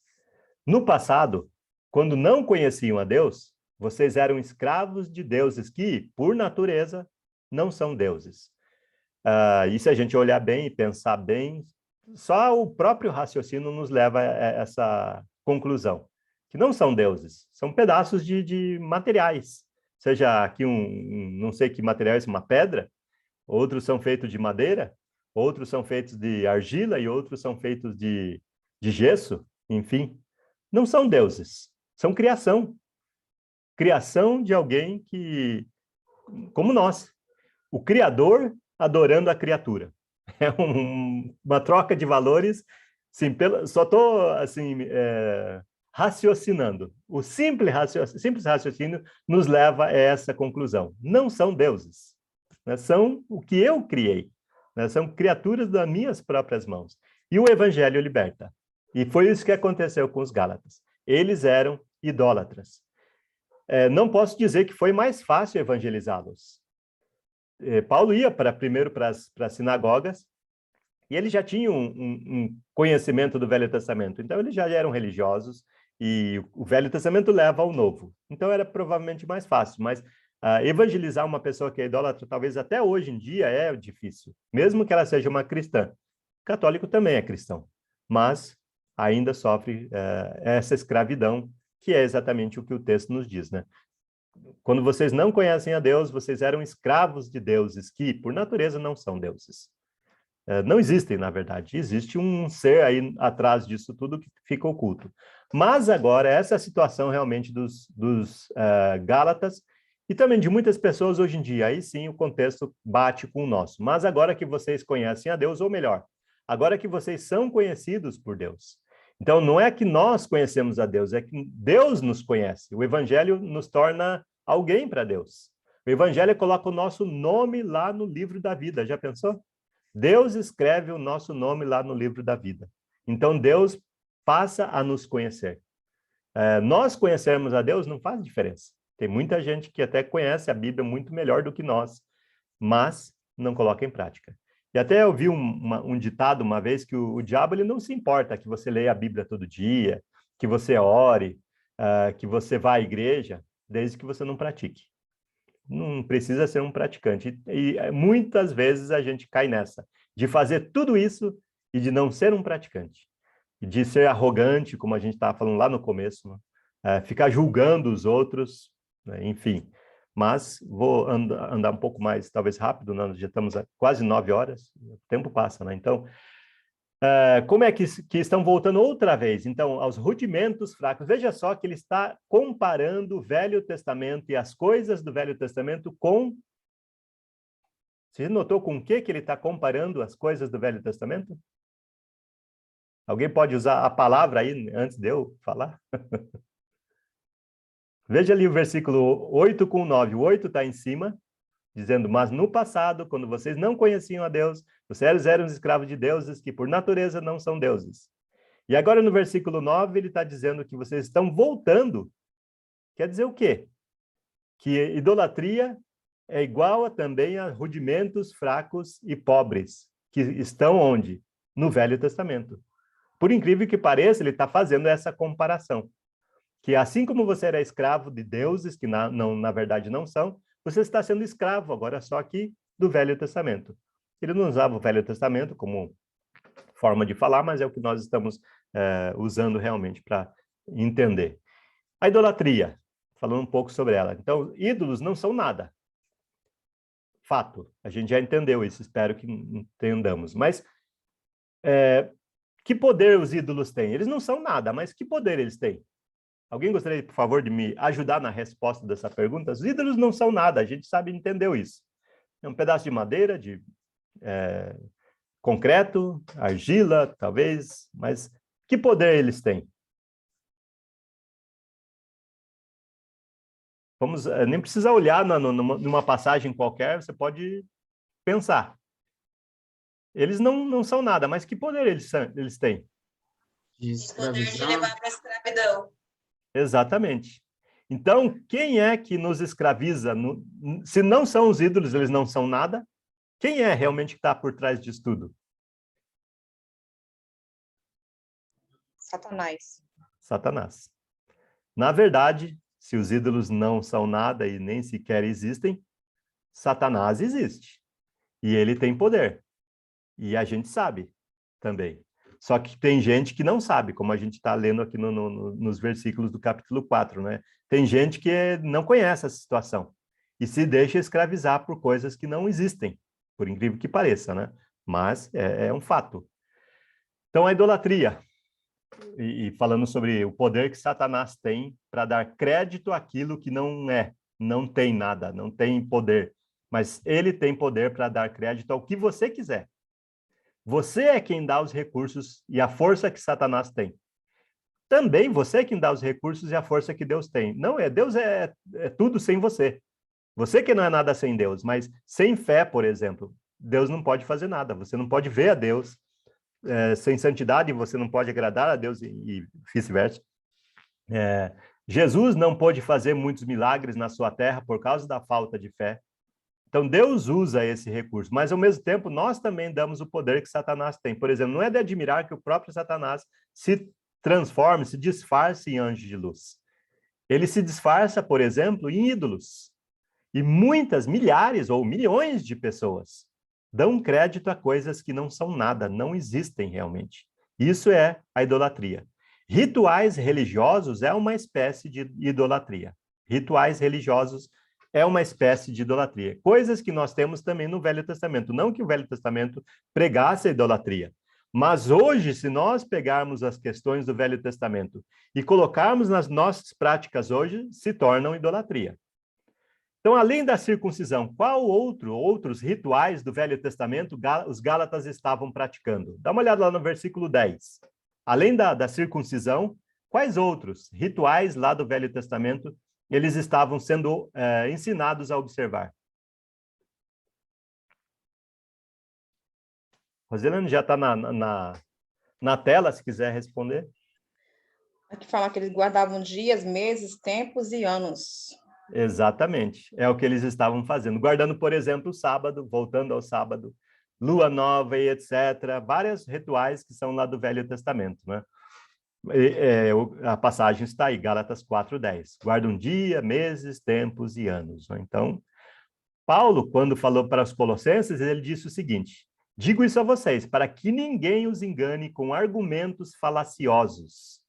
No passado, quando não conheciam a Deus, vocês eram escravos de deuses que, por natureza, não são deuses. E se a gente olhar bem e pensar bem, só o próprio raciocínio nos leva a essa conclusão, que não são deuses, são pedaços de materiais. Seja aqui não sei que material é, uma pedra, outros são feitos de madeira, outros são feitos de argila e outros são feitos de gesso, enfim. Não são deuses, são criação. Criação de alguém que, como nós, o Criador adorando a criatura. É uma troca de valores, sim, só estou assim, raciocinando. O simples raciocínio nos leva a essa conclusão. Não são deuses, né? São o que eu criei, né? São criaturas das minhas próprias mãos. E o Evangelho liberta. E foi isso que aconteceu com os Gálatas. Eles eram idólatras. Não posso dizer que foi mais fácil evangelizá-los. Paulo ia primeiro para as sinagogas e ele já tinha um conhecimento do Velho Testamento. Então, eles já eram religiosos e o Velho Testamento leva ao Novo. Então, era provavelmente mais fácil. Mas evangelizar uma pessoa que é idólatra, talvez até hoje em dia, é difícil. Mesmo que ela seja uma cristã. Católico também é cristão. Mas ainda sofre essa escravidão, que é exatamente o que o texto nos diz, né? Quando vocês não conhecem a Deus, vocês eram escravos de deuses que, por natureza, não são deuses. Não existem, na verdade. Existe um ser aí atrás disso tudo que fica oculto. Mas agora, essa é a situação realmente dos Gálatas e também de muitas pessoas hoje em dia. Aí sim o contexto bate com o nosso. Mas agora que vocês conhecem a Deus, ou melhor, agora que vocês são conhecidos por Deus. Então, não é que nós conhecemos a Deus, é que Deus nos conhece. O Evangelho nos torna alguém para Deus. O Evangelho coloca o nosso nome lá no livro da vida. Já pensou? Deus escreve o nosso nome lá no livro da vida. Então, Deus passa a nos conhecer. Nós conhecermos a Deus não faz diferença. Tem muita gente que até conhece a Bíblia muito melhor do que nós, mas não coloca em prática. E até eu vi um ditado uma vez que o diabo ele não se importa que você leia a Bíblia todo dia, que você ore, que você vá à igreja, desde que você não pratique. Não precisa ser um praticante. E muitas vezes a gente cai nessa, de fazer tudo isso e de não ser um praticante. De ser arrogante, como a gente estava falando lá no começo, né? Ficar julgando os outros, né? Enfim. Mas vou andar um pouco mais, talvez rápido, né? Já estamos a quase 9 horas, o tempo passa, né? Então, como é que estão voltando outra vez? Então, aos rudimentos fracos. Veja só que ele está comparando o Velho Testamento e as coisas do Velho Testamento com... Você notou com o que ele está comparando as coisas do Velho Testamento? Alguém pode usar a palavra aí antes de eu falar? Veja ali o versículo 8 com 9. O 8 está em cima, dizendo, mas no passado, quando vocês não conheciam a Deus, vocês eram escravos de deuses que por natureza não são deuses. E agora no versículo 9 ele está dizendo que vocês estão voltando. Quer dizer o quê? Que idolatria é igual também a rudimentos fracos e pobres, que estão onde? No Velho Testamento. Por incrível que pareça, ele está fazendo essa comparação. Que assim como você era escravo de deuses, que na verdade não são, você está sendo escravo agora só aqui do Velho Testamento. Ele não usava o Velho Testamento como forma de falar, mas é o que nós estamos usando realmente para entender. A idolatria, falando um pouco sobre ela. Então, ídolos não são nada. Fato. A gente já entendeu isso, espero que entendamos. Mas que poder os ídolos têm? Eles não são nada, mas que poder eles têm? Alguém gostaria, por favor, de me ajudar na resposta dessa pergunta? Os ídolos não são nada, a gente sabe, entendeu isso. É um pedaço de madeira, de concreto, argila, talvez, mas que poder eles têm? Nem precisa olhar numa passagem qualquer, você pode pensar. Eles não são nada, mas que poder eles têm? De O poder de levar para a escravidão. Exatamente. Então, quem é que nos escraviza? Se não são os ídolos, eles não são nada, quem é realmente que está por trás disso tudo? Satanás. Satanás. Na verdade, se os ídolos não são nada e nem sequer existem, Satanás existe. E ele tem poder. E a gente sabe também. Só que tem gente que não sabe, como a gente está lendo aqui nos versículos do capítulo 4, né? Tem gente que não conhece essa situação e se deixa escravizar por coisas que não existem, por incrível que pareça, né? Mas é um fato. Então, a idolatria, e falando sobre o poder que Satanás tem para dar crédito àquilo que não tem nada, não tem poder, mas ele tem poder para dar crédito ao que você quiser. Você é quem dá os recursos e a força que Satanás tem. Também você é quem dá os recursos e a força que Deus tem. Não, Deus é tudo sem você. Você que não é nada sem Deus, mas sem fé, por exemplo, Deus não pode fazer nada. Você não pode ver a Deus. Sem santidade, você não pode agradar a Deus e vice-versa. Jesus não pôde fazer muitos milagres na sua terra por causa da falta de fé. Então, Deus usa esse recurso, mas, ao mesmo tempo, nós também damos o poder que Satanás tem. Por exemplo, não é de admirar que o próprio Satanás se transforme, se disfarce em anjo de luz. Ele se disfarça, por exemplo, em ídolos. E muitas, milhares ou milhões de pessoas dão crédito a coisas que não são nada, não existem realmente. Isso é a idolatria. Rituais religiosos é uma espécie de idolatria. Rituais religiosos é uma espécie de idolatria. Coisas que nós temos também no Velho Testamento. Não que o Velho Testamento pregasse a idolatria, mas hoje, se nós pegarmos as questões do Velho Testamento e colocarmos nas nossas práticas hoje, se tornam idolatria. Então, além da circuncisão, outros rituais do Velho Testamento os Gálatas estavam praticando? Dá uma olhada lá no versículo 10. Além da circuncisão, quais outros rituais lá do Velho Testamento eles estavam sendo ensinados a observar? Roselane já está na tela, se quiser responder. Aqui fala que eles guardavam dias, meses, tempos e anos. Exatamente, é o que eles estavam fazendo. Guardando, por exemplo, o sábado, voltando ao sábado, lua nova e etc. Vários rituais que são lá do Velho Testamento, né? A passagem está aí, Gálatas 4:10. Guardam dia, meses, tempos e anos, né? Então, Paulo, quando falou para os Colossenses, ele disse o seguinte: digo isso a vocês, para que ninguém os engane com argumentos falaciosos.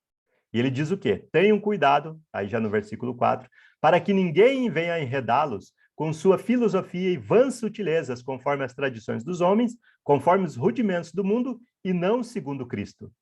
E ele diz o quê? Tenham cuidado, aí já no versículo 4, para que ninguém venha enredá-los com sua filosofia e vãs sutilezas, conforme as tradições dos homens, conforme os rudimentos do mundo, e não segundo Cristo.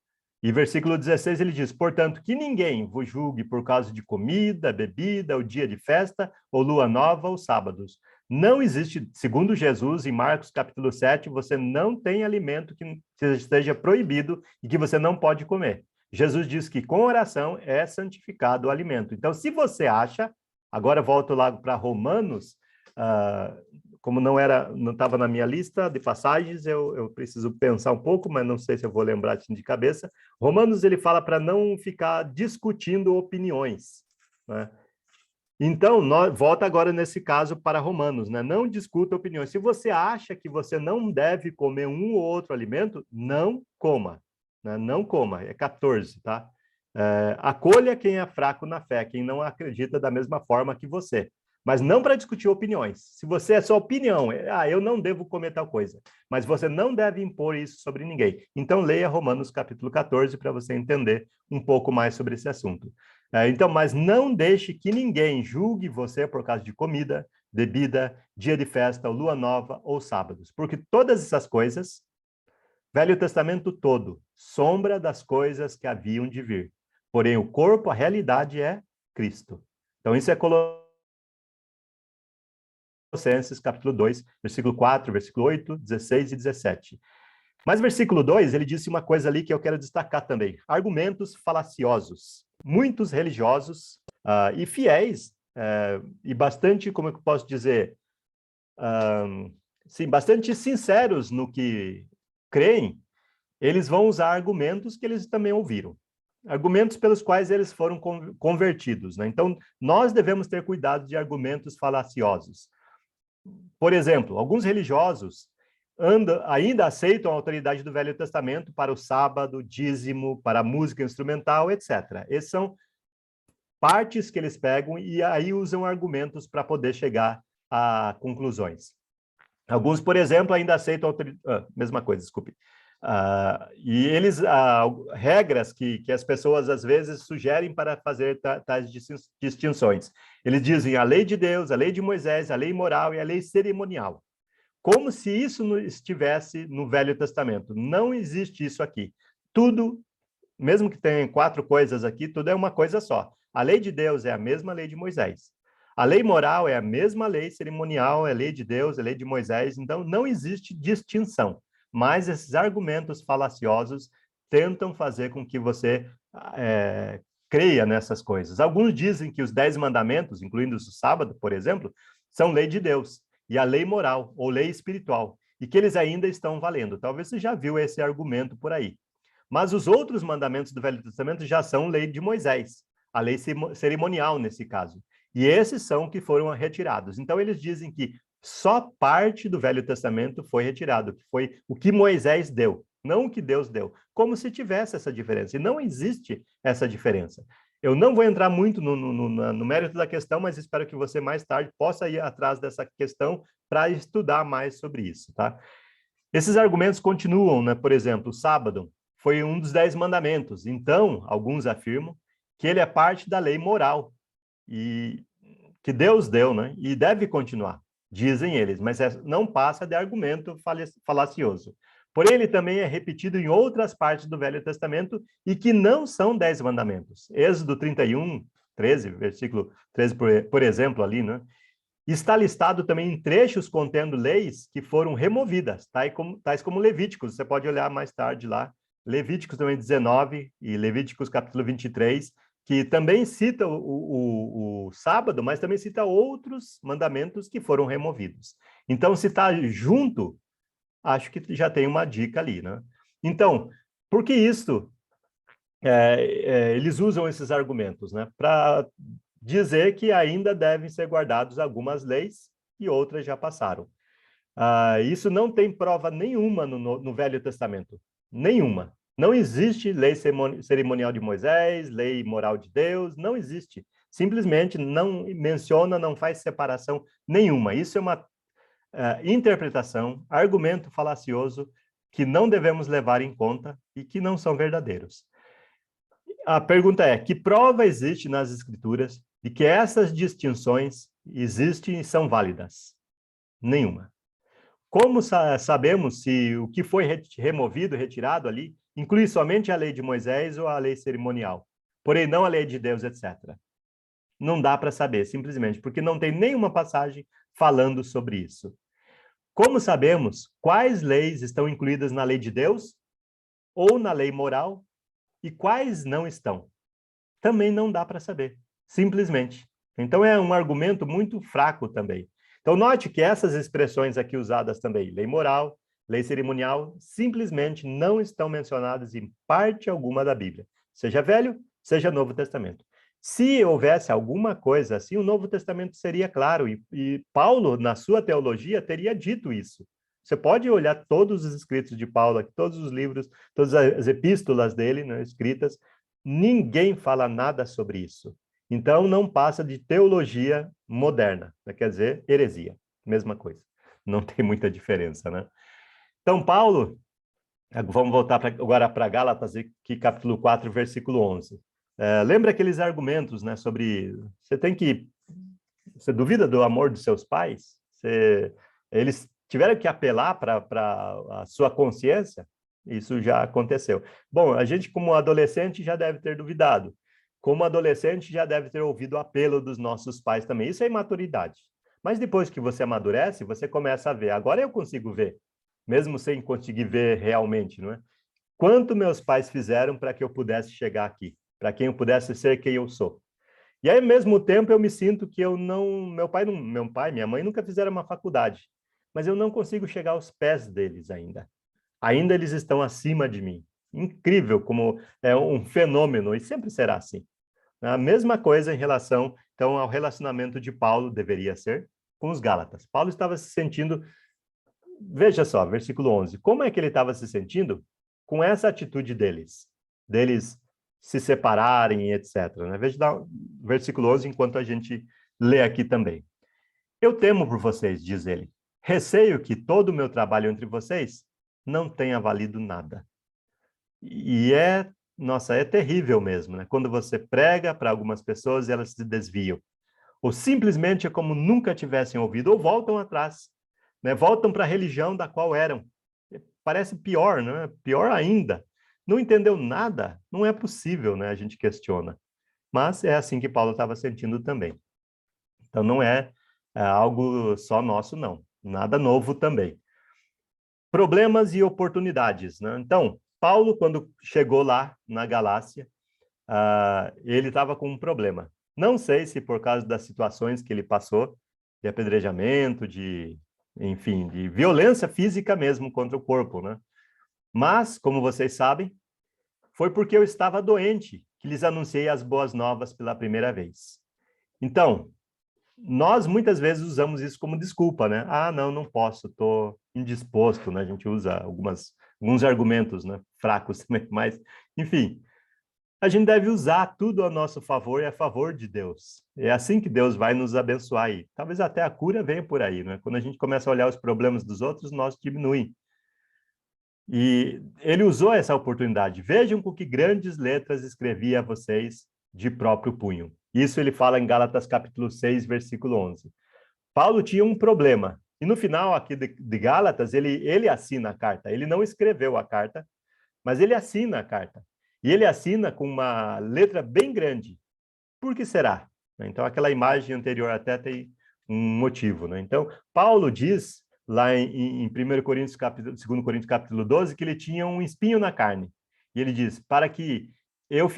E versículo 16 ele diz: portanto, que ninguém vos julgue por causa de comida, bebida, ou dia de festa, ou lua nova, ou sábados. Não existe, segundo Jesus, em Marcos capítulo 7, você não tem alimento que esteja proibido e que você não pode comer. Jesus diz que com oração é santificado o alimento. Então, se você acha, agora volto lá para Romanos, como não estava na minha lista de passagens, eu preciso pensar um pouco, mas não sei se eu vou lembrar assim de cabeça. Romanos, ele fala para não ficar discutindo opiniões, né? Então, volta agora nesse caso para Romanos, né? Não discuta opiniões. Se você acha que você não deve comer um ou outro alimento, não coma, né? Não coma, é 14, tá? Acolha quem é fraco na fé, quem não acredita da mesma forma que você. Mas não para discutir opiniões. Se você é sua opinião, eu não devo comer tal coisa, mas você não deve impor isso sobre ninguém. Então, leia Romanos capítulo 14 para você entender um pouco mais sobre esse assunto. Então, mas não deixe que ninguém julgue você por causa de comida, bebida, dia de festa, lua nova ou sábados, porque todas essas coisas, Velho Testamento todo, sombra das coisas que haviam de vir. Porém, o corpo, a realidade é Cristo. Então, isso é Colossenses, capítulo 2, versículo 4, versículo 8, 16 e 17. Mas versículo 2, ele disse uma coisa ali que eu quero destacar também. Argumentos falaciosos. Muitos religiosos e fiéis, e bastante, como eu posso dizer, sim, bastante sinceros no que creem, eles vão usar argumentos que eles também ouviram. Argumentos pelos quais eles foram convertidos, né? Então, nós devemos ter cuidado de argumentos falaciosos. Por exemplo, alguns religiosos ainda aceitam a autoridade do Velho Testamento para o sábado, dízimo, para a música instrumental, etc. Essas são partes que eles pegam e aí usam argumentos para poder chegar a conclusões. Alguns, por exemplo, ainda aceitam mesma coisa, desculpe. E eles, regras que as pessoas às vezes sugerem para fazer tais distinções. Eles dizem a lei de Deus, a lei de Moisés, a lei moral e a lei cerimonial. Como se isso não estivesse no Velho Testamento. Não existe isso aqui. Tudo, mesmo que tenha 4 coisas aqui, tudo é uma coisa só. A lei de Deus é a mesma lei de Moisés. A lei moral é a mesma lei cerimonial, é a lei de Deus, é a lei de Moisés. Então, não existe distinção. Mas esses argumentos falaciosos tentam fazer com que você creia nessas coisas. Alguns dizem que os 10 mandamentos, incluindo o sábado, por exemplo, são lei de Deus. E a lei moral, ou lei espiritual, e que eles ainda estão valendo. Talvez você já viu esse argumento por aí. Mas os outros mandamentos do Velho Testamento já são lei de Moisés, a lei cerimonial nesse caso. E esses são que foram retirados. Então, eles dizem que só parte do Velho Testamento foi retirado, que foi o que Moisés deu, não o que Deus deu. Como se tivesse essa diferença. E não existe essa diferença. Eu não vou entrar muito no mérito da questão, mas espero que você mais tarde possa ir atrás dessa questão para estudar mais sobre isso, tá? Esses argumentos continuam, né? Por exemplo, o sábado foi um dos 10 mandamentos. Então, alguns afirmam que ele é parte da lei moral. E que Deus deu, né? E deve continuar, dizem eles, mas não passa de argumento falacioso. Porém, ele também é repetido em outras partes do Velho Testamento e que não são 10 mandamentos. Êxodo 31, 13, versículo 13, por exemplo, ali, né? Está listado também em trechos contendo leis que foram removidas, tais como Levíticos. Você pode olhar mais tarde lá, Levíticos também 19 e Levíticos capítulo 23, que também cita o sábado, mas também cita outros mandamentos que foram removidos. Então, se está junto, acho que já tem uma dica ali, né? Então, por que isso? Eles usam esses argumentos, né? Para dizer que ainda devem ser guardados algumas leis e outras já passaram. Isso não tem prova nenhuma no Velho Testamento. Nenhuma. Não existe lei cerimonial de Moisés, lei moral de Deus, não existe. Simplesmente não menciona, não faz separação nenhuma. Isso é uma interpretação, argumento falacioso que não devemos levar em conta e que não são verdadeiros. A pergunta é, que prova existe nas Escrituras de que essas distinções existem e são válidas? Nenhuma. Como sabemos se o que foi removido, retirado ali, inclui somente a lei de Moisés ou a lei cerimonial, porém não a lei de Deus, etc. Não dá para saber, simplesmente, porque não tem nenhuma passagem falando sobre isso. Como sabemos quais leis estão incluídas na lei de Deus ou na lei moral e quais não estão? Também não dá para saber, simplesmente. Então é um argumento muito fraco também. Então note que essas expressões aqui usadas também, lei moral, lei cerimonial, simplesmente não estão mencionadas em parte alguma da Bíblia, seja Velho, seja Novo Testamento. Se houvesse alguma coisa assim, o Novo Testamento seria claro, e Paulo, na sua teologia, teria dito isso. Você pode olhar todos os escritos de Paulo, todos os livros, todas as epístolas dele, né, escritas, ninguém fala nada sobre isso. Então, não passa de teologia moderna, quer dizer, heresia, mesma coisa. Não tem muita diferença, né? Então, Paulo, vamos voltar agora para Gálatas, aqui, capítulo 4, versículo 11. Lembra aqueles argumentos, né, sobre você duvida do amor dos seus pais? Eles tiveram que apelar para a sua consciência? Isso já aconteceu. Bom, a gente como adolescente já deve ter duvidado. Como adolescente já deve ter ouvido o apelo dos nossos pais também. Isso é imaturidade. Mas depois que você amadurece, você começa a ver. Agora eu consigo ver, mesmo sem conseguir ver realmente, não é? Quanto meus pais fizeram para que eu pudesse chegar aqui? Para quem eu pudesse ser quem eu sou. E aí, ao mesmo tempo, eu me sinto que eu não... Meu pai, minha mãe nunca fizeram uma faculdade, mas eu não consigo chegar aos pés deles ainda. Ainda eles estão acima de mim. Incrível como é um fenômeno, e sempre será assim. A mesma coisa em relação, então, ao relacionamento de Paulo deveria ser com os Gálatas. Paulo estava se sentindo... Veja só, versículo 11. Como é que ele estava se sentindo? Com essa atitude deles se separarem, etc. Né? Veja o versículo 11, enquanto a gente lê aqui também. Eu temo por vocês, diz ele. Receio que todo o meu trabalho entre vocês não tenha valido nada. E nossa, é terrível mesmo, né? Quando você prega para algumas pessoas e elas se desviam. Ou simplesmente é como nunca tivessem ouvido, ou voltam atrás, né? Voltam para a religião da qual eram. Parece pior, né? Pior ainda. Não entendeu nada? Não é possível, né? A gente questiona. Mas é assim que Paulo estava sentindo também. Então não é algo só nosso, não. Nada novo também. Problemas e oportunidades, né? Então, Paulo, quando chegou lá na Galácia, ele estava com um problema. Não sei se por causa das situações que ele passou, de apedrejamento, enfim, de violência física mesmo contra o corpo, né? Mas, como vocês sabem, foi porque eu estava doente que lhes anunciei as boas novas pela primeira vez. Então, nós muitas vezes usamos isso como desculpa, né? Não posso, estou indisposto, né? A gente usa alguns argumentos, né, fracos também, mas, enfim, a gente deve usar tudo a nosso favor e a favor de Deus. É assim que Deus vai nos abençoar aí. Talvez até a cura venha por aí, né? Quando a gente começa a olhar os problemas dos outros, nós diminui. E ele usou essa oportunidade. Vejam com que grandes letras escrevia a vocês de próprio punho. Isso ele fala em Gálatas capítulo 6, versículo 11. Paulo tinha um problema. E no final aqui de Gálatas, ele assina a carta. Ele não escreveu a carta, mas ele assina a carta. E ele assina com uma letra bem grande. Por que será? Então, aquela imagem anterior até tem um motivo, né? Então, Paulo diz lá em 1 Coríntios, 2 Coríntios, capítulo 12, que ele tinha um espinho na carne. E ele diz, para que eu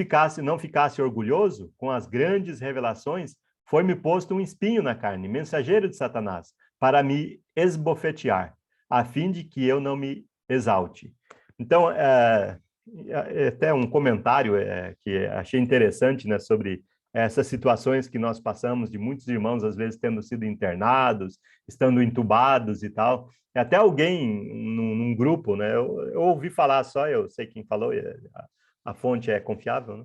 não ficasse orgulhoso com as grandes revelações, foi-me posto um espinho na carne, mensageiro de Satanás, para me esbofetear, a fim de que eu não me exalte. Então, até um comentário que achei interessante, né, sobre essas situações que nós passamos, de muitos irmãos, às vezes, tendo sido internados, estando entubados e tal. Até alguém num grupo, né, eu ouvi falar só, eu sei quem falou, a fonte é confiável, né,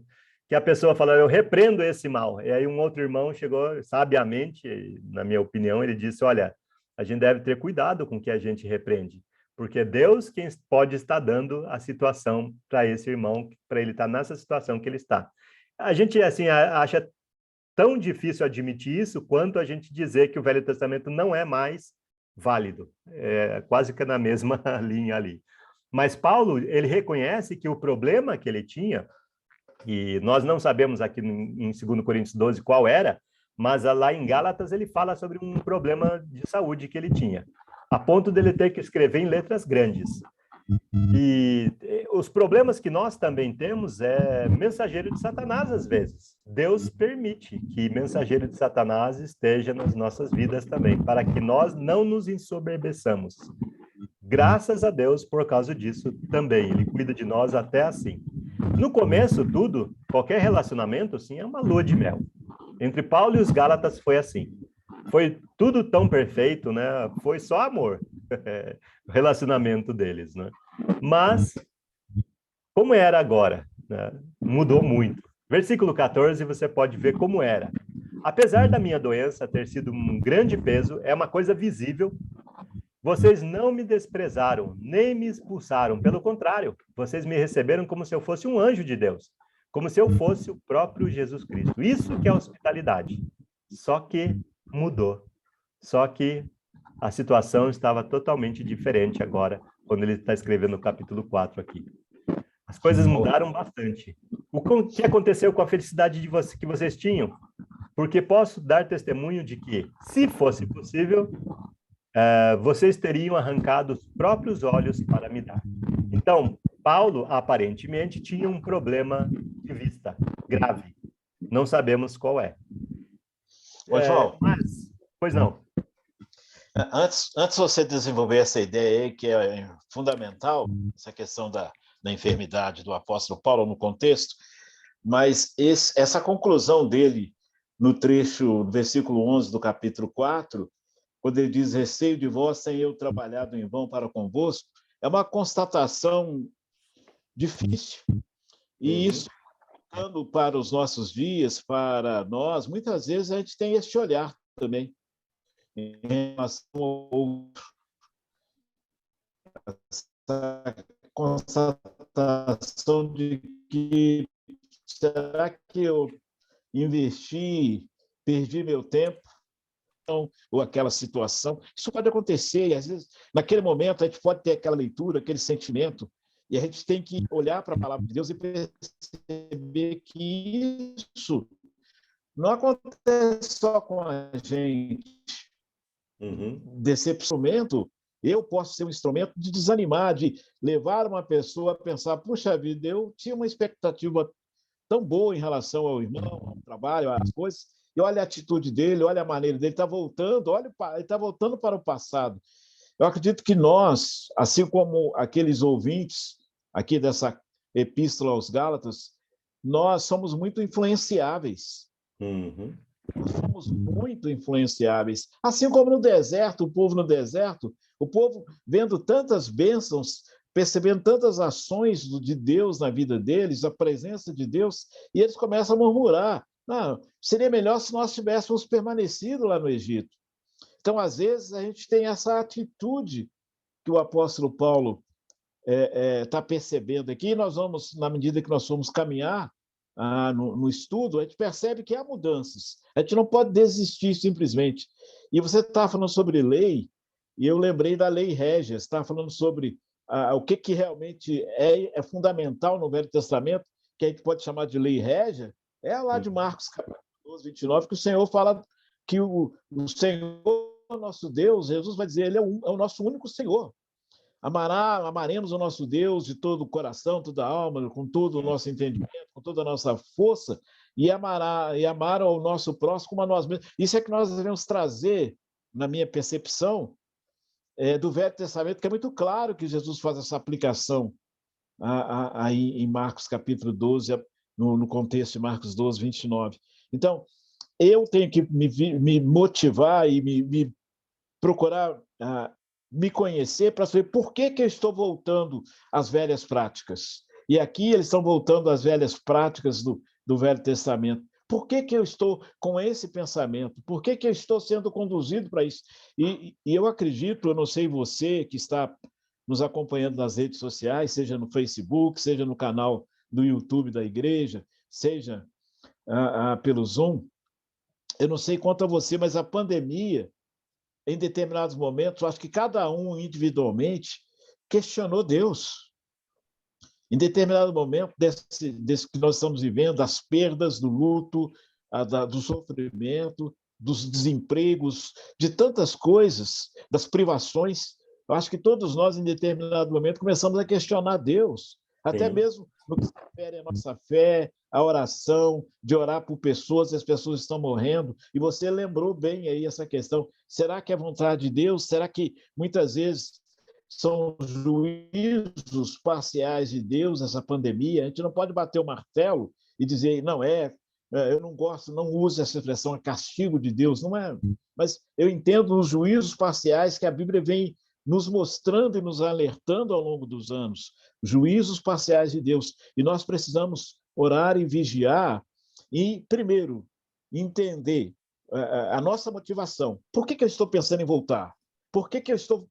que a pessoa falou, eu repreendo esse mal. E aí um outro irmão chegou, sabiamente, na minha opinião, ele disse, olha, a gente deve ter cuidado com o que a gente repreende, porque é Deus quem pode estar dando a situação para esse irmão, para ele estar nessa situação que ele está. A gente, assim, acha tão difícil admitir isso quanto a gente dizer que o Velho Testamento não é mais válido. É quase que na mesma linha ali. Mas Paulo, ele reconhece que o problema que ele tinha, e nós não sabemos aqui em 2 Coríntios 12 qual era, mas lá em Gálatas ele fala sobre um problema de saúde que ele tinha, a ponto dele ter que escrever em letras grandes. E os problemas que nós também temos é mensageiro de Satanás, às vezes. Deus permite que mensageiro de Satanás esteja nas nossas vidas também, para que nós não nos ensoberbeçamos. Graças a Deus, por causa disso também. Ele cuida de nós até assim. No começo, tudo, qualquer relacionamento, assim, é uma lua de mel. Entre Paulo e os Gálatas foi assim. Foi tudo tão perfeito, né? Foi só amor, o relacionamento deles, né? Mas, como era agora? Né? Mudou muito. Versículo 14, você pode ver como era. Apesar da minha doença ter sido um grande peso, é uma coisa visível, vocês não me desprezaram, nem me expulsaram. Pelo contrário, vocês me receberam como se eu fosse um anjo de Deus, como se eu fosse o próprio Jesus Cristo. Isso que é hospitalidade. Só que mudou. Só que a situação estava totalmente diferente agora, quando ele está escrevendo o capítulo 4 aqui. As coisas mudaram bastante. O que aconteceu com a felicidade que vocês tinham? Porque posso dar testemunho de que, se fosse possível, vocês teriam arrancado os próprios olhos para me dar. Então, Paulo, aparentemente, tinha um problema de vista grave. Não sabemos qual é. Ô, João, Mas, pois não. Antes de você desenvolver essa ideia aí, que é fundamental, essa questão da enfermidade do apóstolo Paulo no contexto, mas essa conclusão dele no trecho, no versículo 11 do capítulo 4, quando ele diz, receio de vós, sem eu trabalhado em vão para convosco, é uma constatação difícil. E isso, olhando para os nossos dias, para nós, muitas vezes a gente tem esse olhar também, em relação ao outro. Essa constatação de que, será que eu investi, perdi meu tempo, ou aquela situação? Isso pode acontecer, e às vezes, naquele momento, a gente pode ter aquela leitura, aquele sentimento, e a gente tem que olhar para a palavra de Deus e perceber que isso não acontece só com a gente. Decepcionamento, eu posso ser um instrumento de desanimar, de levar uma pessoa a pensar, puxa vida, eu tinha uma expectativa tão boa em relação ao irmão, ao trabalho, às coisas, e olha a atitude dele, olha a maneira dele, ele está voltando para o passado. Eu acredito que nós, assim como aqueles ouvintes aqui dessa epístola aos Gálatas, nós somos muito influenciáveis. Nós somos muito influenciáveis. Assim como no deserto, o povo vendo tantas bênçãos, percebendo tantas ações de Deus na vida deles, a presença de Deus, e eles começam a murmurar. Não, seria melhor se nós tivéssemos permanecido lá no Egito. Então, às vezes, a gente tem essa atitude que o apóstolo Paulo está percebendo aqui, e nós vamos, na medida que nós formos caminhar no estudo, a gente percebe que há mudanças. A gente não pode desistir simplesmente. E você está falando sobre lei, e eu lembrei da lei régia, está falando sobre o que realmente é fundamental no Velho Testamento, que a gente pode chamar de lei régia, é lá de Marcos, capítulo 12, 29, que o Senhor fala que o Senhor, nosso Deus, Jesus vai dizer, ele é o nosso único Senhor. Amaremos o nosso Deus de todo o coração, toda a alma, com todo o nosso entendimento, com toda a nossa força, e amar ao nosso próximo como a nós mesmos. Isso é que nós devemos trazer, na minha percepção, do Velho Testamento, que é muito claro que Jesus faz essa aplicação aí em Marcos capítulo 12, no contexto de Marcos 12, 29. Então, eu tenho que me motivar e me procurar me conhecer para saber por que eu estou voltando às velhas práticas. E aqui eles estão voltando às velhas práticas do Velho Testamento. Por que eu estou com esse pensamento? Por que eu estou sendo conduzido para isso? E eu acredito, eu não sei você que está nos acompanhando nas redes sociais, seja no Facebook, seja no canal do YouTube da igreja, seja pelo Zoom, eu não sei quanto a você, mas a pandemia, em determinados momentos, eu acho que cada um individualmente questionou Deus. Em determinado momento desse que nós estamos vivendo, das perdas, do luto, do sofrimento, dos desempregos, de tantas coisas, das privações, eu acho que todos nós, em determinado momento, começamos a questionar Deus, até mesmo no que se refere à nossa fé, a oração, de orar por pessoas, as pessoas estão morrendo, e você lembrou bem aí essa questão, será que é vontade de Deus? Será que muitas vezes são juízos parciais de Deus essa pandemia? A gente não pode bater o martelo e dizer, não eu não gosto, não uso essa expressão, castigo de Deus, não é, mas eu entendo os juízos parciais que a Bíblia vem nos mostrando e nos alertando ao longo dos anos, juízos parciais de Deus, e nós precisamos orar e vigiar, e, primeiro, entender a nossa motivação. Por que eu estou pensando em voltar? Por que eu estou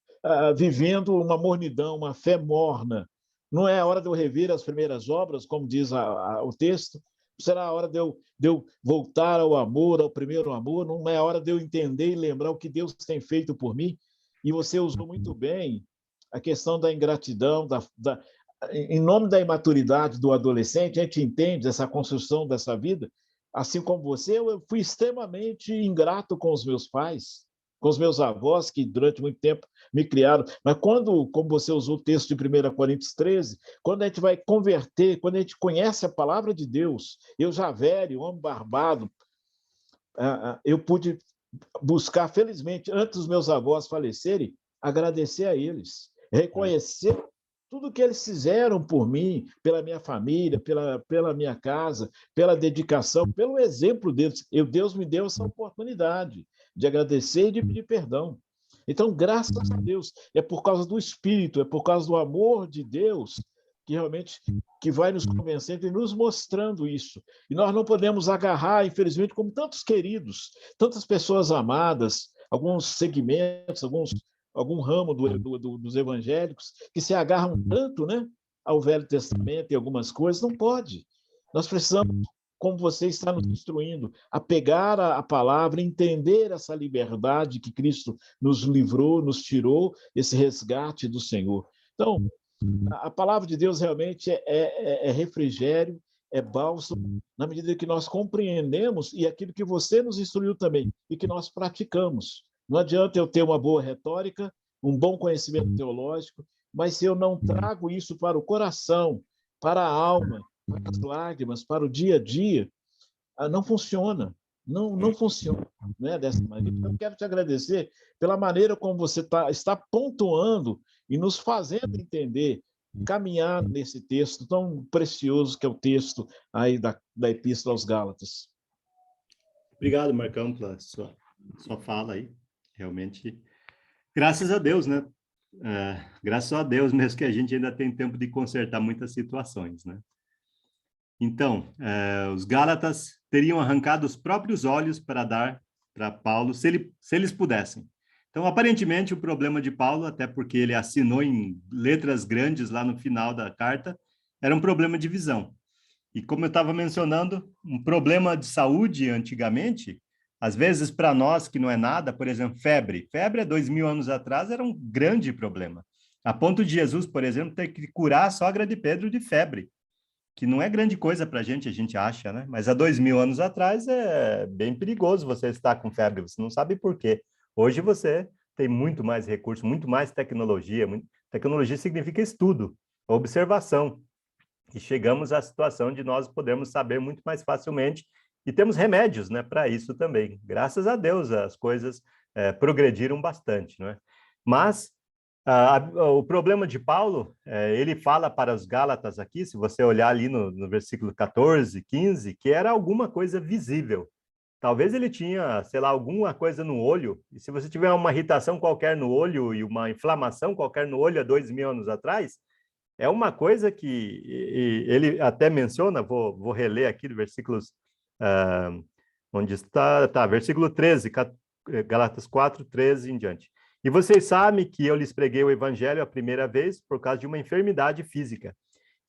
vivendo uma mornidão, uma fé morna? Não é a hora de eu rever as primeiras obras, como diz o texto? Será a hora de eu voltar ao amor, ao primeiro amor? Não é a hora de eu entender e lembrar o que Deus tem feito por mim? E você usou muito bem a questão da ingratidão, em nome da imaturidade do adolescente, a gente entende essa construção dessa vida. Assim como você, eu fui extremamente ingrato com os meus pais, com os meus avós, que durante muito tempo me criaram. Mas quando, como você usou o texto de 1 Coríntios 13, quando a gente vai converter, quando a gente conhece a palavra de Deus, eu já velho, homem barbado, eu pude buscar, felizmente, antes dos meus avós falecerem, agradecer a eles, reconhecer tudo que eles fizeram por mim, pela minha família, pela minha casa, pela dedicação, pelo exemplo deles. Deus me deu essa oportunidade de agradecer e de pedir perdão. Então, graças a Deus, é por causa do Espírito, é por causa do amor de Deus que realmente que vai nos convencendo e nos mostrando isso. E nós não podemos agarrar, infelizmente, como tantos queridos, tantas pessoas amadas, alguns segmentos, algum ramo dos evangélicos, que se agarram tanto, né, ao Velho Testamento e algumas coisas. Não pode. Nós precisamos, como você está nos instruindo, a pegar a palavra, entender essa liberdade que Cristo nos livrou, nos tirou, esse resgate do Senhor. Então, a palavra de Deus realmente é refrigério, é bálsamo, na medida que nós compreendemos e aquilo que você nos instruiu também e que nós praticamos. Não adianta eu ter uma boa retórica, um bom conhecimento teológico, mas se eu não trago isso para o coração, para a alma, para as lágrimas, para o dia a dia, não funciona. Não funciona, né, dessa maneira. Então, eu quero te agradecer pela maneira como você está pontuando e nos fazendo entender, caminhar nesse texto tão precioso que é o texto aí da Epístola aos Gálatas. Obrigado, Marcão, pela sua fala aí. Realmente, graças a Deus, né? Graças a Deus mesmo que a gente ainda tem tempo de consertar muitas situações, né? Então, os Gálatas teriam arrancado os próprios olhos para dar para Paulo, se eles pudessem. Então, aparentemente, o problema de Paulo, até porque ele assinou em letras grandes lá no final da carta, era um problema de visão. E como eu estava mencionando, um problema de saúde antigamente, às vezes para nós que não é nada, por exemplo, febre. Febre há 2000 anos atrás era um grande problema. A ponto de Jesus, por exemplo, ter que curar a sogra de Pedro de febre, que não é grande coisa para a gente acha, né? Mas há 2000 anos atrás é bem perigoso você estar com febre, você não sabe por quê. Hoje você tem muito mais recursos, muito mais tecnologia. Tecnologia significa estudo, observação. E chegamos à situação de nós podermos saber muito mais facilmente e temos remédios, né, para isso também. Graças a Deus as coisas progrediram bastante, não é? Mas o problema de Paulo, ele fala para os Gálatas aqui, se você olhar ali no versículo 14, 15, que era alguma coisa visível. Talvez ele tinha, sei lá, alguma coisa no olho, e se você tiver uma irritação qualquer no olho e uma inflamação qualquer no olho há 2000 anos atrás, é uma coisa que ele até menciona, vou reler aqui do versículos, onde está, versículo 13, Gálatas 4, 13 em diante. E vocês sabem que eu lhes preguei o evangelho a primeira vez por causa de uma enfermidade física.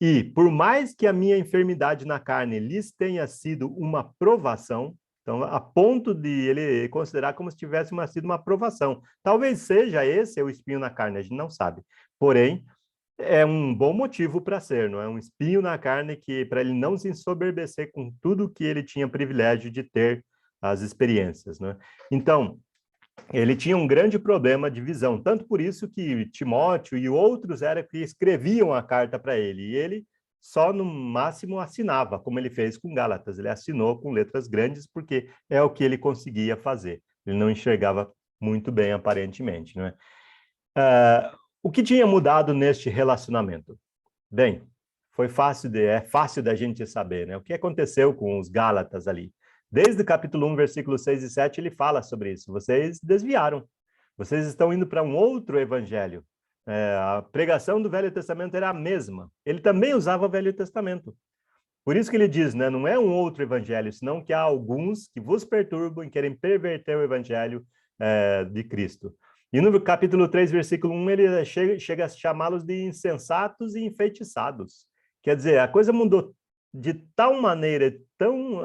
E, por mais que a minha enfermidade na carne lhes tenha sido uma provação, então, a ponto de ele considerar como se tivesse sido uma provação. Talvez seja esse o espinho na carne, a gente não sabe. Porém, é um bom motivo para ser, não é? Um espinho na carne que para ele não se ensoberbecer com tudo que ele tinha privilégio de ter as experiências, né? Então, ele tinha um grande problema de visão, tanto por isso que Timóteo e outros eram que escreviam a carta para ele, e ele só no máximo assinava, como ele fez com Gálatas, ele assinou com letras grandes porque é o que ele conseguia fazer, ele não enxergava muito bem aparentemente, não é? O que tinha mudado neste relacionamento? Bem, é fácil da gente saber, né? O que aconteceu com os Gálatas ali? Desde o capítulo 1, versículos 6 e 7, ele fala sobre isso. Vocês desviaram. Vocês estão indo para um outro evangelho. A pregação do Velho Testamento era a mesma. Ele também usava o Velho Testamento. Por isso que ele diz, né? Não é um outro evangelho, senão que há alguns que vos perturbam e querem perverter o evangelho de Cristo. E no capítulo 3, versículo 1, ele chega a chamá-los de insensatos e enfeitiçados. Quer dizer, a coisa mudou de tal maneira, tão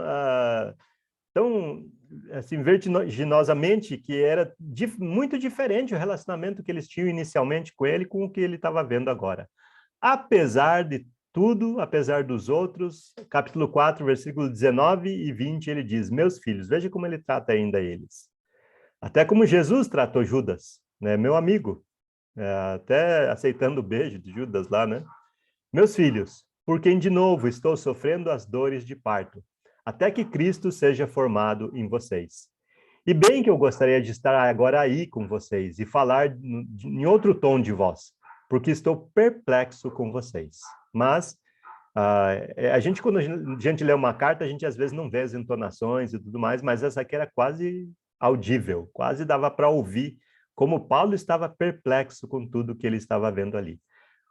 assim, vertiginosamente, que era muito diferente o relacionamento que eles tinham inicialmente com ele com o que ele estava vendo agora. Apesar de tudo, apesar dos outros, capítulo 4, versículo 19 e 20, ele diz, meus filhos, veja como ele trata ainda eles. Até como Jesus tratou Judas, né? Meu amigo, até aceitando o beijo de Judas lá, né? Meus filhos, por quem de novo estou sofrendo as dores de parto, até que Cristo seja formado em vocês. E bem que eu gostaria de estar agora aí com vocês e falar em outro tom de voz, porque estou perplexo com vocês. Mas quando a gente lê uma carta, a gente às vezes não vê as entonações e tudo mais, mas essa aqui era quase audível, quase dava para ouvir como Paulo estava perplexo com tudo que ele estava vendo ali.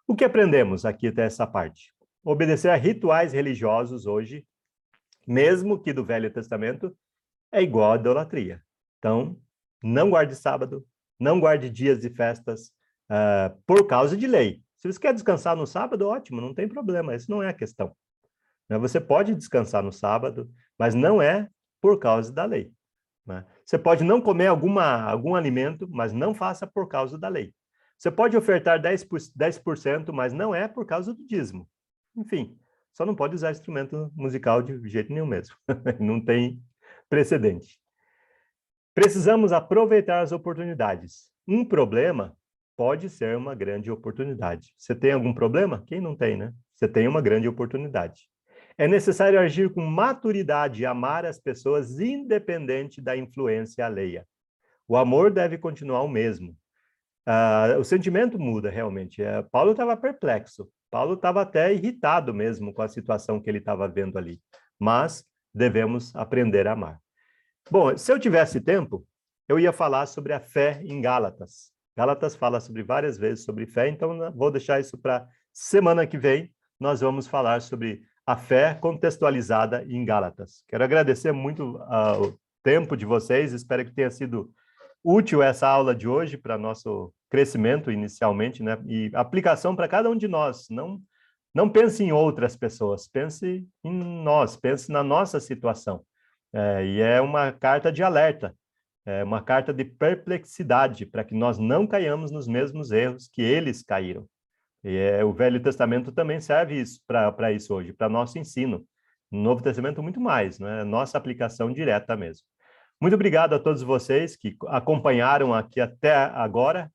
O que aprendemos aqui até essa parte? Obedecer a rituais religiosos hoje, mesmo que do Velho Testamento, é igual à idolatria. Então, não guarde sábado, não guarde dias de festas por causa de lei. Se você quer descansar no sábado, ótimo, não tem problema, isso não é a questão. Você pode descansar no sábado, mas não é por causa da lei. Você pode não comer algum alimento, mas não faça por causa da lei. Você pode ofertar 10%, mas não é por causa do dízimo. Enfim, só não pode usar instrumento musical de jeito nenhum mesmo. Não tem precedente. Precisamos aproveitar as oportunidades. Um problema pode ser uma grande oportunidade. Você tem algum problema? Quem não tem, né? Você tem uma grande oportunidade. É necessário agir com maturidade e amar as pessoas independente da influência alheia. O amor deve continuar o mesmo. O sentimento muda realmente. Paulo estava perplexo. Paulo estava até irritado mesmo com a situação que ele estava vendo ali. Mas devemos aprender a amar. Bom, se eu tivesse tempo, eu ia falar sobre a fé em Gálatas. Gálatas fala sobre várias vezes sobre fé, então vou deixar isso para semana que vem. Nós vamos falar sobre a fé contextualizada em Gálatas. Quero agradecer muito o tempo de vocês, espero que tenha sido útil essa aula de hoje para nosso crescimento inicialmente, né? E aplicação para cada um de nós, não Não pense em outras pessoas, pense em nós, pense na nossa situação. E é uma carta de alerta, é uma carta de perplexidade, para que nós não caiamos nos mesmos erros que eles caíram. E o Velho Testamento também serve para isso hoje, para nosso ensino. No Novo Testamento, muito mais, né? Nossa aplicação direta mesmo. Muito obrigado a todos vocês que acompanharam aqui até agora.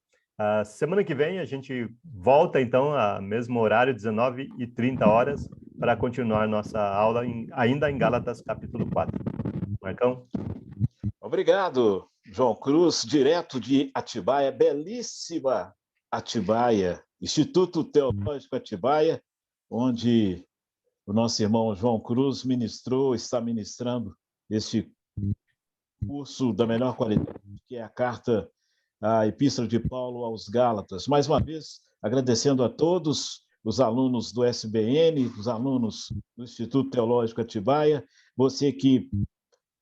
Semana que vem a gente volta, então, ao mesmo horário, 19h30, para continuar nossa aula ainda em Gálatas, capítulo 4. Marcão? Obrigado, João Cruz, direto de Atibaia, belíssima Atibaia, Instituto Teológico Atibaia, onde o nosso irmão João Cruz está ministrando este curso da melhor qualidade, que é a Epístola de Paulo aos Gálatas. Mais uma vez, agradecendo a todos os alunos do SBN, os alunos do Instituto Teológico Atibaia, você que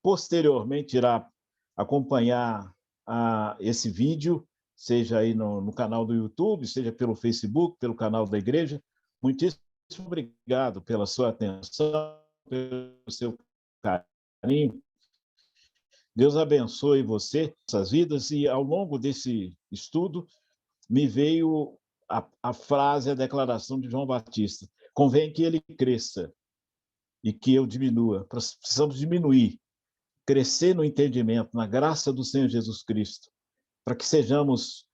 posteriormente irá acompanhar esse vídeo, seja aí no canal do YouTube, seja pelo Facebook, pelo canal da igreja. Muitíssimo obrigado pela sua atenção, pelo seu carinho. Deus abençoe você, suas vidas, e ao longo desse estudo me veio a frase, a declaração de João Batista: convém que ele cresça e que eu diminua. Precisamos diminuir, crescer no entendimento, na graça do Senhor Jesus Cristo, para que sejamos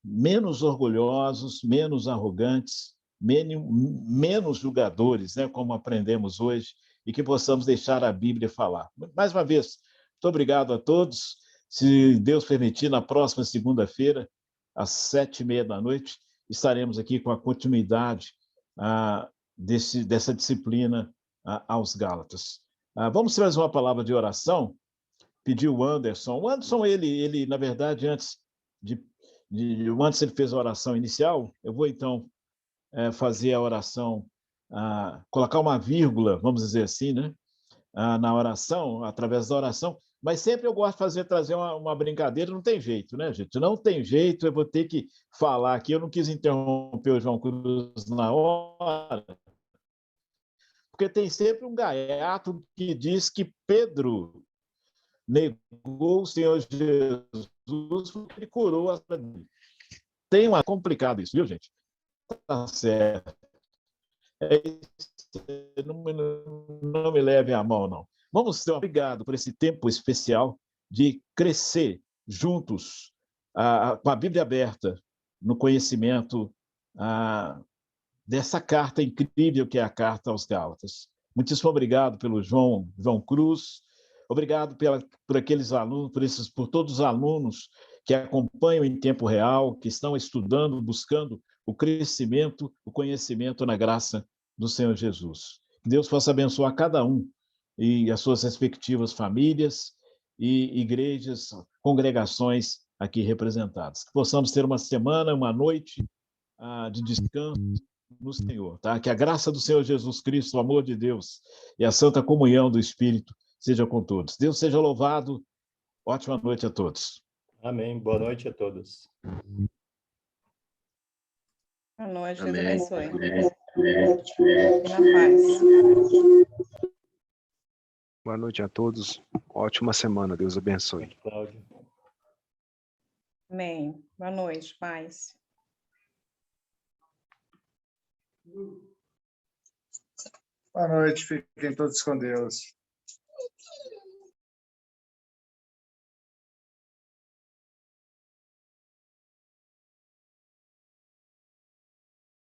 menos orgulhosos, menos arrogantes, menos julgadores, né, como aprendemos hoje, e que possamos deixar a Bíblia falar. Mais uma vez, muito obrigado a todos. Se Deus permitir, na próxima segunda-feira, às 19h30, estaremos aqui com a continuidade dessa disciplina aos Gálatas. Vamos trazer uma palavra de oração. Pediu o Anderson. O Anderson, ele na verdade, antes ele fez a oração inicial. Eu vou, então, fazer a oração, colocar uma vírgula, vamos dizer assim, né? Na oração, através da oração, mas sempre eu gosto de trazer uma brincadeira, não tem jeito, né, gente? Não tem jeito, eu vou ter que falar aqui. Eu não quis interromper o João Cruz na hora, porque tem sempre um gaiato que diz que Pedro negou o Senhor Jesus porque ele curou a dele. Tem uma complicado isso, viu, gente? Tá certo. Não me leve a mão, não. Vamos ser obrigado por esse tempo especial de crescer juntos, com a Bíblia aberta, no conhecimento dessa carta incrível que é a carta aos Gálatas. Muitíssimo obrigado pelo João Cruz, obrigado por aqueles alunos, por todos os alunos que acompanham em tempo real, que estão estudando, buscando o crescimento, o conhecimento na graça do Senhor Jesus. Que Deus possa abençoar cada um e as suas respectivas famílias e igrejas, congregações aqui representadas. Que possamos ter uma semana, uma noite de descanso no Senhor, tá? Que a graça do Senhor Jesus Cristo, o amor de Deus e a santa comunhão do Espírito seja com todos. Deus seja louvado. Ótima noite a todos. Amém. Boa noite a todos. Boa noite, Deus abençoe. E na paz. Boa noite a todos. Ótima semana. Deus abençoe. Cláudio. Amém. Boa noite, paz. Boa noite, fiquem todos com Deus.